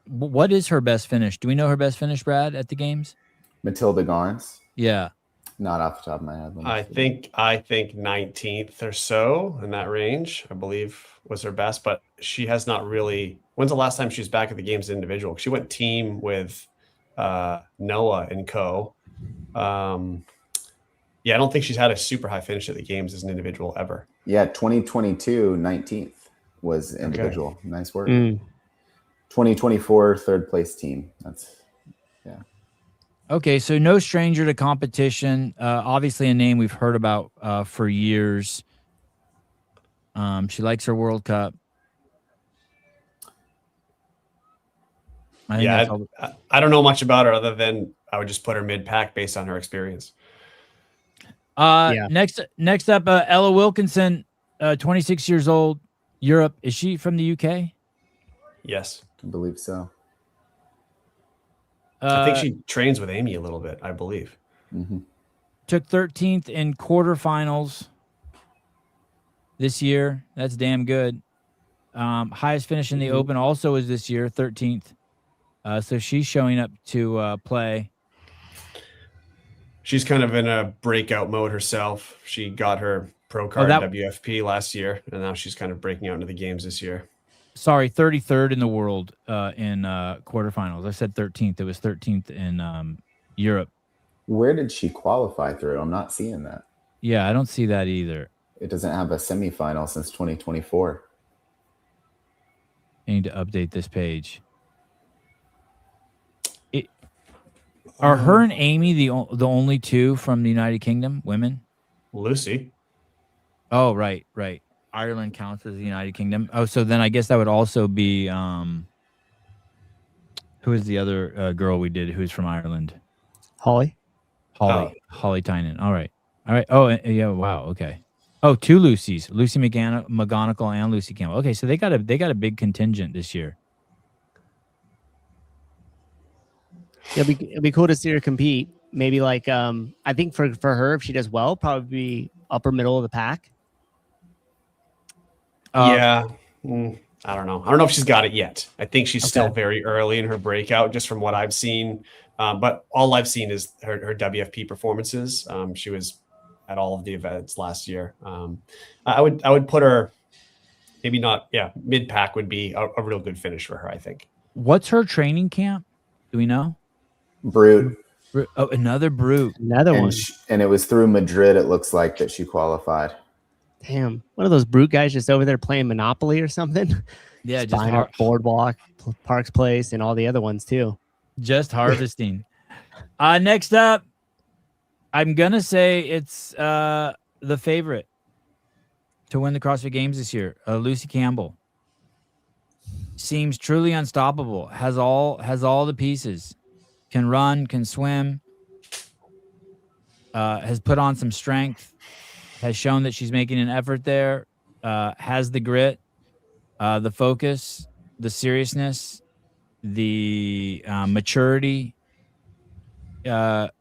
What is her best finish? Do we know her best finish, Brad, at the games? Matilda Garnes. Yeah. Not off the top of my head. I think 19th or so in that range, I believe, was her best. But she has not really. When's the last time she was back at the games individual? She went team with Noah and co. Yeah, I don't think she's had a super high finish at the games as an individual ever. Yeah, 2022 19th was individual. Okay. Nice work. 2024 third place team. That's okay. So no stranger to competition. Obviously a name we've heard about for years. She likes her World Cup. I don't know much about her other than I would just put her mid-pack based on her experience. Next up, Ella Wilkinson, 26 years old, Europe. Is she from the UK? Yes, I believe so. I think she trains with Amy a little bit, I believe. Mm-hmm. Took 13th in quarterfinals this year. That's damn good. Highest finish in the Open also is this year, 13th. So she's showing up to play. She's kind of in a breakout mode herself. She got her pro card WFP last year, and now she's kind of breaking out into the games this year. Sorry, 33rd in the world in quarterfinals. I said 13th. It was 13th in Europe. Where did she qualify through? I'm not seeing that. Yeah, I don't see that either. It doesn't have a semifinal since 2024. I need to update this page. Are her and Amy the only two from the United Kingdom, women? Lucy. Oh, right. Ireland counts as the United Kingdom. Oh, so then I guess that would also be who is the other girl we did who's from Ireland? Holly Tynan. All right. Oh, yeah. Wow. Okay. Oh, two Lucys, Lucy McGonigal and Lucy Campbell. Okay, so they got a big contingent this year. It'll be cool to see her compete. Maybe like I think for her, if she does well, probably be upper middle of the pack. I don't know. I don't know if she's got it yet. I think she's still very early in her breakout, just from what I've seen. But all I've seen is her WFP performances. She was at all of the events last year. I would put her maybe not. Yeah, mid pack would be a real good finish for her, I think. What's her training camp? Do we know? Brute. Oh, another Brute. Another one. And it was through Madrid, it looks like, that she qualified. Damn. One of those Brute guys just over there playing Monopoly or something. Yeah, just Boardwalk, Parks Place, and all the other ones too. Just harvesting. Next up, I'm going to say it's the favorite to win the CrossFit Games this year, Lucy Campbell. Seems truly unstoppable. Has all the pieces. Can run, can swim. Has put on some strength. Has shown that she's making an effort there. Has the grit, the focus, the seriousness, the maturity. A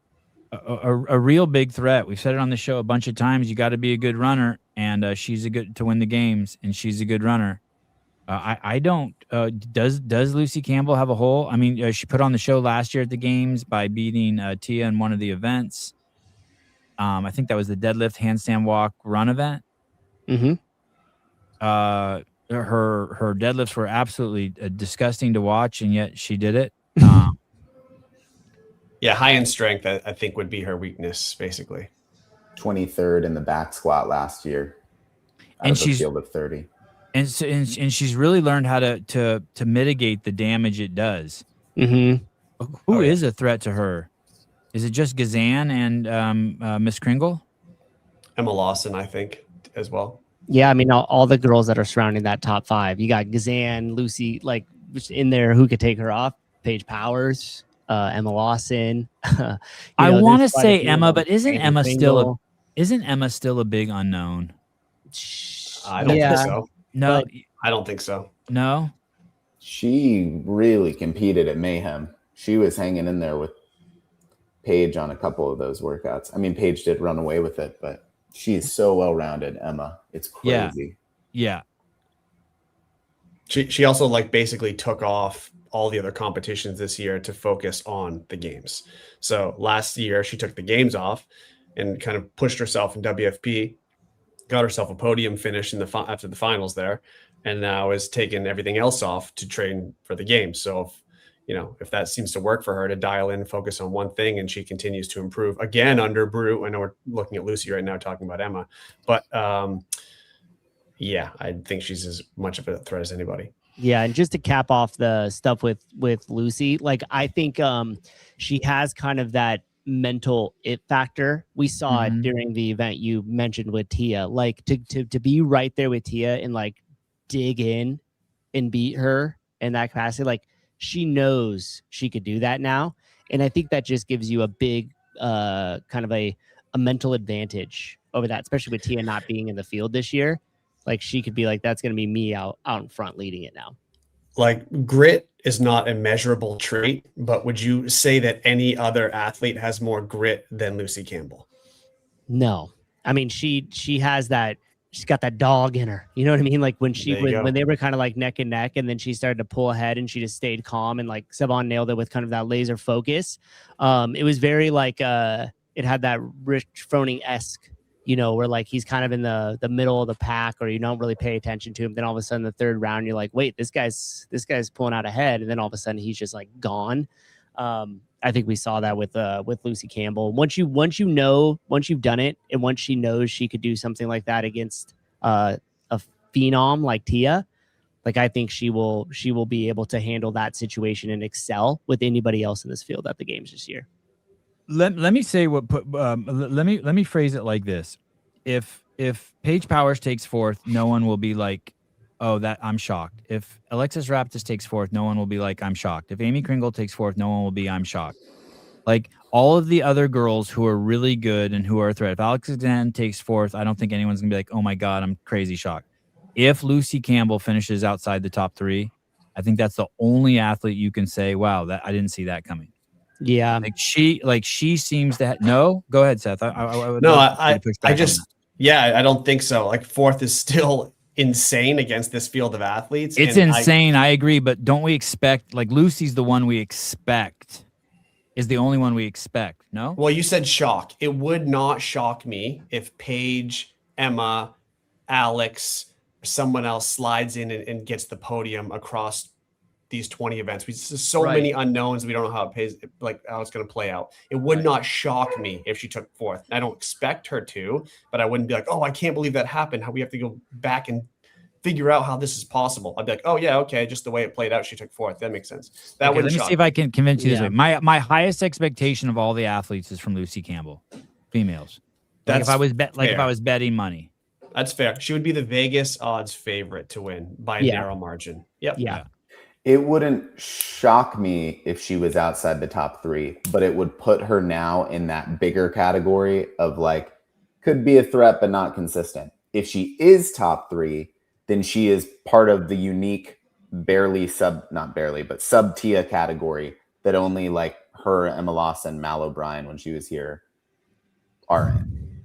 real big threat. We've said it on the show a bunch of times. You got to be a good runner, and she's to win the games, and she's a good runner. I don't. Does Lucy Campbell have a hole? I mean, she put on the show last year at the games by beating Tia in one of the events. I think that was the deadlift, handstand, walk, run event. Mm-hmm. Her deadlifts were absolutely disgusting to watch, and yet she did it. Yeah, high end strength, I think, would be her weakness, basically. 23rd in the back squat last year out And of a she's field of 30. and she's really learned how to mitigate the damage it does. Mm-hmm. Who is a threat to her? Is it just Gazan and Miss Kringle? Emma Lawson, I think, as well. Yeah, I mean, all the girls that are surrounding that top 5. You got Gazan, Lucy, like in there. Who could take her off? Paige Powers, Emma Lawson. I want to there's quite a say few of Emma, them. but isn't Amy Emma Kringle. isn't Emma still a big unknown? I don't think so. No, I don't think so. no. She really competed at Mayhem. She was hanging in there with Paige on a couple of those workouts. I mean, Paige did run away with it, but she's so well-rounded, Emma. It's crazy. Yeah. She also like basically took off all the other competitions this year to focus on the games. So last year she took the games off and kind of pushed herself in WFP, got herself a podium finish in after the finals there, and now is taking everything else off to train for the games. So if that seems to work for her to dial in, focus on one thing, and she continues to improve again under Brew. I know we're looking at Lucy right now, talking about Emma, but yeah, I think she's as much of a threat as anybody. Yeah, and just to cap off the stuff with Lucy, like I think she has kind of that mental it factor. We saw it during the event you mentioned with Tia. Like to be right there with Tia and like dig in and beat her in that capacity, like she knows she could do that now. And I think that just gives you a big kind of a mental advantage over that, especially with Tia not being in the field this year. Like she could be like, that's going to be me out in front leading it now. Like grit is not a measurable trait, but would you say that any other athlete has more grit than Lucy Campbell? No, I mean, she has that. She's got that dog in her. You know what I mean? Like when they were kind of like neck and neck, and then she started to pull ahead, and she just stayed calm, and like Sevon nailed it with kind of that laser focus. It was very like it had that Rich Froning-esque, where like he's kind of in the middle of the pack, or you don't really pay attention to him. Then all of a sudden, the third round, you're like, wait, this guy's pulling out ahead, and then all of a sudden he's just like gone. I think we saw that with Lucy Campbell. Once you've done it, and once she knows she could do something like that against a phenom like Tia, like I think she will be able to handle that situation and excel with anybody else in this field at the games this year. Let me say let me phrase it like this. If Paige Powers takes 4th, no one will be like, oh, that I'm shocked. If Alexis Raptis takes 4th, no one will be like, I'm shocked. If Amy Kringle takes 4th, no one will be, I'm shocked. Like all of the other girls who are really good and who are a threat. If Alex Zan takes 4th, I don't think anyone's gonna be like, oh my God, I'm crazy shocked. If Lucy Campbell finishes outside the top 3, I think that's the only athlete you can say, wow, that I didn't see that coming. Yeah. She seems to no, go ahead, Seth. I would I don't think so. Like 4th is still insane against this field of athletes. It's insane. I agree. But don't we expect, like Lucy's the one we expect, is the only one we expect. No? Well, you said shock. It would not shock me if Paige, Emma, Alex, someone else slides in and gets the podium across these 20 events. There's so many unknowns. We don't know how it's going to play out. It would not shock me if she took 4th. I don't expect her to, but I wouldn't be like, oh, I can't believe that happened. How we have to go back and figure out how this is possible. I'd be like, oh yeah, okay, just the way it played out, she took 4th. That makes sense. Let me see if I can convince you this way. My highest expectation of all the athletes is from Lucy Campbell, females. Like if I was betting money. That's fair. She would be the Vegas odds favorite to win by a narrow margin. Yep. Yeah. It wouldn't shock me if she was outside the top 3, but it would put her now in that bigger category of like, could be a threat, but not consistent. If she is top 3, then she is part of the unique sub Tia category that only like her, Emma Lawson, Mal O'Brien when she was here are in.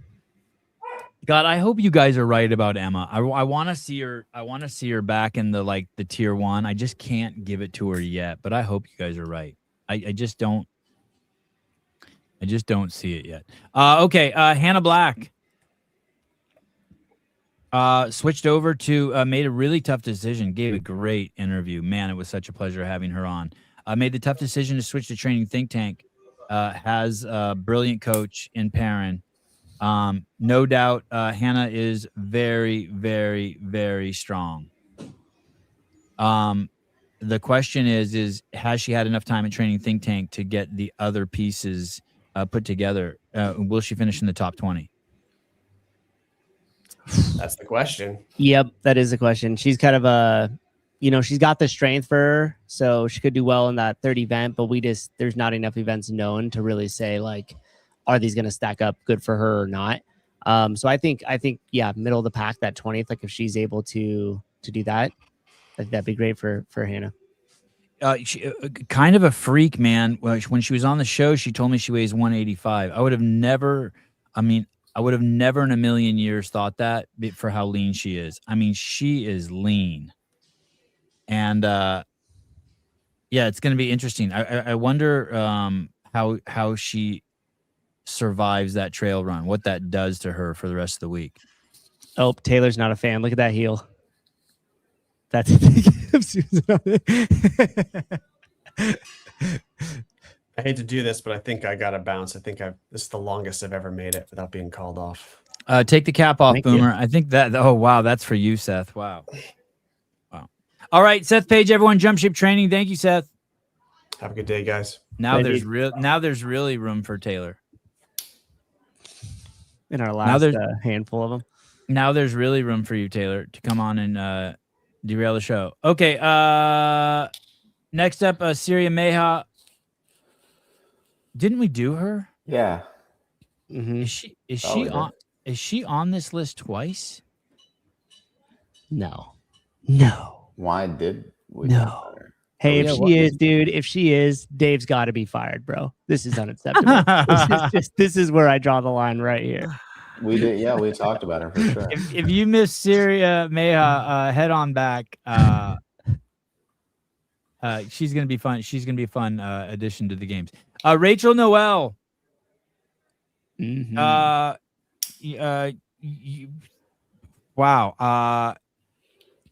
God, I hope you guys are right about Emma. I want to see her. I want to see her back in the tier 1. I just can't give it to her yet, but I hope you guys are right. I just don't. I just don't see it yet. Okay, Hannah Black switched over to made a really tough decision. Gave a great interview. Man, it was such a pleasure having her on. Made the tough decision to switch to Training Think Tank. Has a brilliant coach in Perrin. No doubt, Hannah is very, very, very strong. The question is has she had enough time at Training Think Tank to get the other pieces put together? Will she finish in the top 20? That's the question. Yep, that is the question. She's kind of she's got the strength for her, so she could do well in that third event, but there's not enough events known to really say like, are these going to stack up good for her or not? So I think, yeah, middle of the pack, that 20th, like if she's able to do that, that'd be great for Hannah. She, kind of a freak, man. When she was on the show, she told me she weighs 185. I would have never in a million years thought that for how lean she is. I mean, she is lean. And yeah, it's going to be interesting. I wonder how she survives that trail run, what that does to her for the rest of the week. Oh, Taylor's not a fan. Look at that heel. That's I hate to do this, but I think I got to bounce. I think this is the longest I've ever made it without being called off. Take the cap off, Thank Boomer. you. I think that. Oh wow, that's for you, Seth. Wow. All right, Seth Page, everyone, Jump Ship Training. Thank you, Seth. Have a good day, guys. Now there's really room for Taylor. In our last handful of them. Now there's really room for you, Taylor, to come on and derail the show. Okay. Next up, Syria Meha. Didn't we do her? Yeah. Mm-hmm. Is she on this list twice? No. Why did we? No. Hey, if she is, dude, if she is, Dave's got to be fired, bro. This is unacceptable. This is where I draw the line right here. We did, yeah. We talked about her for sure. If you miss Syria Meha, head on back. She's gonna be fun. She's gonna be a fun addition to the games. Rachel Noel. Mm-hmm. Wow.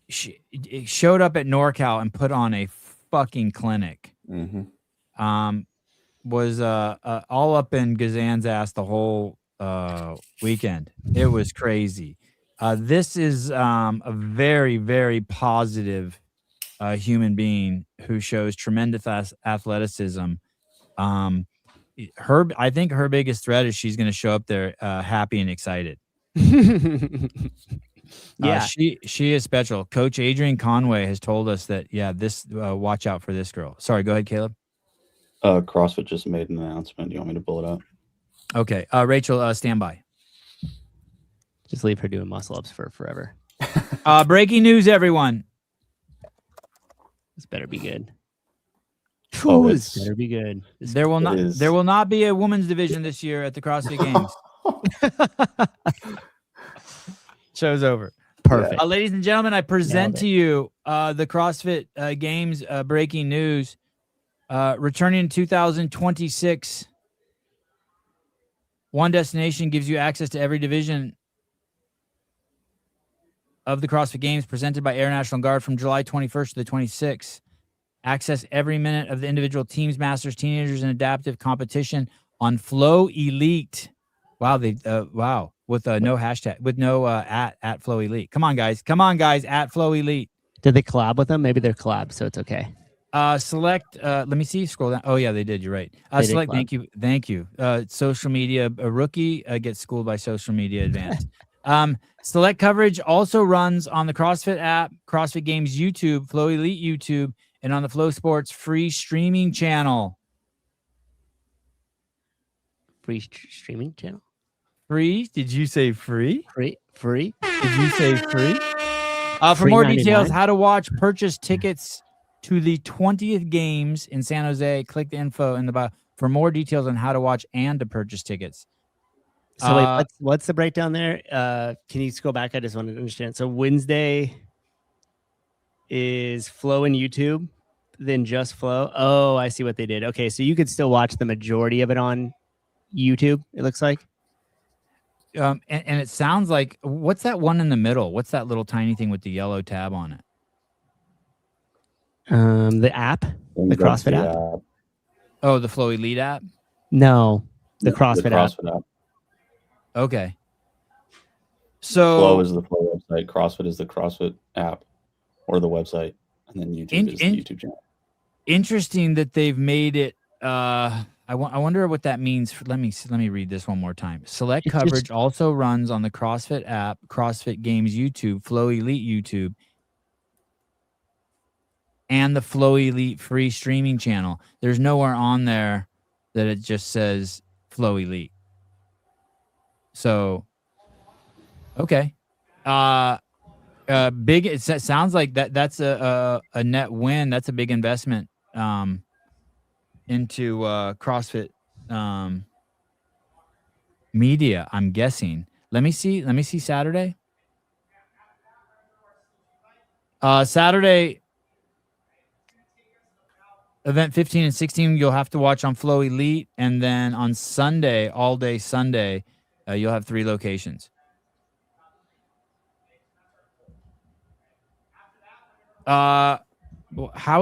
She showed up at NorCal and put on a fucking clinic. Mm-hmm. Was all up in Gazan's ass the whole weekend. It was crazy. This is a very, very positive human being who shows tremendous athleticism. I think her biggest threat is she's going to show up there happy and excited. Yeah, she is special. Coach Adrian Conway has told us that. Yeah, this watch out for this girl. Sorry, go ahead, Caleb. CrossFit just made an announcement. Do you want me to pull it up? Okay, Rachel, stand by. just leave her doing muscle ups for forever. Breaking news, everyone. This better be good. Oh, This better be good. There will not be a women's division this year at the CrossFit Games. Show's over. Perfect. Ladies and gentlemen, I present to you the CrossFit Games breaking news. Returning in 2026. One destination gives you access to every division of the CrossFit Games presented by Air National Guard from July 21st to the 26th. Access every minute of the individual teams, masters, teenagers, and adaptive competition on Flow Elite. Wow, with no hashtag, with no at Flow Elite. Come on, guys, at Flow Elite. Did they collab with them? Maybe they're collab, so it's okay. Select. Let me see. Scroll down. Oh yeah, they did. You're right. Select. Thank you. Social media. A rookie gets schooled by social media advanced. Select coverage also runs on the CrossFit app, CrossFit Games YouTube, Flow Elite YouTube, and on the Flow Sports free streaming channel. Free streaming channel? Free? Did you say free? Free? Did you say free? For Free more 99? details, how to watch, purchase tickets to the 20th Games in San Jose, click the info in the bio. For more details on how to watch and to purchase tickets. So wait, what's the breakdown there? Can you scroll back? I just wanted to understand. So Wednesday is Flow and YouTube, then just Flow. Oh, I see what they did. Okay, so you could still watch the majority of it on YouTube, it looks like. And it sounds like, what's that one in the middle? What's that little tiny thing with the yellow tab on it? The app, the CrossFit app. Oh, the Flow Elite app? No, the CrossFit app. Okay. So Flow is the Flow website. CrossFit is the CrossFit app or the website. And then YouTube is the YouTube channel. Interesting that they've made it. I wonder what that means. Let me read this one more time. Select coverage also runs on the CrossFit app, CrossFit Games YouTube, Flow Elite YouTube, and the Flow Elite free streaming channel. There's nowhere on there that it just says Flow Elite. So, okay. Big. It sounds like that's a net win. That's a big investment into CrossFit media, I'm guessing. Let me see Saturday. Saturday event 15 and 16 you'll have to watch on Flow Elite, and then on Sunday, all day Sunday, you'll have 3 locations. How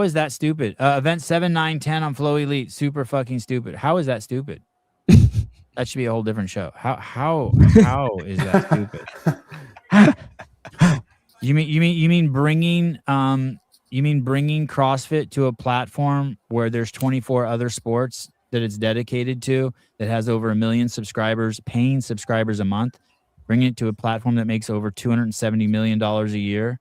is that stupid? Event 7, 9, 10 on Flow Elite, super fucking stupid. How is that stupid? That should be a whole different show. How is that stupid? You mean bringing CrossFit to a platform where there's 24 other sports that it's dedicated to, that has over 1 million subscribers, paying subscribers a month, bringing it to a platform that makes over $270 million a year,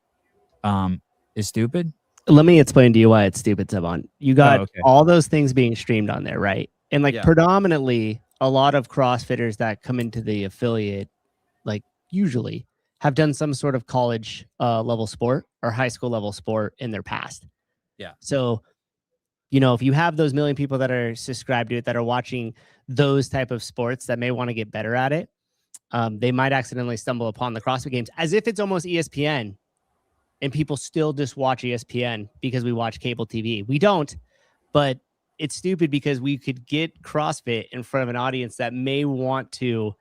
is stupid? Let me explain to you why it's stupid, Savon. You got all those things being streamed on there, right? And predominantly a lot of CrossFitters that come into the affiliate, like usually have done some sort of college level sport or high school level sport in their past. Yeah. So, if you have those 1 million people that are subscribed to it, that are watching those type of sports that may want to get better at it, they might accidentally stumble upon the CrossFit Games as if it's almost ESPN. And people still just watch ESPN because we watch cable TV. We don't, but it's stupid because we could get CrossFit in front of an audience that may want to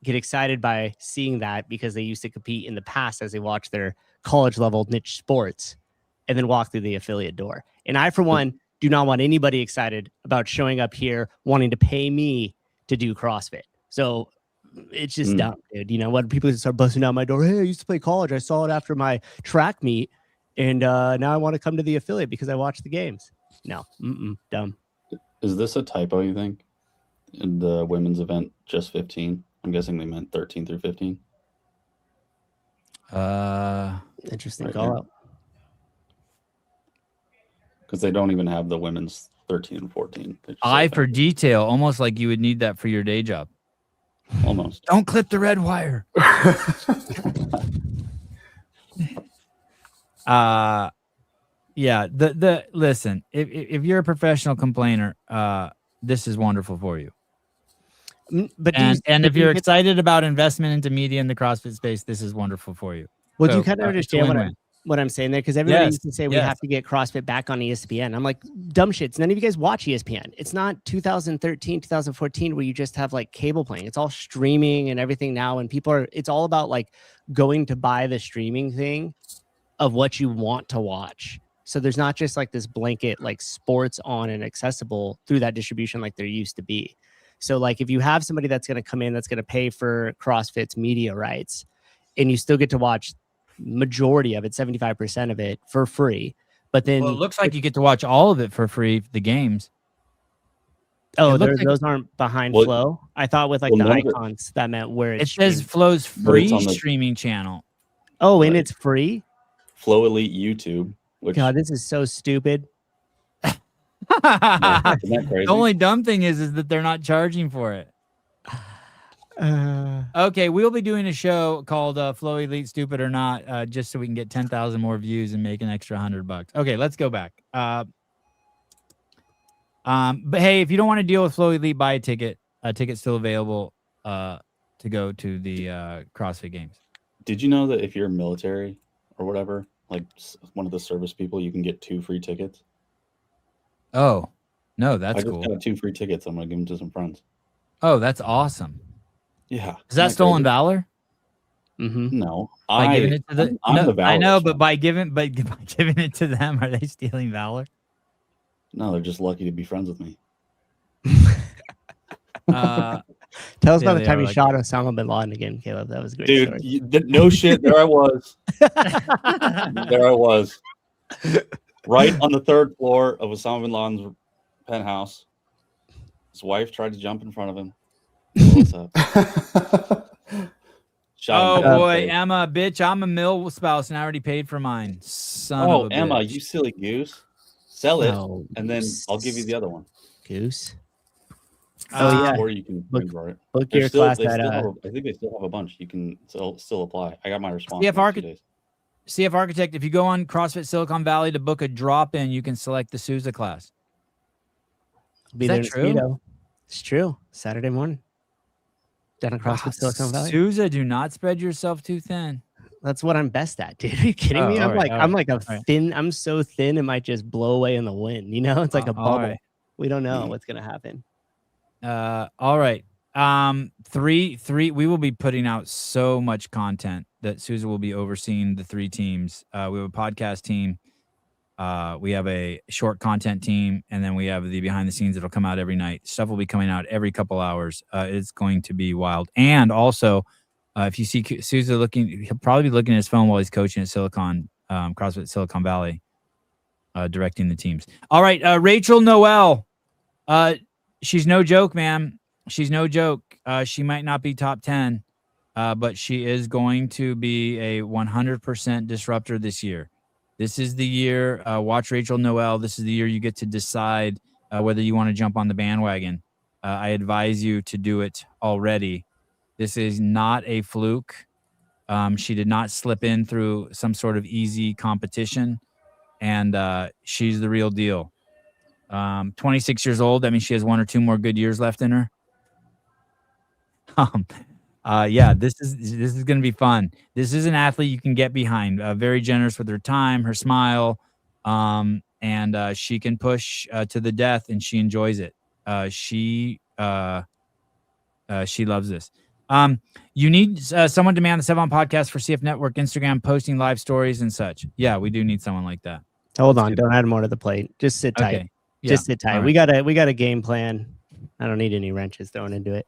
get excited by seeing that because they used to compete in the past as they watch their college level niche sports, and then walk through the affiliate door. And I, for one, do not want anybody excited about showing up here wanting to pay me to do CrossFit. So it's just dumb, dude. What people start busting down my door. Hey, I used to play college. I saw it after my track meet, and now I want to come to the affiliate because I watched the games. No, dumb. Is this a typo, you think? In the women's event, just 15? I'm guessing they meant 13 through 15. Interesting call out. Because they don't even have the women's 13 and 14. Eye for detail, almost like you would need that for your day job. Almost. Don't clip the red wire. Yeah. Listen, if you're a professional complainer, this is wonderful for you. But if you're excited about investment into media in the CrossFit space, this is wonderful for you. Well, do you kind of understand what I'm saying there? Because everybody used to say we have to get CrossFit back on ESPN. I'm like, dumb shits. None of you guys watch ESPN. It's not 2013, 2014 where you just have like cable playing. It's all streaming and everything now. And it's all about like going to buy the streaming thing of what you want to watch. So there's not just like this blanket like sports on and accessible through that distribution like there used to be. So like if you have somebody that's going to come in, that's going to pay for CrossFit's media rights, and you still get to watch majority of it, 75% of it for free. But then it looks like you get to watch all of it for free, the games. Oh, those aren't behind Flow. I thought with like the icons that meant where it says Flow's free streaming channel. Oh, and it's free? Flow Elite YouTube. God, this is so stupid. Isn't that crazy? The only dumb thing is that they're not charging for it. Okay, we'll be doing a show called Flow Elite Stupid or Not, just so we can get 10,000 more views and make an extra $100. Okay, let's go back. But hey, if you don't want to deal with Flow Elite, buy a ticket. A ticket's still available. to go to the CrossFit Games. Did you know that if you're military or whatever, like one of the service people, you can get 2 free tickets? Oh, no, I that's just cool. got 2 free tickets. I'm gonna give them to some friends. Oh, that's awesome. Yeah. Is that stolen valor? Mm-hmm. No, By giving it to the I'm the valor. I know, but by giving it to them, are they stealing valor? No, they're just lucky to be friends with me. Tell us Yeah, about the they time are you like- shot Osama bin Laden again, Caleb. That was a great Dude, story. no shit. There I was. There I was. Right on the 3rd floor of Osama bin Laden's penthouse. His wife tried to jump in front of him. What's up? Oh Shot him boy, dead. Emma, bitch, I'm a mill spouse and I already paid for mine. Son Oh, of a Emma, bitch. you silly goose. Sell it, Oh, and then I'll give you the other one. Goose. Oh, yeah. Or you can Look- for it. Book They're your still, class they at still have I think they still have a bunch. You can still apply. I got my response. CF in a few days. CF Architect, if you go on CrossFit Silicon Valley to book a drop-in, you can select the Sousa class. Be Is there that in true? Speedo. It's true. Saturday morning. Down at CrossFit Silicon Valley. Sousa, do not spread yourself too thin. That's what I'm best at, dude. Are you kidding Oh, me? all I'm right, like all I'm right, like a all right. thin. I'm so thin it might just blow away in the wind. You know, it's like a All bubble. right. We don't know what's gonna happen. All right. Three. We will be putting out so much content that Sousa will be overseeing the 3 teams. We have a podcast team. We have a short content team, and then we have the behind the scenes that'll come out every night. Stuff will be coming out every couple hours. It's going to be wild. And also, if you see Sousa looking, he'll probably be looking at his phone while he's coaching at CrossFit Silicon Valley, directing the teams. All right, Rachel Noel. She's no joke, man. She's no joke. She might not be top 10, but she is going to be a 100% disruptor this year. This is the year. Watch Rachel Noel. This is the year you get to decide whether you want to jump on the bandwagon. I advise you to do it already. This is not a fluke. She did not slip in through some sort of easy competition, and she's the real deal. 26 years old. That means she has 1 or 2 more good years left in her. Yeah, this is going to be fun. This is an athlete you can get behind. Very generous with her time, her smile, and she can push to the death, and she enjoys it. She loves this. You need someone to man the 7 podcast for CF Network, Instagram, posting live stories and such. Yeah, we do need someone like that. Hold Let's on, do don't add more to the plate. Just sit tight. Okay. Just sit tight. all We got a game plan. I don't need any wrenches thrown into it.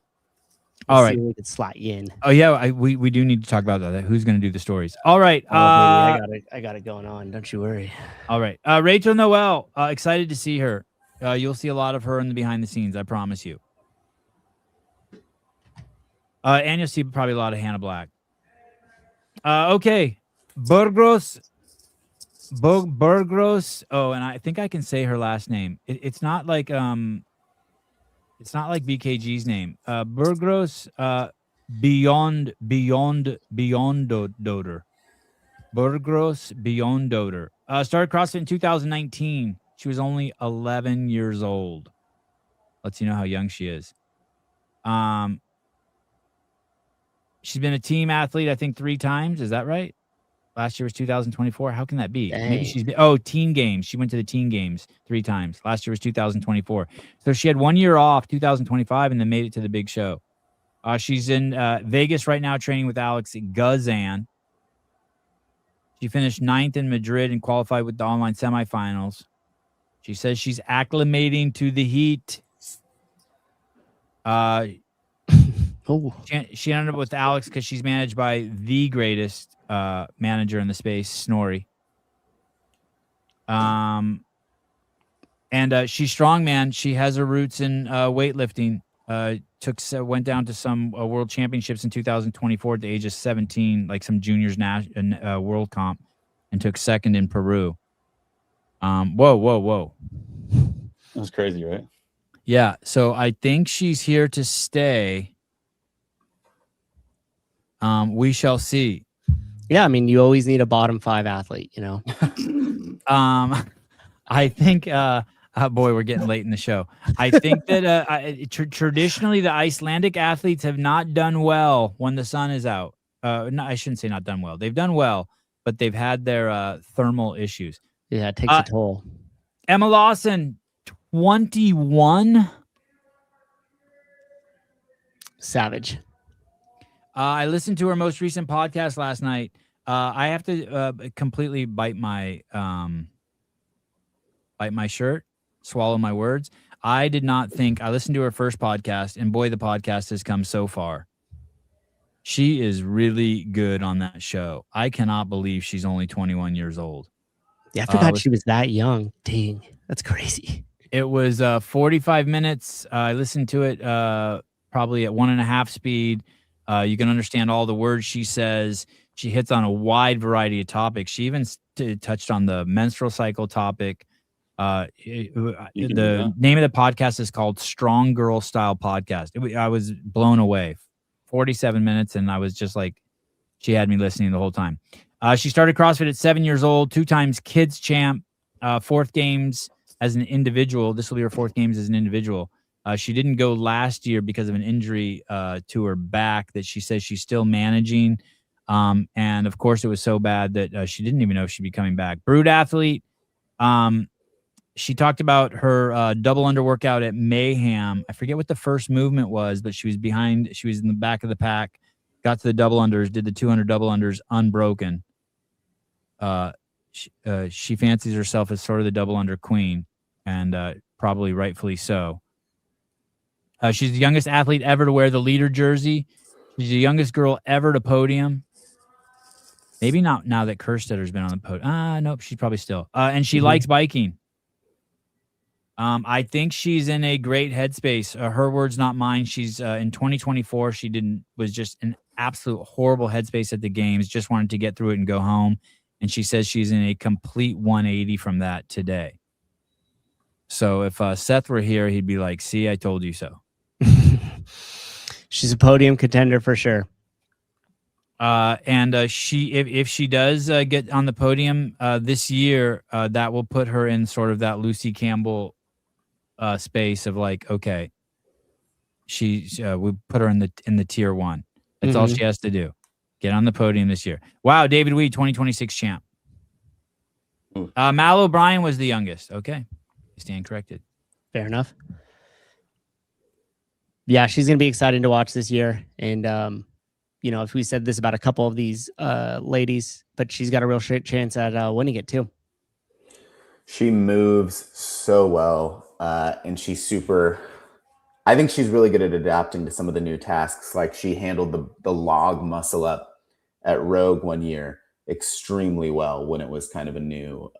All See right. if we could slot you in. Oh yeah, we do need to talk about that. Who's going to do the stories? All right. Oh, baby, I got it going on. Don't you worry. All right. Rachel Noel, excited to see her. You'll see a lot of her in the behind the scenes. I promise you. And you'll see probably a lot of Hannah Black. Okay. Burgos. Oh, and I think I can say her last name. It's not like BKG's name. Burgos Beyond Doder. Burgos Beyond Doder. Started CrossFit in 2019. She was only 11 years old. Lets you know how young she is. She's been a team athlete, I think, 3 times. Is that right? Last year was 2024. How can that be? Dang. Maybe she's been, teen games. She went to the teen games 3 times. Last year was 2024. So she had 1 year off, 2025, and then made it to the big show. She's in Vegas right now training with Alex Guzan. She finished 9th in Madrid and qualified with the online semifinals. She says she's acclimating to the heat. Oh, She ended up with Alex because she's managed by the greatest manager in the space, Snorri. And she's strong, man. She has her roots in weightlifting. Went down to some world championships in 2024 at the age of 17, like some juniors world comp, and took 2nd in Peru. Whoa. That's crazy, right? Yeah, so I think she's here to stay. We shall see. yeah. I mean, you always need a bottom 5 athlete, you know. I think Boy, we're getting late in the show. I think that traditionally the Icelandic athletes have not done well when the sun is out. No, I shouldn't say not done well. They've done well, but they've had their thermal issues. Yeah, it takes a toll. Emma Lawson, 21. Savage. I listened to her most recent podcast last night. I have to completely bite my shirt, swallow my words. I did not think I listened to her first podcast, and boy, the podcast has come so far. She is really good on that show. I cannot believe she's only 21 years old. Yeah, I forgot she was that young. Dang, that's crazy. It was 45 minutes. I listened to it probably at 1.5 speed. You can understand all the words she says. She hits on a wide variety of topics. She even touched on the menstrual cycle topic. The name of the podcast is called Strong Girl Style Podcast. I was blown away. 47 minutes, and I was just like, she had me listening the whole time. She started CrossFit at 7 years old, 2 times kids champ, 4th games as an individual. This will be her 4th games as an individual. She didn't go last year because of an injury to her back that she says she's still managing. And of course, it was so bad that she didn't even know if she'd be coming back. Brood athlete. She talked about her double under workout at Mayhem. I forget what the first movement was, but she was behind. She was in the back of the pack, got to the double unders, did the 200 double unders unbroken. She fancies herself as sort of the double under queen, and probably rightfully so. She's the youngest athlete ever to wear the leader jersey. She's the youngest girl ever to podium. Maybe not now that Kerstetter's been on the podium. Nope, she's probably still. And she likes biking. I think she's in a great headspace. Her words, not mine. She's in 2024. Was just an absolute horrible headspace at the games. Just wanted to get through it and go home. And she says she's in a complete 180 from that today. So if Seth were here, he'd be like, "See, I told you so." She's a podium contender for sure. And if she does get on the podium this year, that will put her in sort of that Lucy Campbell space of like, okay, we put her in the tier 1. That's all she has to do. Get on the podium this year. Wow, David Weed, 2026 champ. Mal O'Brien was the youngest. Okay, you stand corrected. Fair enough. Yeah, she's gonna be exciting to watch this year, and if we said this about a couple of these ladies, but she's got a real chance at winning it too. She moves so well, and I think she's really good at adapting to some of the new tasks. Like she handled the log muscle up at Rogue one year extremely well when it was kind of a new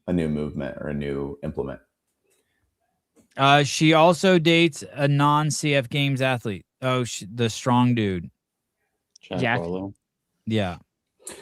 movement or a new implement. She also dates a non-CF Games athlete. Oh, the strong dude. Jack. Yeah.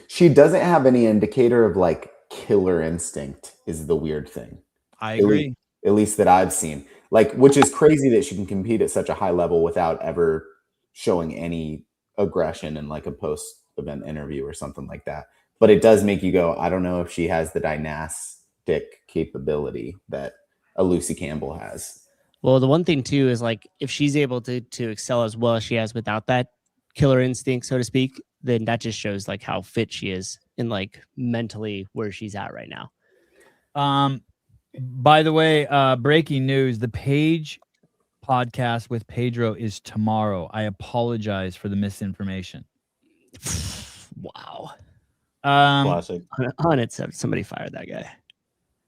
She doesn't have any indicator of like killer instinct is the weird thing. I agree. At least that I've seen. Like, which is crazy that she can compete at such a high level without ever showing any aggression in like a post-event interview or something like that. But it does make you go, I don't know if she has the dynastic capability that a Lucy Campbell has. Well, the one thing too is like if she's able to excel as well as she has without that killer instinct, so to speak, then that just shows like how fit she is and like mentally where she's at right now. By the way, breaking news, the Page podcast with Pedro is tomorrow. I apologize for the misinformation. Wow. Classic. On it, somebody fired that guy.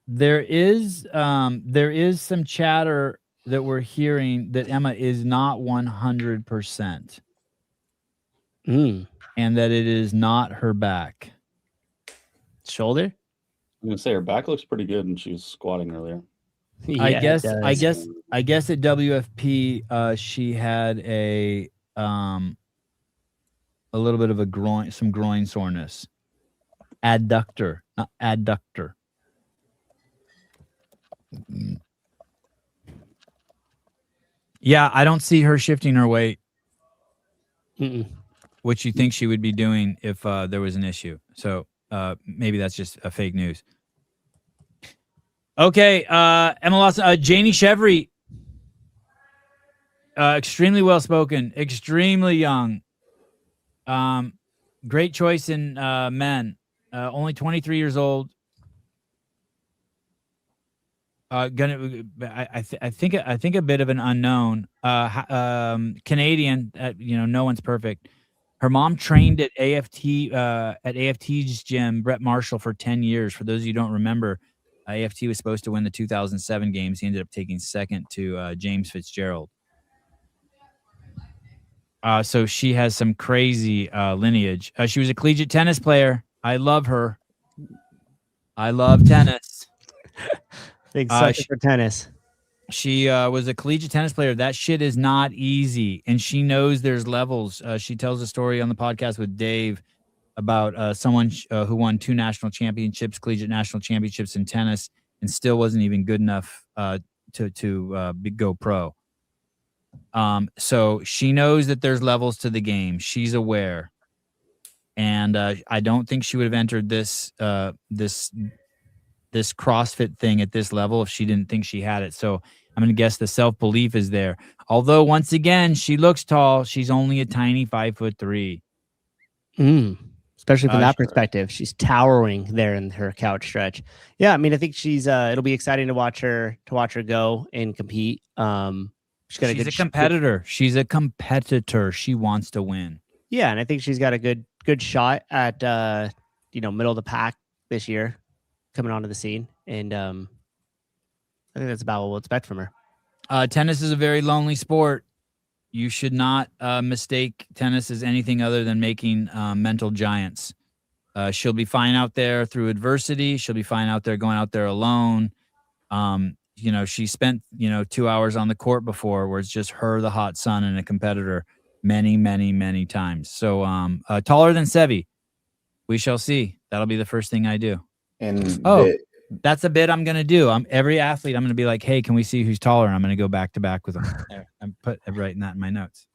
There is some chatter that we're hearing that Emma is not 100%. And that it is not her back. Shoulder? I'm gonna say her back looks pretty good, and she was squatting earlier. Yeah, I guess at WFP she had a little bit of some groin soreness. Adductor, not adductor. Yeah, I don't see her shifting her weight. Which you think she would be doing if there was an issue. So maybe that's just a fake news. Okay, Emma Lawson, Janie Chevry, extremely well spoken, extremely young. Great choice in men. Only 23 years old. I think a bit of an unknown. Canadian. No one's perfect. Her mom trained at AFT's gym, Brett Marshall, for 10 years. For those of you who don't remember, AFT was supposed to win the 2007 games. He ended up taking second to James Fitzgerald. So she has some crazy lineage. She was a collegiate tennis player. I love her. I love tennis. Big sucker for tennis. She was a collegiate tennis player. That shit is not easy, and she knows there's levels. She tells a story on the podcast with Dave about someone who won 2 national championships, collegiate national championships in tennis, and still wasn't even good enough to go pro. So she knows that there's levels to the game. She's aware, and I don't think she would have entered this CrossFit thing at this level if she didn't think she had it. So I'm going to guess the self-belief is there. Although once again, she looks tall. She's only a tiny 5'3". Especially from that perspective, she's towering there in her couch stretch. Yeah, I mean, I think she's. It'll be exciting to watch her go and compete. She's a competitor. She's a competitor. She wants to win. Yeah, and I think she's got a good shot at middle of the pack this year, coming onto the scene, and I think that's about what we'll expect from her. Tennis is a very lonely sport. You should not mistake tennis as anything other than making mental giants. She'll be fine out there through adversity. She'll be fine out there going out there alone. She spent 2 hours on the court before where it's just her, the hot sun, and a competitor many, many, many times. So taller than Sevi. We shall see. That'll be the first thing I do. And that's a bit I'm going to do. Every athlete, I'm going to be like, hey, can we see who's taller? And I'm going to go back to back with them. I'm writing that in my notes.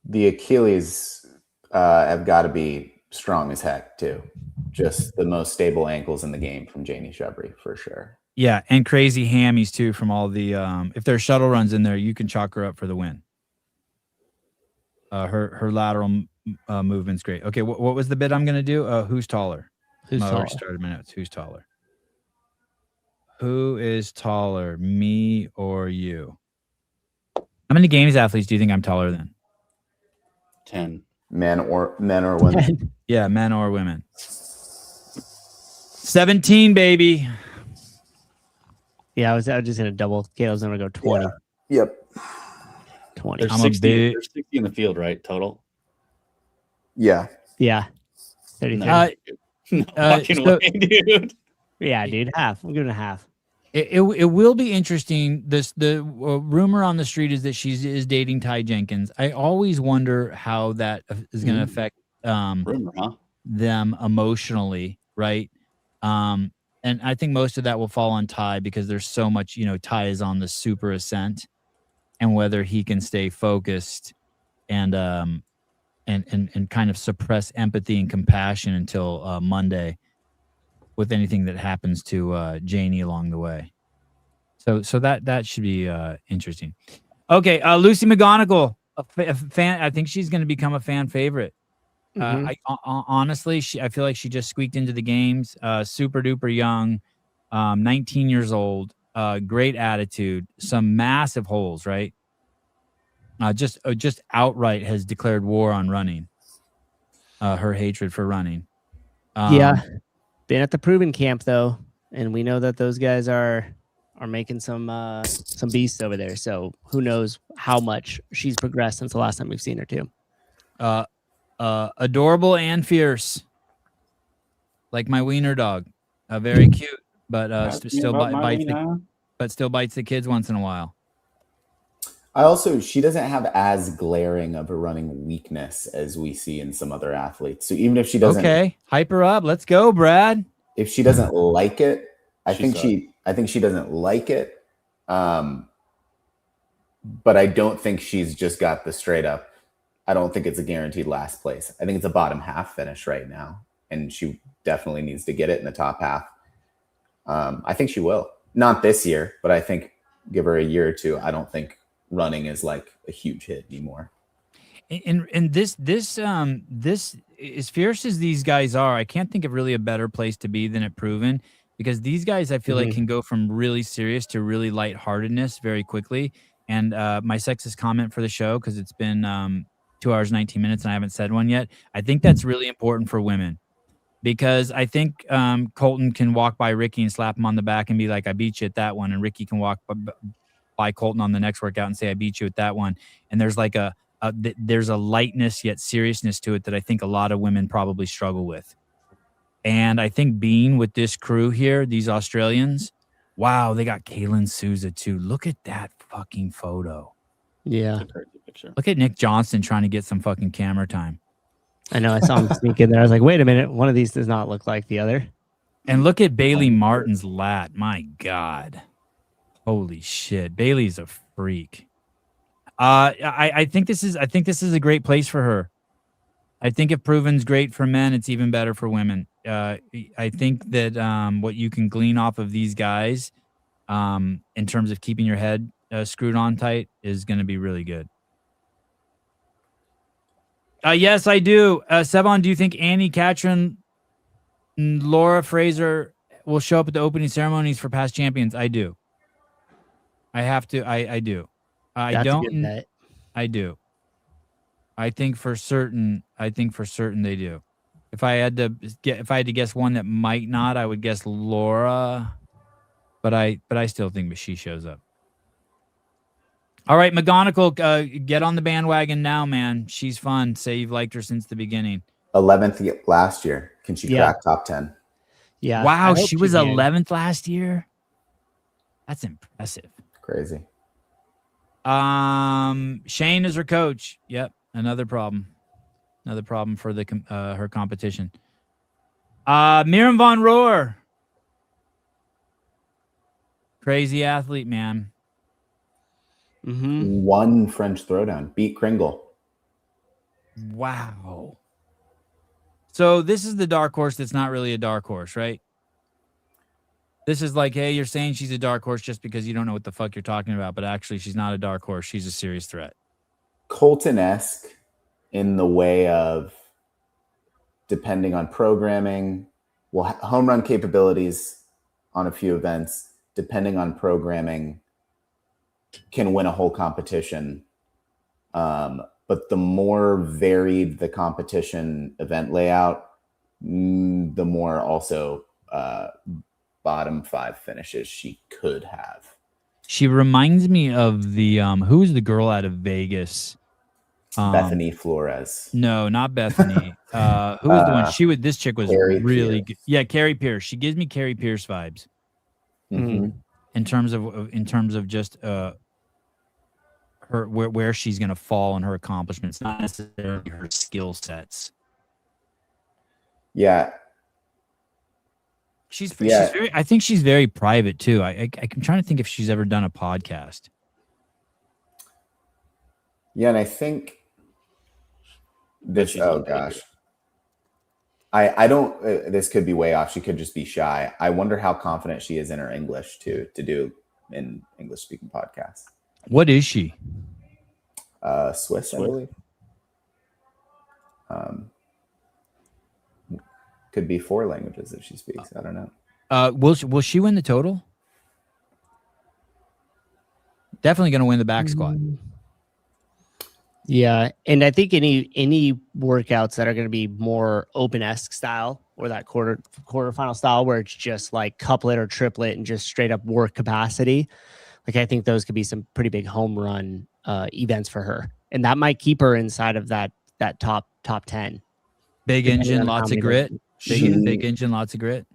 The Achilles have got to be strong as heck too. Just the most stable ankles in the game from Janie Chevry for sure. Yeah, and crazy hammies too from all the if there's shuttle runs in there, you can chalk her up for the win. Her lateral movement's great. Okay, what was the bit I'm going to do? Who's taller? Who's I taller? already started my notes. Who's taller? Who is taller, me or you? How many games athletes do you think I'm taller than? 10. Men or women? Yeah, men or women. 17, baby. Yeah, I was just gonna double. Caleb's gonna go 20. Yeah. Yep. 20. There's I'm 60, there's 60 in the field, right? Total? Yeah. Yeah. 33. No fucking way, dude. Yeah, dude. Half. I'm giving it a half. It will be interesting. The rumor on the street is that she is dating Ty Jenkins. I always wonder how that is going to affect Rumor, huh? them emotionally, right? And I think most of that will fall on Ty because there's so much. Ty is on the super ascent, and whether he can stay focused and kind of suppress empathy and compassion until Monday with anything that happens to Janie along the way. So that should be interesting. Okay, Lucy McGonigal, a fan. I think she's going to become a fan favorite. Honestly, I feel like she just squeaked into the games. Super duper young, 19 years old, great attitude, some massive holes, right? Just outright has declared war on running. Her hatred for running. Yeah. Been at the proven camp though, and we know that those guys are making some beasts over there. So who knows how much she's progressed since the last time we've seen her too. Adorable and fierce, like my wiener dog. Very cute, but still bites the kids once in a while. She doesn't have as glaring of a running weakness as we see in some other athletes. So even if she doesn't, hype her up. Let's go, Brad. If she doesn't like it, I think she doesn't like it. But I don't think she's just got the straight up. I don't think it's a guaranteed last place. I think it's a bottom half finish right now, and she definitely needs to get it in the top half. I think she will. Not this year, but I think give her a year or two. I don't think running is like a huge hit anymore. And this as fierce as these guys are, I can't think of really a better place to be than at Proven, because these guys I feel like can go from really serious to really lightheartedness very quickly. And my sexist comment for the show, because it's been 2 hours 19 minutes and I haven't said one yet. I think that's really important for women, because I think Colton can walk by Ricky and slap him on the back and be like, "I beat you at that one," and Ricky can walk by Colton on the next workout and say, "I beat you at that one." And there's like there's a lightness yet seriousness to it that I think a lot of women probably struggle with. And I think being with this crew here, these Australians, wow, they got Kaylin Souza too. Look at that fucking photo. Yeah. It's a crazy picture. Look at Nick Johnston trying to get some fucking camera time. I know. I saw him sneak in there. I was like, wait a minute. One of these does not look like the other. And look at Bailey Martin's lat. My God. Holy shit. Bailey's a freak. I think this is a great place for her. I think if Proven's great for men, it's even better for women. I think that what you can glean off of these guys in terms of keeping your head screwed on tight is going to be really good. Yes, I do. Sevon, do you think Annie, Katrin, Laura Fraser will show up at the opening ceremonies for past champions? I do. I have to. I do. I don't. I do. I think for certain they do. If I had to guess one that might not, I would guess Laura. But I still think she shows up. All right, McGonigal, get on the bandwagon now, man. She's fun. Say you've liked her since the beginning. 11th last year. Can she crack top 10? Yeah. Wow, she was 11th last year. That's impressive. Crazy. Shane is her coach. Yep, another problem. Another problem for the her competition. Miriam Von Rohr. Crazy athlete, man. One French throwdown. Beat Kringle. Wow. So this is the dark horse that's not really a dark horse, right? This is like, hey, you're saying she's a dark horse just because you don't know what the fuck you're talking about, but actually she's not a dark horse. She's a serious threat. Colton-esque in the way of, depending on programming, home run capabilities on a few events, depending on programming, can win a whole competition. But the more varied the competition event layout, the more also bottom 5 finishes she could have. She reminds me of the who's the girl out of Vegas? Bethany Flores. No, not Bethany. Who was the one? This chick was Carrie really Pierce. good. Yeah, Carrie Pierce. She gives me Carrie Pierce vibes. In terms of just her where she's gonna fall in her accomplishments, not necessarily her skill sets. Yeah. She's very, I think she's very private too. I'm trying to think if she's ever done a podcast. Yeah, and I think this. Oh gosh, I don't. This could be way off. She could just be shy. I wonder how confident she is in her English to do in English speaking podcasts. What is she? Swiss, I believe. Could be 4 languages if she speaks. I don't know. Will she win the total? Definitely going to win the back squat. Yeah, and I think any workouts that are going to be more open-esque style or that quarterfinal style where it's just like couplet or triplet and just straight up work capacity, like I think those could be some pretty big home run events for her, and that might keep her inside of that top 10. Big engine, lots of grit. Big engine, lots of grit.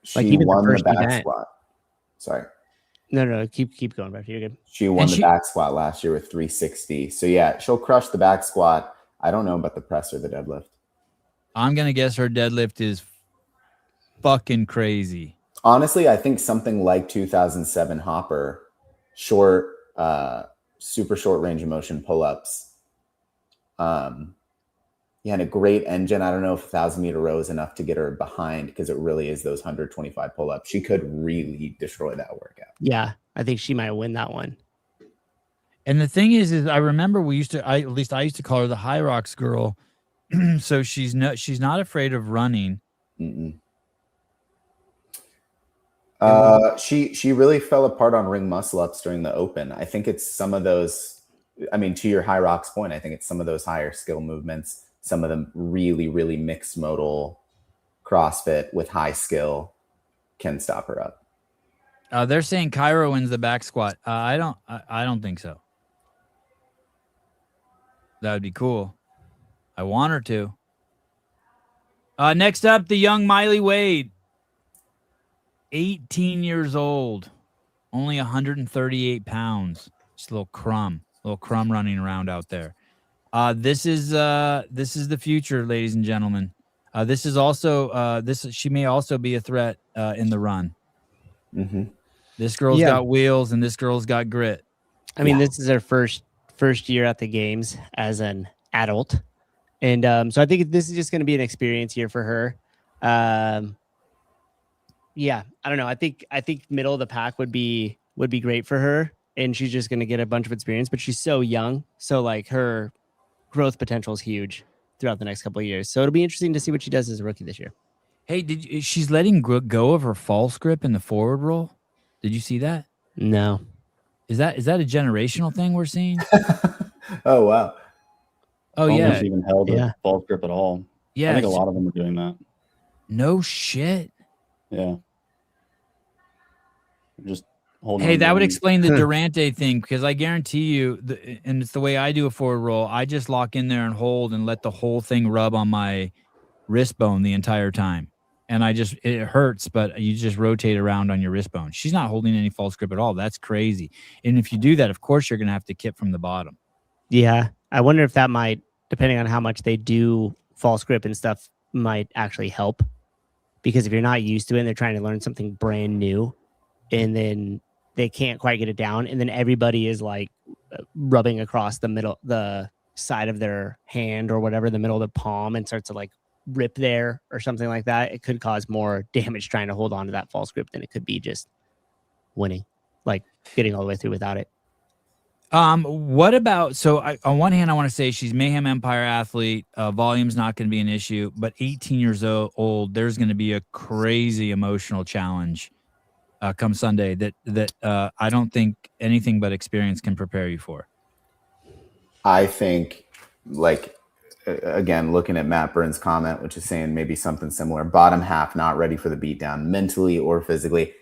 She won the back squat. Sorry. No, keep going, Becky. You're good. She won the back squat last year with 360. So yeah, she'll crush the back squat. I don't know about the press or the deadlift. I'm gonna guess her deadlift is fucking crazy. Honestly, I think something like 2007 Hopper, short, super short range of motion pull-ups, Yeah, and a great engine. I don't know if 1,000-meter row is enough to get her behind because it really is those 125 pull-ups. She could really destroy that workout. Yeah, I think she might win that one. And the thing is I remember I used to call her the High Rocks girl. So she's not afraid of running. Mm-mm. She really fell apart on ring muscle ups during the open. I think it's some of those. I mean, to your High Rocks point, I think it's some of those higher skill movements. Some of them really, really mixed modal CrossFit with high skill can stop her up. They're saying Kyra wins the back squat. I don't think so. That would be cool. I want her to. Next up, the young Miley Wade. 18 years old. Only 138 pounds. Just a little crumb running around out there. This is the future, ladies and gentlemen. This is also she may also be a threat in the run. Mm-hmm. This girl's got wheels and this girl's got grit. I mean, this is her first year at the games as an adult, and so I think this is just going to be an experience year for her. Yeah, I don't know. I think middle of the pack would be great for her, and she's just going to get a bunch of experience. But she's so young, so like her growth potential is huge throughout the next couple of years. So it'll be interesting to see what she does as a rookie this year. Hey, she's letting go of her false grip in the forward roll? Did you see that? No. Is that a generational thing we're seeing? Oh wow. Oh Almost yeah. even held a false grip at all. Yeah. I think a lot of them are doing that. No shit. Yeah. Just holding. Hey, that would explain the Durante thing, because I guarantee you, and it's the way I do a forward roll. I just lock in there and hold and let the whole thing rub on my wrist bone the entire time. And it hurts, but you just rotate around on your wrist bone. She's not holding any false grip at all. That's crazy. And if you do that, of course, you're going to have to kip from the bottom. Yeah. I wonder if that might, depending on how much they do false grip and stuff, might actually help. Because if you're not used to it and they're trying to learn something brand new and then they can't quite get it down, and then everybody is like rubbing across the side of their hand or whatever, the middle of the palm, and starts to like rip there or something like that, it could cause more damage trying to hold on to that false grip than it could be just winning, like getting all the way through without it. What about, on one hand, I want to say she's Mayhem Empire athlete. Volume's not going to be an issue, but 18 years old, there's going to be a crazy emotional challenge come Sunday that I don't think anything but experience can prepare you for. I think, like, again, looking at Matt Burns' comment, which is saying maybe something similar, bottom half not ready for the beatdown mentally or physically.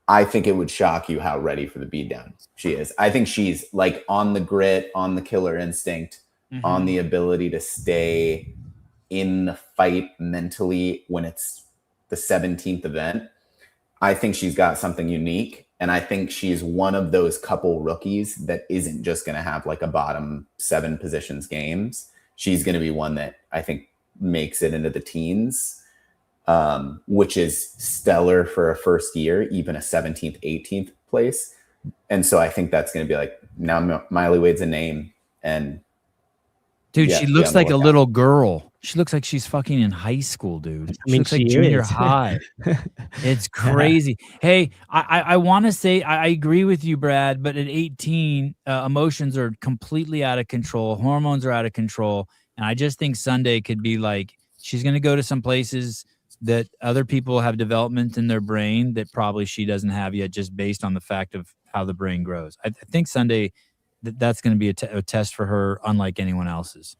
I think it would shock you how ready for the beatdown she is. I think she's like on the grit, on the killer instinct, on the ability to stay in the fight mentally when it's the 17th event. I think she's got something unique. And I think she's one of those couple rookies that isn't just going to have like a bottom 7 positions games. She's going to be one that I think makes it into the teens. Which is stellar for a first year, even a 17th, 18th place. And so I think that's going to be like, now Miley Wade's a name. And dude, she looks like a little girl. She looks like she's fucking in high school, dude. She looks like junior high. It's crazy. Hey, I want to say, I agree with you, Brad, but at 18, emotions are completely out of control. Hormones are out of control. And I just think Sunday could be like, she's going to go to some places that other people have development in their brain that probably she doesn't have yet, just based on the fact of how the brain grows. I think Sunday, that's going to be a test for her, unlike anyone else's.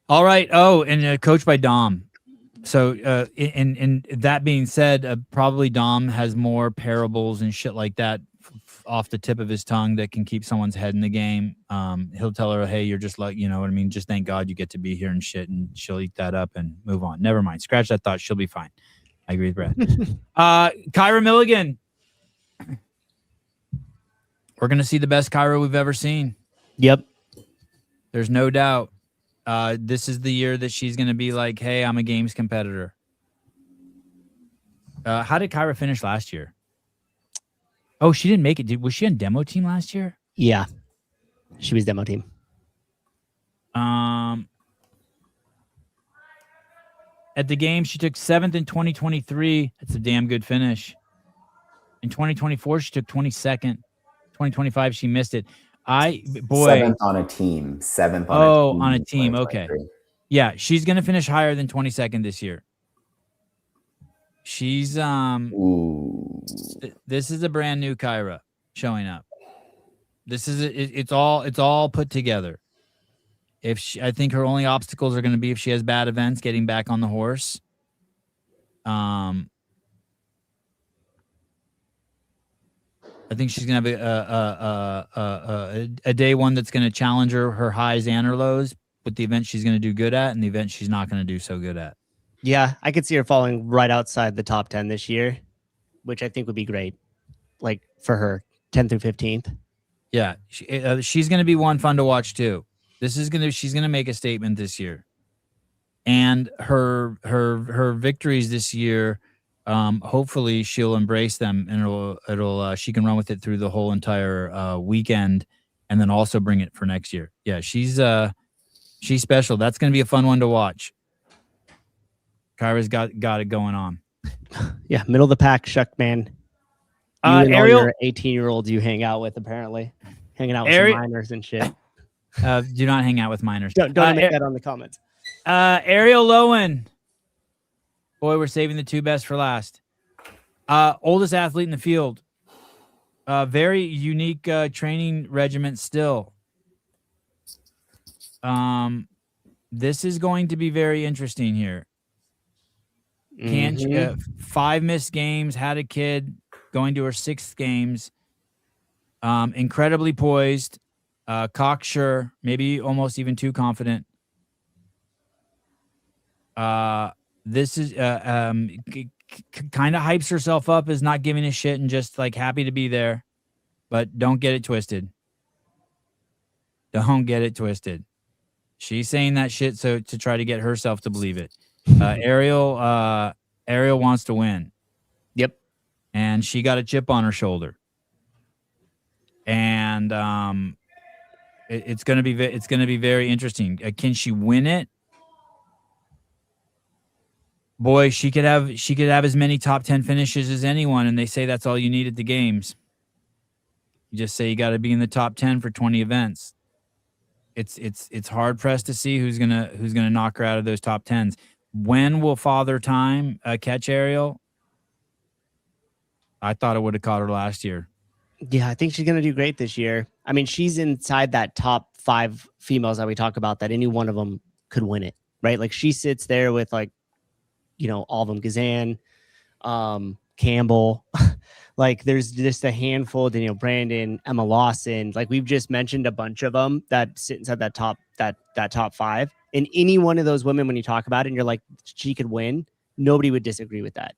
All right. Oh, and coached by Dom. So, in that being said, probably Dom has more parables and shit like that off the tip of his tongue that can keep someone's head in the game. He'll tell her, hey, you're just like, you know what I mean? Just thank God you get to be here and shit. And she'll eat that up and move on. Never mind. Scratch that thought. She'll be fine. I agree with Brad. Kyra Milligan. We're going to see the best Kyra we've ever seen. Yep. There's no doubt. This is the year that she's going to be like, hey, I'm a games competitor. How did Kyra finish last year? Oh, she didn't make it. Was she on demo team last year? Yeah. She was demo team. At the game, she took 7th in 2023. That's a damn good finish. In 2024, she took 22nd. 2025, she missed it. Seventh on a team. Seventh on Oh, a team. on a in team. Okay. 2023. Yeah, she's gonna finish higher than 22nd this year. She's Ooh. this is a brand new Kyra showing up. This is it's all put together. I think her only obstacles are going to be if she has bad events, getting back on the horse. I think she's going to have a day one that's going to challenge her highs and her lows, with the event she's going to do good at and the event she's not going to do so good at. Yeah, I could see her falling right outside the top 10 this year, which I think would be great. Like for her, 10th through 15th. Yeah, she's going to be one fun to watch too. She's going to make a statement this year, and her victories this year, hopefully she'll embrace them, and it'll she can run with it through the whole entire weekend, and then also bring it for next year. Yeah, she's special. That's going to be a fun one to watch. Kyra's got it going on. Yeah, middle of the pack, Shuck man. You and Ariel, all your 18-year-olds you hang out with, apparently. Hanging out with Ariel, some minors and shit. do not hang out with minors. Don't make that on the comments. Ariel Lowen. Boy, we're saving the two best for last. Oldest athlete in the field. Very unique training regimen still. This is going to be very interesting here. Can't 5 missed games, had a kid, going to her 6th games. Incredibly poised, cocksure, maybe almost even too confident. This is kind of hypes herself up as not giving a shit and just like happy to be there, but don't get it twisted. Don't get it twisted. She's saying that shit so to try to get herself to believe it. Ariel wants to win. Yep. And she got a chip on her shoulder. And it's going to be very interesting. Can she win it? Boy, she could have as many top 10 finishes as anyone, and they say that's all you need at the games. You just say you got to be in the top 10 for 20 events. It's hard pressed to see who's gonna knock her out of those top 10s. When will Father Time catch Ariel? I thought it would have caught her last year. Yeah, I think she's gonna do great this year. I mean, she's inside that top 5 females that we talk about, that any one of them could win it, right? Like she sits there with like, all of them, Gazan, Campbell. Like there's just a handful, Danielle Brandon, Emma Lawson. Like we've just mentioned a bunch of them that sit inside that top 5. And any one of those women, when you talk about it and you're like, she could win, nobody would disagree with that.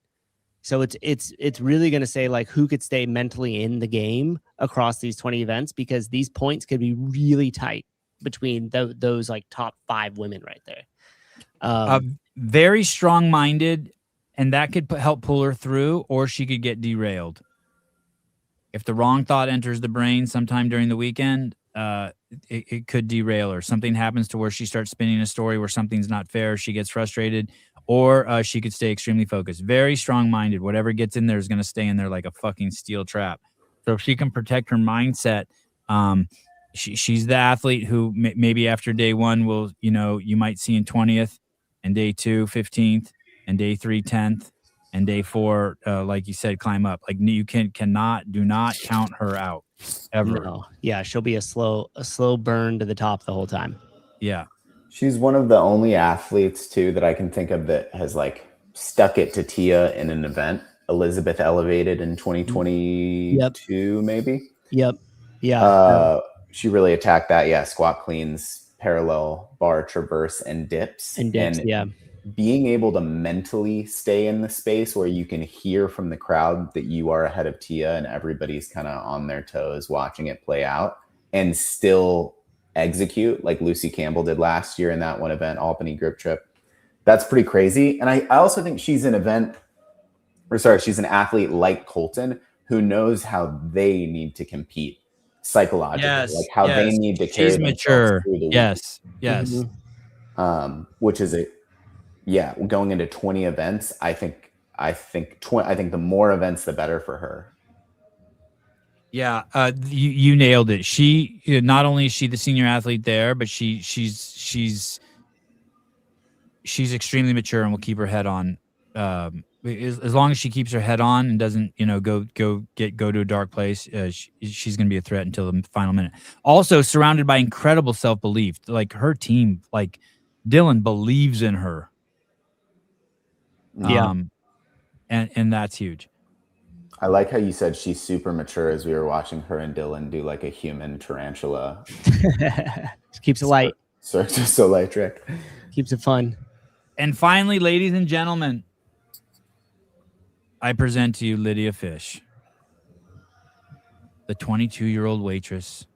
So it's really going to say like who could stay mentally in the game across these 20 events, because these points could be really tight between those like top 5 women right there. Very strong-minded, and that could help pull her through, or she could get derailed. If the wrong thought enters the brain sometime during the weekend, it could derail her. Something happens to where she starts spinning a story where something's not fair. She gets frustrated, or she could stay extremely focused. Very strong-minded. Whatever gets in there is going to stay in there like a fucking steel trap. So if she can protect her mindset, she's the athlete who maybe after day 1 will, you might see in 20th, and day 2, 15th, and day 3, 10th, and day 4, like you said, climb up. Like you do not count her out ever. No. Yeah, she'll be a slow burn to the top the whole time. Yeah. She's one of the only athletes too that I can think of that has like stuck it to Tia in an event. Elizabeth elevated in 2022, maybe. Yep. Yeah. She really attacked that. Yeah. Squat cleans, parallel bar traverse, and dips. Yeah. Being able to mentally stay in the space where you can hear from the crowd that you are ahead of Tia and everybody's kind of on their toes watching it play out, and still execute like Lucy Campbell did last year in that one event, Albany Grip Trip. That's pretty crazy. And I also think she's an athlete like Colton who knows how they need to compete. psychological, Yes, like how they yes. need to carry She's themselves mature. through the week. Yes, yes. Mhm. Which is going into 20 events. I think the more events, the better for her. Yeah, you nailed it. She not only is she the senior athlete there, but she's extremely mature and will keep her head on. As long as she keeps her head on and doesn't, go to a dark place, she's going to be a threat until the final minute. Also surrounded by incredible self-belief. Like her team, like Dylan believes in her. Yeah. And that's huge. I like how you said she's super mature as we were watching her and Dylan do like a human tarantula. Just keeps it light. Cirque du Soleil trick. Keeps it fun. And finally, ladies and gentlemen, I present to you Lydia Fish, the 22-year-old waitress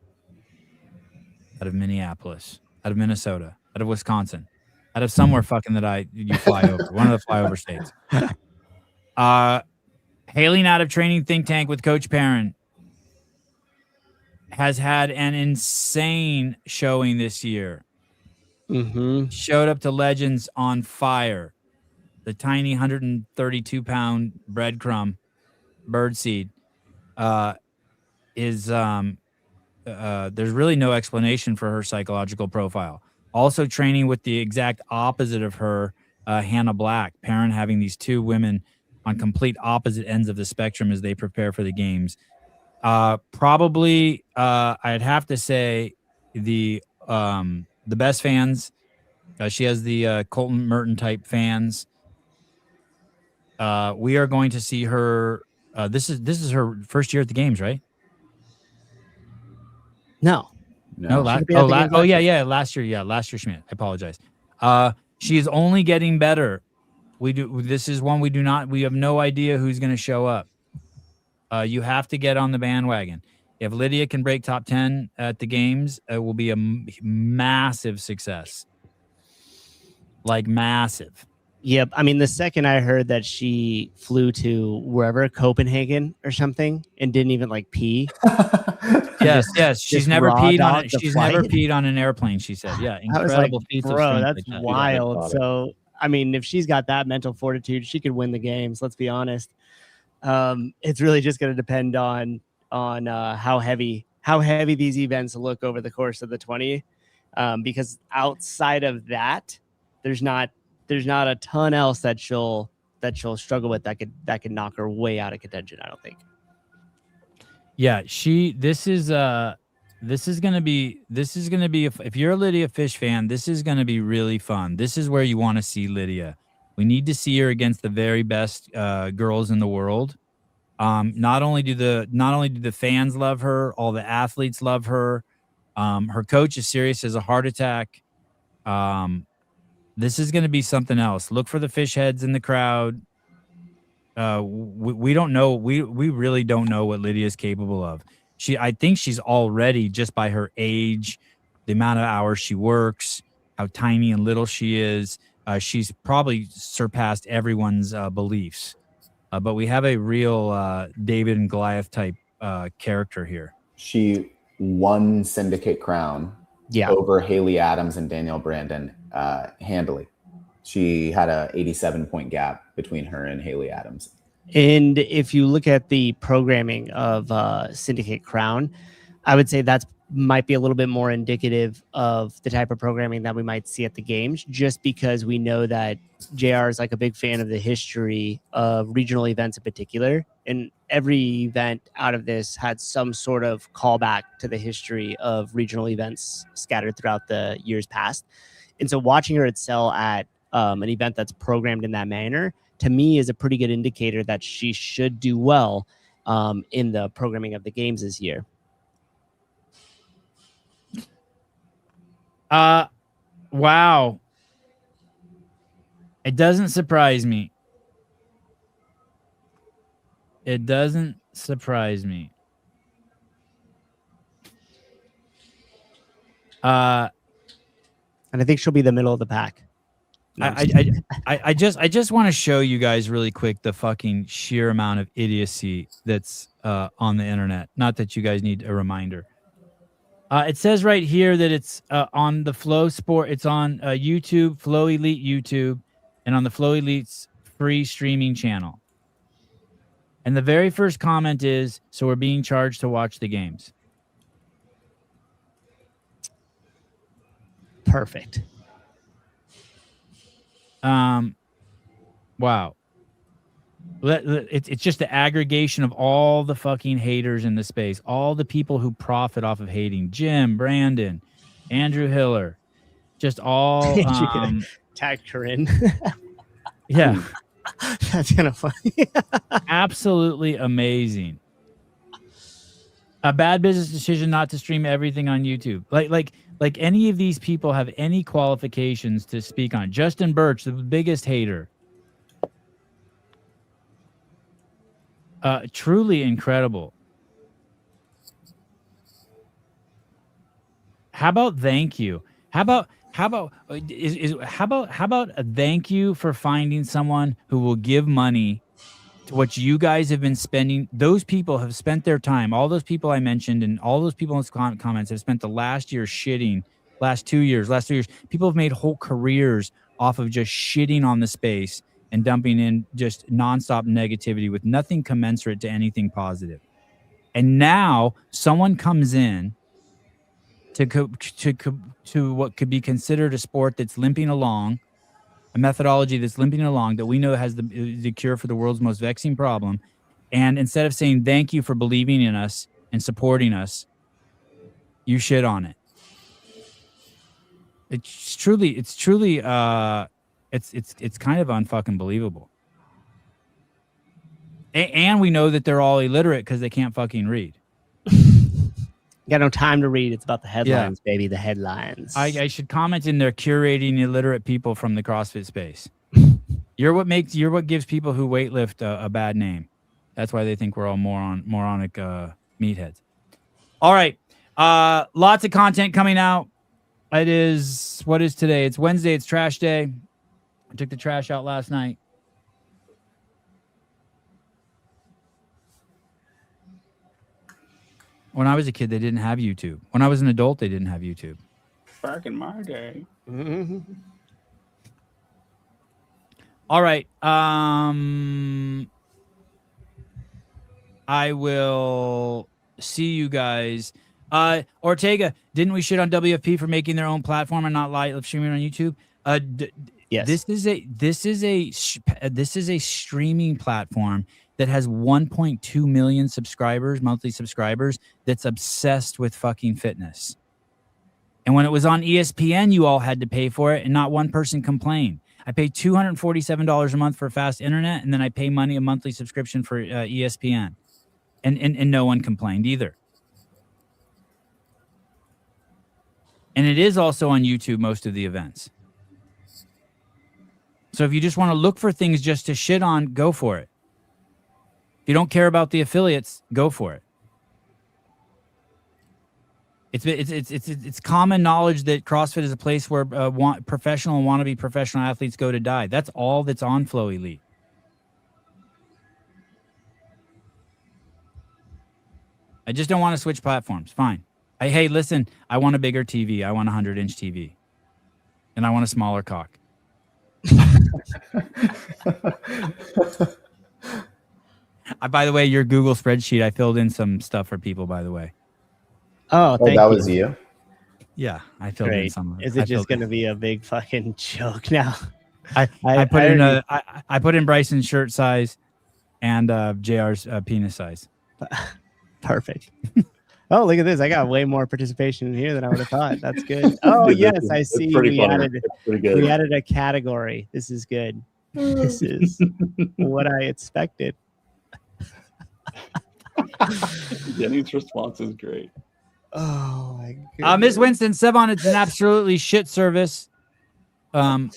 out of Minneapolis, out of Minnesota, out of Wisconsin, out of somewhere fucking that you fly over, one of the flyover states. Hailing out of training think tank with Coach Perrin, has had an insane showing this year. Mm-hmm. Showed up to Legends on fire. The tiny 132-pound breadcrumb birdseed is there's really no explanation for her psychological profile. Also training with the exact opposite of her, Hannah Black. Perrin having these two women on complete opposite ends of the spectrum as they prepare for the games. Probably I'd have to say the best fans. She has the Colton Merton type fans. We are going to see her. This is her first year at the games, right? No. No, Last year. last year. Yeah, last year, Schmidt. I apologize. She's only getting better. This is one we have no idea who's going to show up. You have to get on the bandwagon. If Lydia can break top 10 at the games, it will be a massive success. Like massive. Yep. I mean, the second I heard that she flew to wherever, Copenhagen or something, and didn't even like pee. Yes. She's never peed on it. She's never flight. peed on an airplane. She said, "Yeah, I was like, incredible feats of bro, strength that's like that." wild. So, I mean, if she's got that mental fortitude, she could win the games. Let's be honest. It's really just going to depend on how heavy these events look over the course of the 20. Because outside of that, there's not a ton else that she'll struggle with that could knock her way out of contention, I don't think. Yeah, this is gonna be if you're a Lydia Fish fan, this is gonna be really fun. This is where you want to see Lydia. We need to see her against the very best girls in the world. Not only do the fans love her, all the athletes love her. Her coach is serious as a heart attack. This is going to be something else. Look for the fish heads in the crowd. We don't know. We really don't know what Lydia is capable of. I think she's already, just by her age, the amount of hours she works, how tiny and little she is, she's probably surpassed everyone's beliefs. But we have a real David and Goliath type character here. She won Syndicate Crown over Haley Adams and Danielle Brandon handily. She had a 87-point gap between her and Haley Adams. And if you look at the programming of Syndicate Crown, I would say that's might be a little bit more indicative of the type of programming that we might see at the games, just because we know that JR is like a big fan of the history of regional events in particular. And every event out of this had some sort of callback to the history of regional events scattered throughout the years past. And so watching her excel at an event that's programmed in that manner, to me, is a pretty good indicator that she should do well in the programming of the games this year. Wow. It doesn't surprise me. It doesn't surprise me. And I think she'll be the middle of the pack. No, I just want to show you guys really quick the fucking sheer amount of idiocy that's on the internet. Not that you guys need a reminder. It says right here that it's on the Flow Sport. It's on YouTube, Flow Elite YouTube, and on the Flow Elite's free streaming channel. And the very first comment is, "So we're being charged to watch the games." Perfect. Wow. It's just the aggregation of all the fucking haters in the space, all the people who profit off of hating. Jim, Brandon, Andrew Hiller, just all Tag Corinne. yeah, That's kind of funny. absolutely amazing. A bad business decision not to stream everything on YouTube. Like any of these people have any qualifications to speak on. Justin Birch, the biggest hater. Truly incredible. How about thank you? How about a thank you for finding someone who will give money to what you guys have been spending? Those people have spent their time. All those people I mentioned and all those people in the comments have spent the last year shitting. Last two years. People have made whole careers off of just shitting on the space and dumping in just nonstop negativity with nothing commensurate to anything positive. And now someone comes in to what could be considered a sport that's limping along, a methodology that's limping along that we know has the cure for the world's most vexing problem. And instead of saying thank you for believing in us and supporting us, you shit on it. It's truly it's kind of unfucking believable. And we know that they're all illiterate because they can't fucking read. Got no time to read. It's about the headlines, baby. The headlines. I should comment in there curating illiterate people from the CrossFit space. You're what gives people who weightlift a bad name. That's why they think we're all moronic meatheads. All right. Lots of content coming out. What is today? It's Wednesday. It's trash day. I took the trash out last night. When I was a kid, they didn't have YouTube. When I was an adult, they didn't have YouTube. Back in my day. Mm-hmm. All right. I will see you guys. Ortega, didn't we shit on WFP for making their own platform and not live streaming on YouTube? Yes. This is a streaming platform that has 1.2 million subscribers, monthly subscribers, that's obsessed with fucking fitness. And when it was on ESPN, you all had to pay for it, and not one person complained. I pay $247 a month for fast internet, and then I pay money a monthly subscription for ESPN, and no one complained either. And it is also on YouTube, most of the events. So if you just want to look for things just to shit on, go for it. If you don't care about the affiliates, go for it. It's common knowledge that CrossFit is a place where professional and wannabe professional athletes go to die. That's all that's on Flow Elite. I just don't want to switch platforms. Fine. Hey, listen, I want a bigger TV. I want a 100-inch TV. And I want a smaller cock. By the way, your Google spreadsheet, I filled in some stuff for people, by the way. Oh, thank that you. was you? Yeah, I filled in some of it. Is it just going to be a big fucking joke now? I put in Bryson's shirt size and JR's penis size. Perfect. Oh, look at this. I got way more participation in here than I would have thought. That's good. Oh, yes, I see. We added a category. This is good. This is what I expected. Jenny's response is great. Oh, my God. Ms. Winston, Sevon, it's an absolutely shit service. I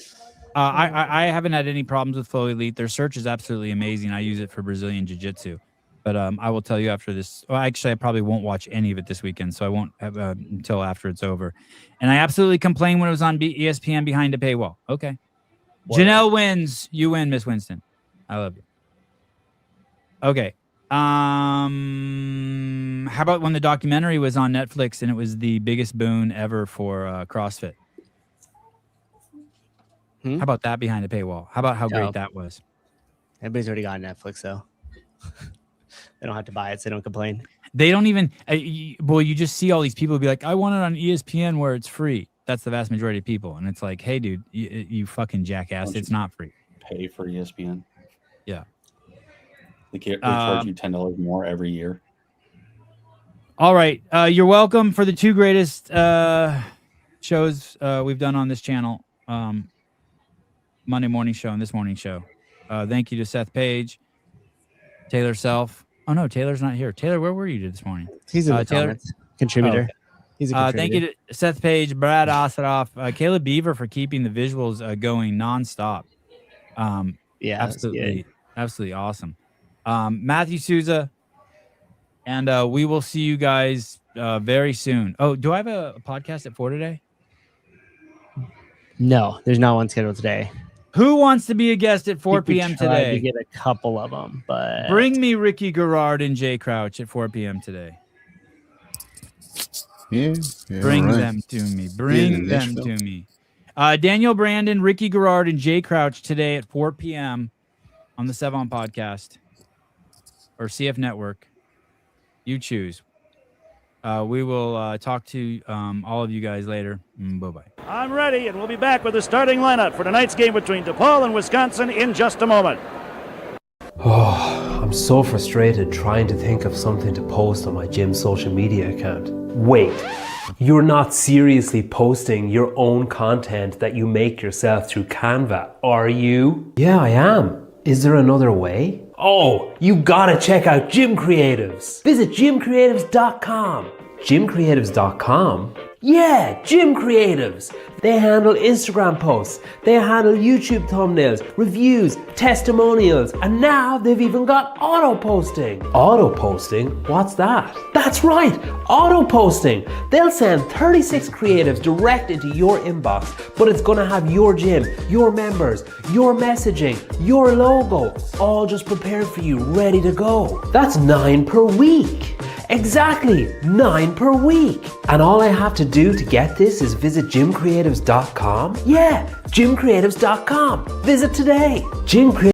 haven't had any problems with Flow Elite. Their search is absolutely amazing. I use it for Brazilian Jiu-Jitsu. But I will tell you after this. Well, actually, I probably won't watch any of it this weekend, so I won't have until after it's over. And I absolutely complained when it was on ESPN behind a paywall. Okay. What? Janelle wins. You win, Miss Winston. I love you. Okay. How about when the documentary was on Netflix and it was the biggest boon ever for CrossFit? How about that behind the paywall? How about how great that was? Everybody's already got Netflix, though. They don't have to buy it, so they don't complain. They don't even. You just see all these people be like, "I want it on ESPN where it's free." That's the vast majority of people, and it's like, "Hey, dude, you fucking jackass! It's not free." Pay for ESPN. Yeah. They charge you $10 more every year. All right, you're welcome for the two greatest shows we've done on this channel. Monday morning show and this morning show. Thank you to Seth Page, Taylor Self. Oh no, Taylor's not here. Taylor, where were you this morning? He's in the comments. Contributor. Okay. He's a contributor. Thank you to Seth Page, Brad Osseroff, Caleb Beaver for keeping the visuals going nonstop. Yeah, absolutely awesome. Matthew Souza, and we will see you guys very soon. Oh, do I have a podcast at 4 today? No, there's not one scheduled today. Who wants to be a guest at 4 p.m. today? To get a couple of them, but bring me Ricky Garrard and Jay Crouch at 4 p.m. today. Yeah, bring them to me. Bring them to me. Daniel Brandon, Ricky Garrard, and Jay Crouch today at 4 p.m. on the Sevon podcast or CF Network. You choose. We will talk to all of you guys later. Bye-bye. I'm ready, and we'll be back with the starting lineup for tonight's game between DePaul and Wisconsin in just a moment. Oh, I'm so frustrated trying to think of something to post on my gym social media account. Wait, you're not seriously posting your own content that you make yourself through Canva, are you? Yeah, I am. Is there another way? Oh, you gotta check out Gym Creatives. Visit gymcreatives.com. Gymcreatives.com? Yeah, Gym Creatives. They handle Instagram posts, they handle YouTube thumbnails, reviews, testimonials, and now they've even got auto posting. Auto posting? What's that? That's right, auto posting. They'll send 36 creatives direct into your inbox, but it's gonna have your gym, your members, your messaging, your logo, all just prepared for you, ready to go. That's 9 per week. Exactly, 9 per week. And all I have to do to get this is visit gymcreatives.com. Yeah, gymcreatives.com. Visit today.